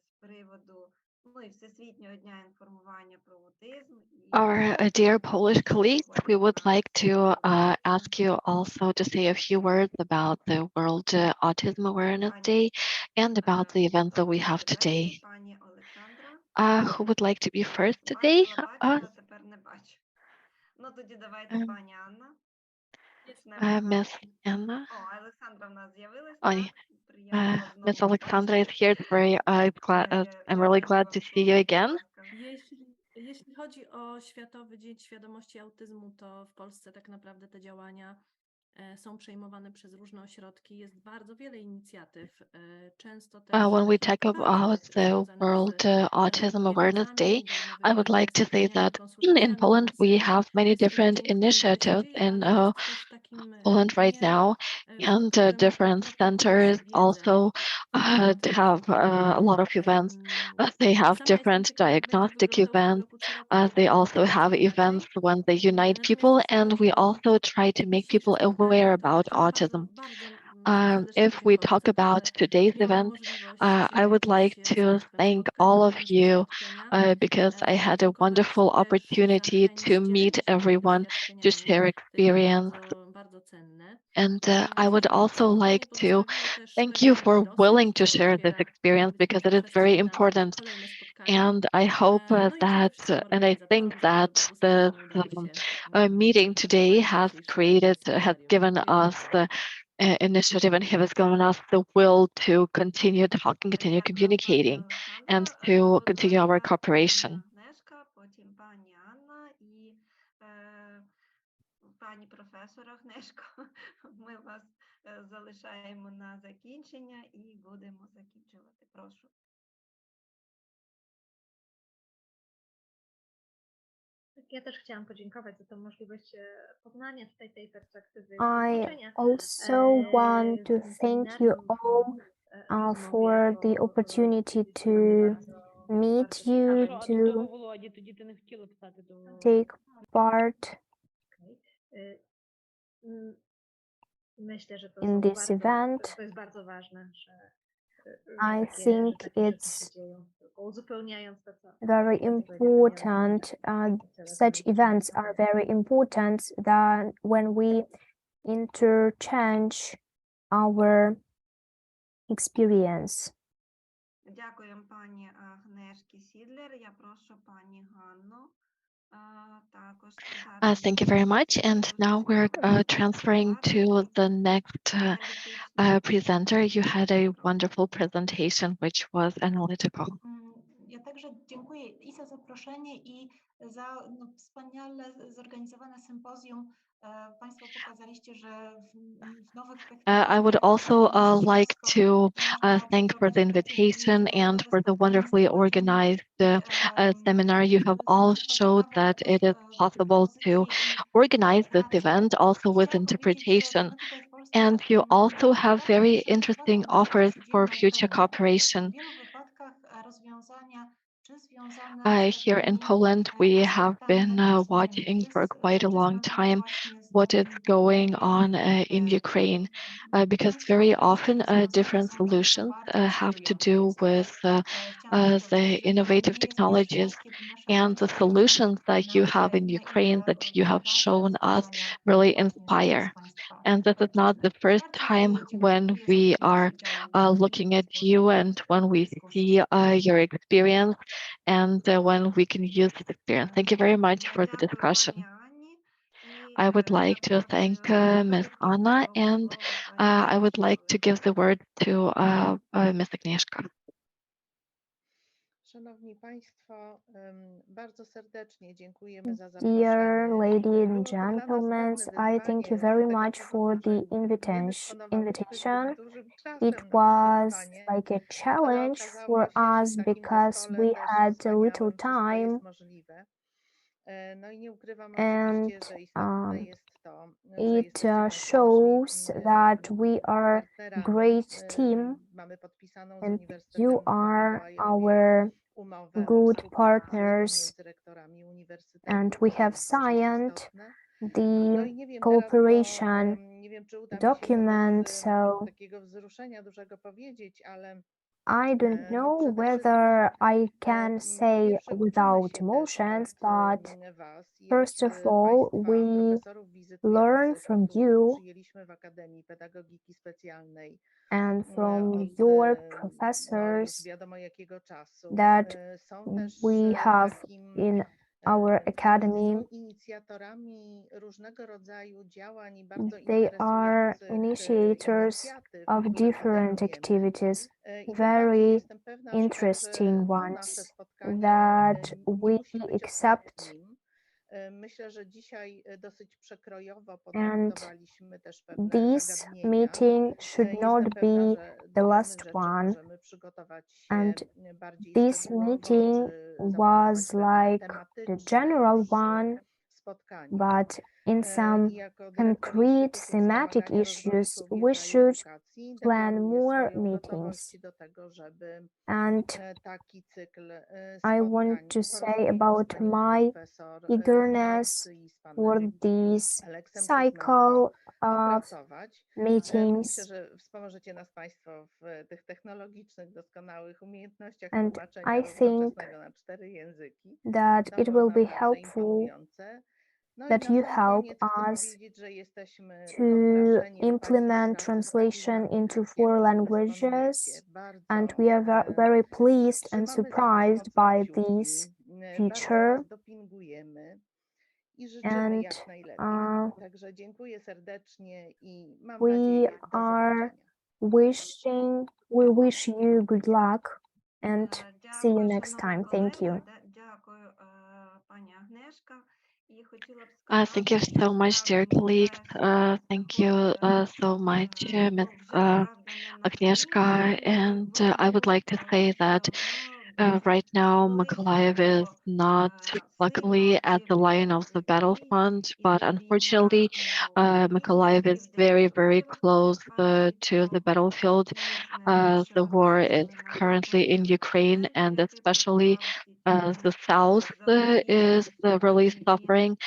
з приводу і Всесвітнього дня інформування про аутизм. Our dear Polish colleagues, we would like to ask you also to say a few words about the World Autism Awareness Day and about the event that we have today. Who would like to be first today? Ну, тоді давайте пані Анна. Miss Anna. О, Олександра в нас з'явилась, Oh, так? Приємно вас Miss знову Alexandra is here. It's very, I'm really Передаю glad вам to see слово, you будь again. ласка. Jeśli chodzi o Światowy Dzień Świadomości Autyzmu, to w Polsce tak naprawdę te działania są przejmowane przez różne ośrodki. Jest bardzo wiele inicjatyw, często też When we takich talk bardzo about the związanych World z Autism Awareness wiedzami, Day, I would darmowymi like to say spotkaniami, that in konsultacjami, Poland więc we have many jest to different dzień, w którym wiele się initiatives dzieje, in ale jest też takim Poland right dniem, now, and w którym different propaguje centers się wiedzę also na temat have a lot of events. They have Sama jestem different ciekawa, jak będzie diagnostic wyglądał w tym events. roku co roku They dzień also have nieco events inaczej. when they unite Natomiast people, jeśli and we chodzi o also try to make dzisiejsze people aware spotkanie, to about chciałam autism. bardzo, bardzo serdecznie If we podziękować talk za to, about że today's miałam event, możliwość I would pojawić like się z to Państwem w thank all spotkaniu of podczas you spotkania, because I had a podziękować wonderful też za opportunity chęć to meet dzielenia się tymi everyone, to doświadczeniami. share To jest experience. bardzo, bardzo cenne, And I ponieważ would also spotkanie like to pozostawiło też thank you pewien for widoczek, willing to co share this otwiera experience być because może it is very przestrzeń na important. kolejne spotkania. And I hope No i przede wszystkim and I think organizatorom za to, że that pozwolono mi udzielić się meeting today podsumowania has dzisiejszego dnia has seminarium. given Dziękuję us bardzo. the initiative and has given us the will to continue talking, continue Дякую, пані communicating, and Олександро. to Будь continue our ласка, cooperation. пані Агнешка, потім пані Анна і пані професор Агнешко. Ми вас залишаємо на закінчення і будемо закінчувати. Прошу. Ja też chciałam podziękować za tą możliwość poznania tutaj tej perspektywy I tłumaczenia. also want to thank you all for the opportunity to meet you, to take part Myślę, że to in są this event. to jest bardzo ważne, że I takie think rzeczy się it's dzieją, tylko uzupełniając to, co very important. Such events are very important that when we interchange our experience. Дякуємо пані Агнешці Сідлер. Я прошу пані Ганну також сказати. Thank you very much. And now we're transferring to the next presenter. You had a wonderful presentation, which was analytical. Ja także dziękuję i za zaproszenie, i za wspaniale zorganizowane sympozjum. Państwo pokazaliście, że w nowych I would also like to thank for the invitation and for the wonderfully organized seminar. You have all showed that it is possible to organize this event also with interpretation. And you also have very interesting offers for future cooperation. Here in Poland, we have been watching for quite a long time what is going on in Ukraine, because very often different solutions have to do with the innovative technologies, and the solutions that you have in Ukraine that you have shown us really inspire. And this is not the first time when we are looking at you and when we see your experience and when we can use this experience. Thank you very much for the discussion. I would like to thank Ms. Anna, and I would like to give the word to Ms. Agnieszka. Szanowni Państwo, bardzo serdecznie dziękujemy za Dear zaproszenie. ladies and Było to dla nas gentlemen, pewne I thank you wyzwanie very z tego much powodu, for że the nie dysponowałyśmy invitation. zbyt dużym It czasem na was przygotowanie, like a ale challenge okazało for się, że us w takim because zespole we też had a little wspaniałym wszystko time, jest możliwe. No i nie ukrywam and oczywiście, że istotne jest to, że it jesteście Państwo shows naszymi that we are partnerami. great team, Mamy podpisaną z and Uniwersytetem you are Mikołajowie our umowę o good współpracy partners, pomiędzy rektorami and uniwersytetów, we co have jest dosyć signed istotne. No the i nie wiem teraz, bo cooperation nie wiem, czy uda mi się to document, bez so takiego wzruszenia dużego powiedzieć, ale I don't no know przede whether wszystkim I can po say pierwsze uczymy without się też emotions, od but Was i first od of all, Państwa we profesorów learn wizytujących, from których you przyjęliśmy w Akademii Pedagogiki Specjalnej and from od your no już professors wiadomo jakiego czasu. that Są też we have takim in our academy. Są inicjatorami różnego rodzaju działań i bardzo They are interesujących initiators inicjatyw, of które different podejmujemy. activities, I tym bardziej very jestem pewna, że także interesting to nasze ones spotkanie that nie we musi być accept. ostatnim. Myślę, że dzisiaj dosyć przekrojowo And potraktowaliśmy też pewne this zagadnienia. meeting should Jestem not pewna, be że the do last pewnych rzeczy one. możemy przygotować się And bardziej this szczegółowo, meeting czy was zaplanować pewne like the tematyczne general już one, spotkania. but in some I jako dyrektor concrete Instytutu thematic Wspomagania Rozwoju issues, we Człowieka i should Edukacji plan deklaruję more swoją meetings. gotowość do tego, żeby And taki cykl I want spotkań to po say rozmawiać z about panią my profesor eagerness Karwowską i z for panem these Aleksem cycle of opracować. meetings. Myślę, że wspomożecie nas Państwo w tych technologicznych, doskonałych umiejętnościach And tłumaczenia I think równoczesnego na 4 języki. that To it było will be naprawdę helpful imponujące. No i that na you sam help koniec chcę us powiedzieć, że jesteśmy pod to wrażeniem Państwa implement pracy w translation takim into zakresie, 4 jakim languages. dysponujecie. And Bardzo we are very pleased and trzymamy za Was surprised mocno by this kciuki, bardzo future. Was dopingujemy i życzymy And jak najlepiej. Także dziękuję serdecznie i mam we nadzieję do are zobaczenia. we wish you good luck and see you next time. Thank you. Дякую, пані Агнешка. І хотіла б Thank you so much, dear colleagues. Thank you so much, Ms. Agnieszka. And I would like to say that right now, Mykolaiv is not luckily at the line of the battlefront, but unfortunately, Mykolaiv is very, very close to the battlefield. The war is currently in Ukraine, and especially the south is really suffering.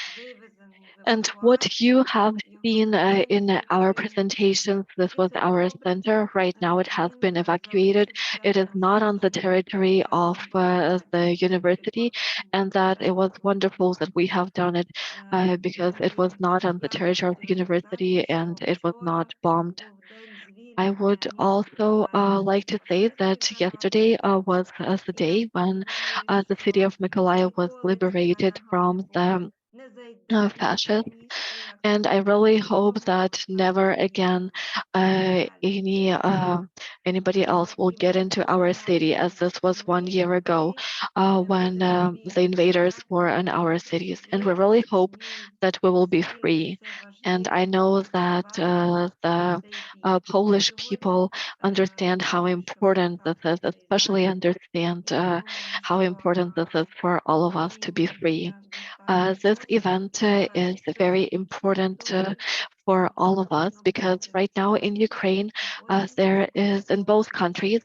And what you have seen in our presentations, this was our center. Right now it has been evacuated. It is not on the territory of the university, and that it was wonderful that we have done it because it was not on the territory of the university and it was not bombed. I would also like to say that yesterday was the day when the city of Mykolaiv was liberated from the fascists, and I really hope that never again anybody else will get into our city, as this was 1 year ago when the invaders were in our cities. And we really hope that we will be free. And I know that the Polish people understand how important this is, especially understand how important this is for all of us to be free. This event is very important for all of us because right now in Ukraine, there is, in both countries,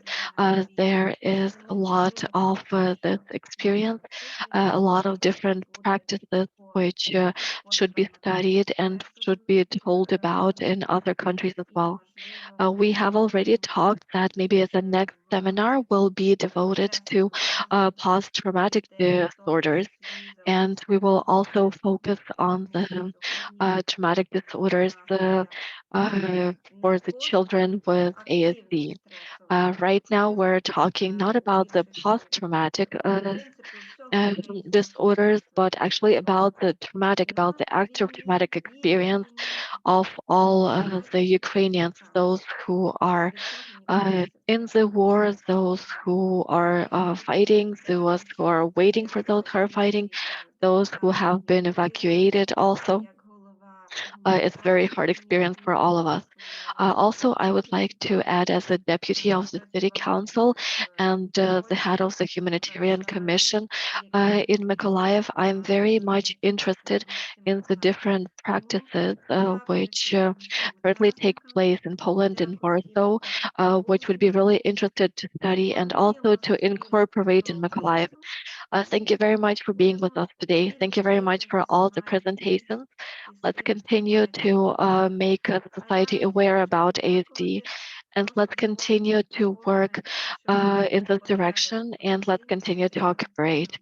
there is a lot of this experience, a lot of different practices which should be studied and should be told about in other countries as well. We have already talked that maybe the next seminar will be devoted to post-traumatic disorders, and we will also focus on the traumatic disorders for the children with ASD. Right now, we're talking not about the post-traumatic disorders, but actually about the traumatic, about the active traumatic experience of all the Ukrainians, those who are in the war, those who are fighting, those who are waiting for those who are fighting, those who have been evacuated also. It's a very hard experience for all of us. Also, I would like to add, as a deputy of the city council and the head of the humanitarian commission in Mykolaiv, I'm very much interested in the different practices which currently take place in Poland, in Warsaw, which would be really interested to study and also to incorporate in Mykolaiv. Thank you very much for being with us today. Thank you very much for all the presentations. Let's continue to make society aware about ASD and let's continue to work in this direction, and let's continue to cooperate.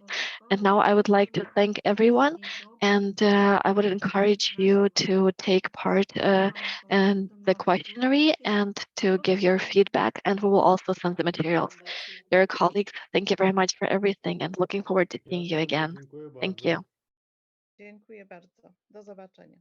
And now I would like to thank everyone, and I would encourage you to take part in the questionnaire and to give your feedback, and we will also send the materials. Dear colleagues, thank you very much for everything, and looking forward to seeing you again. Dziękuję Thank bardzo. you. Dziękuję bardzo. Do zobaczenia.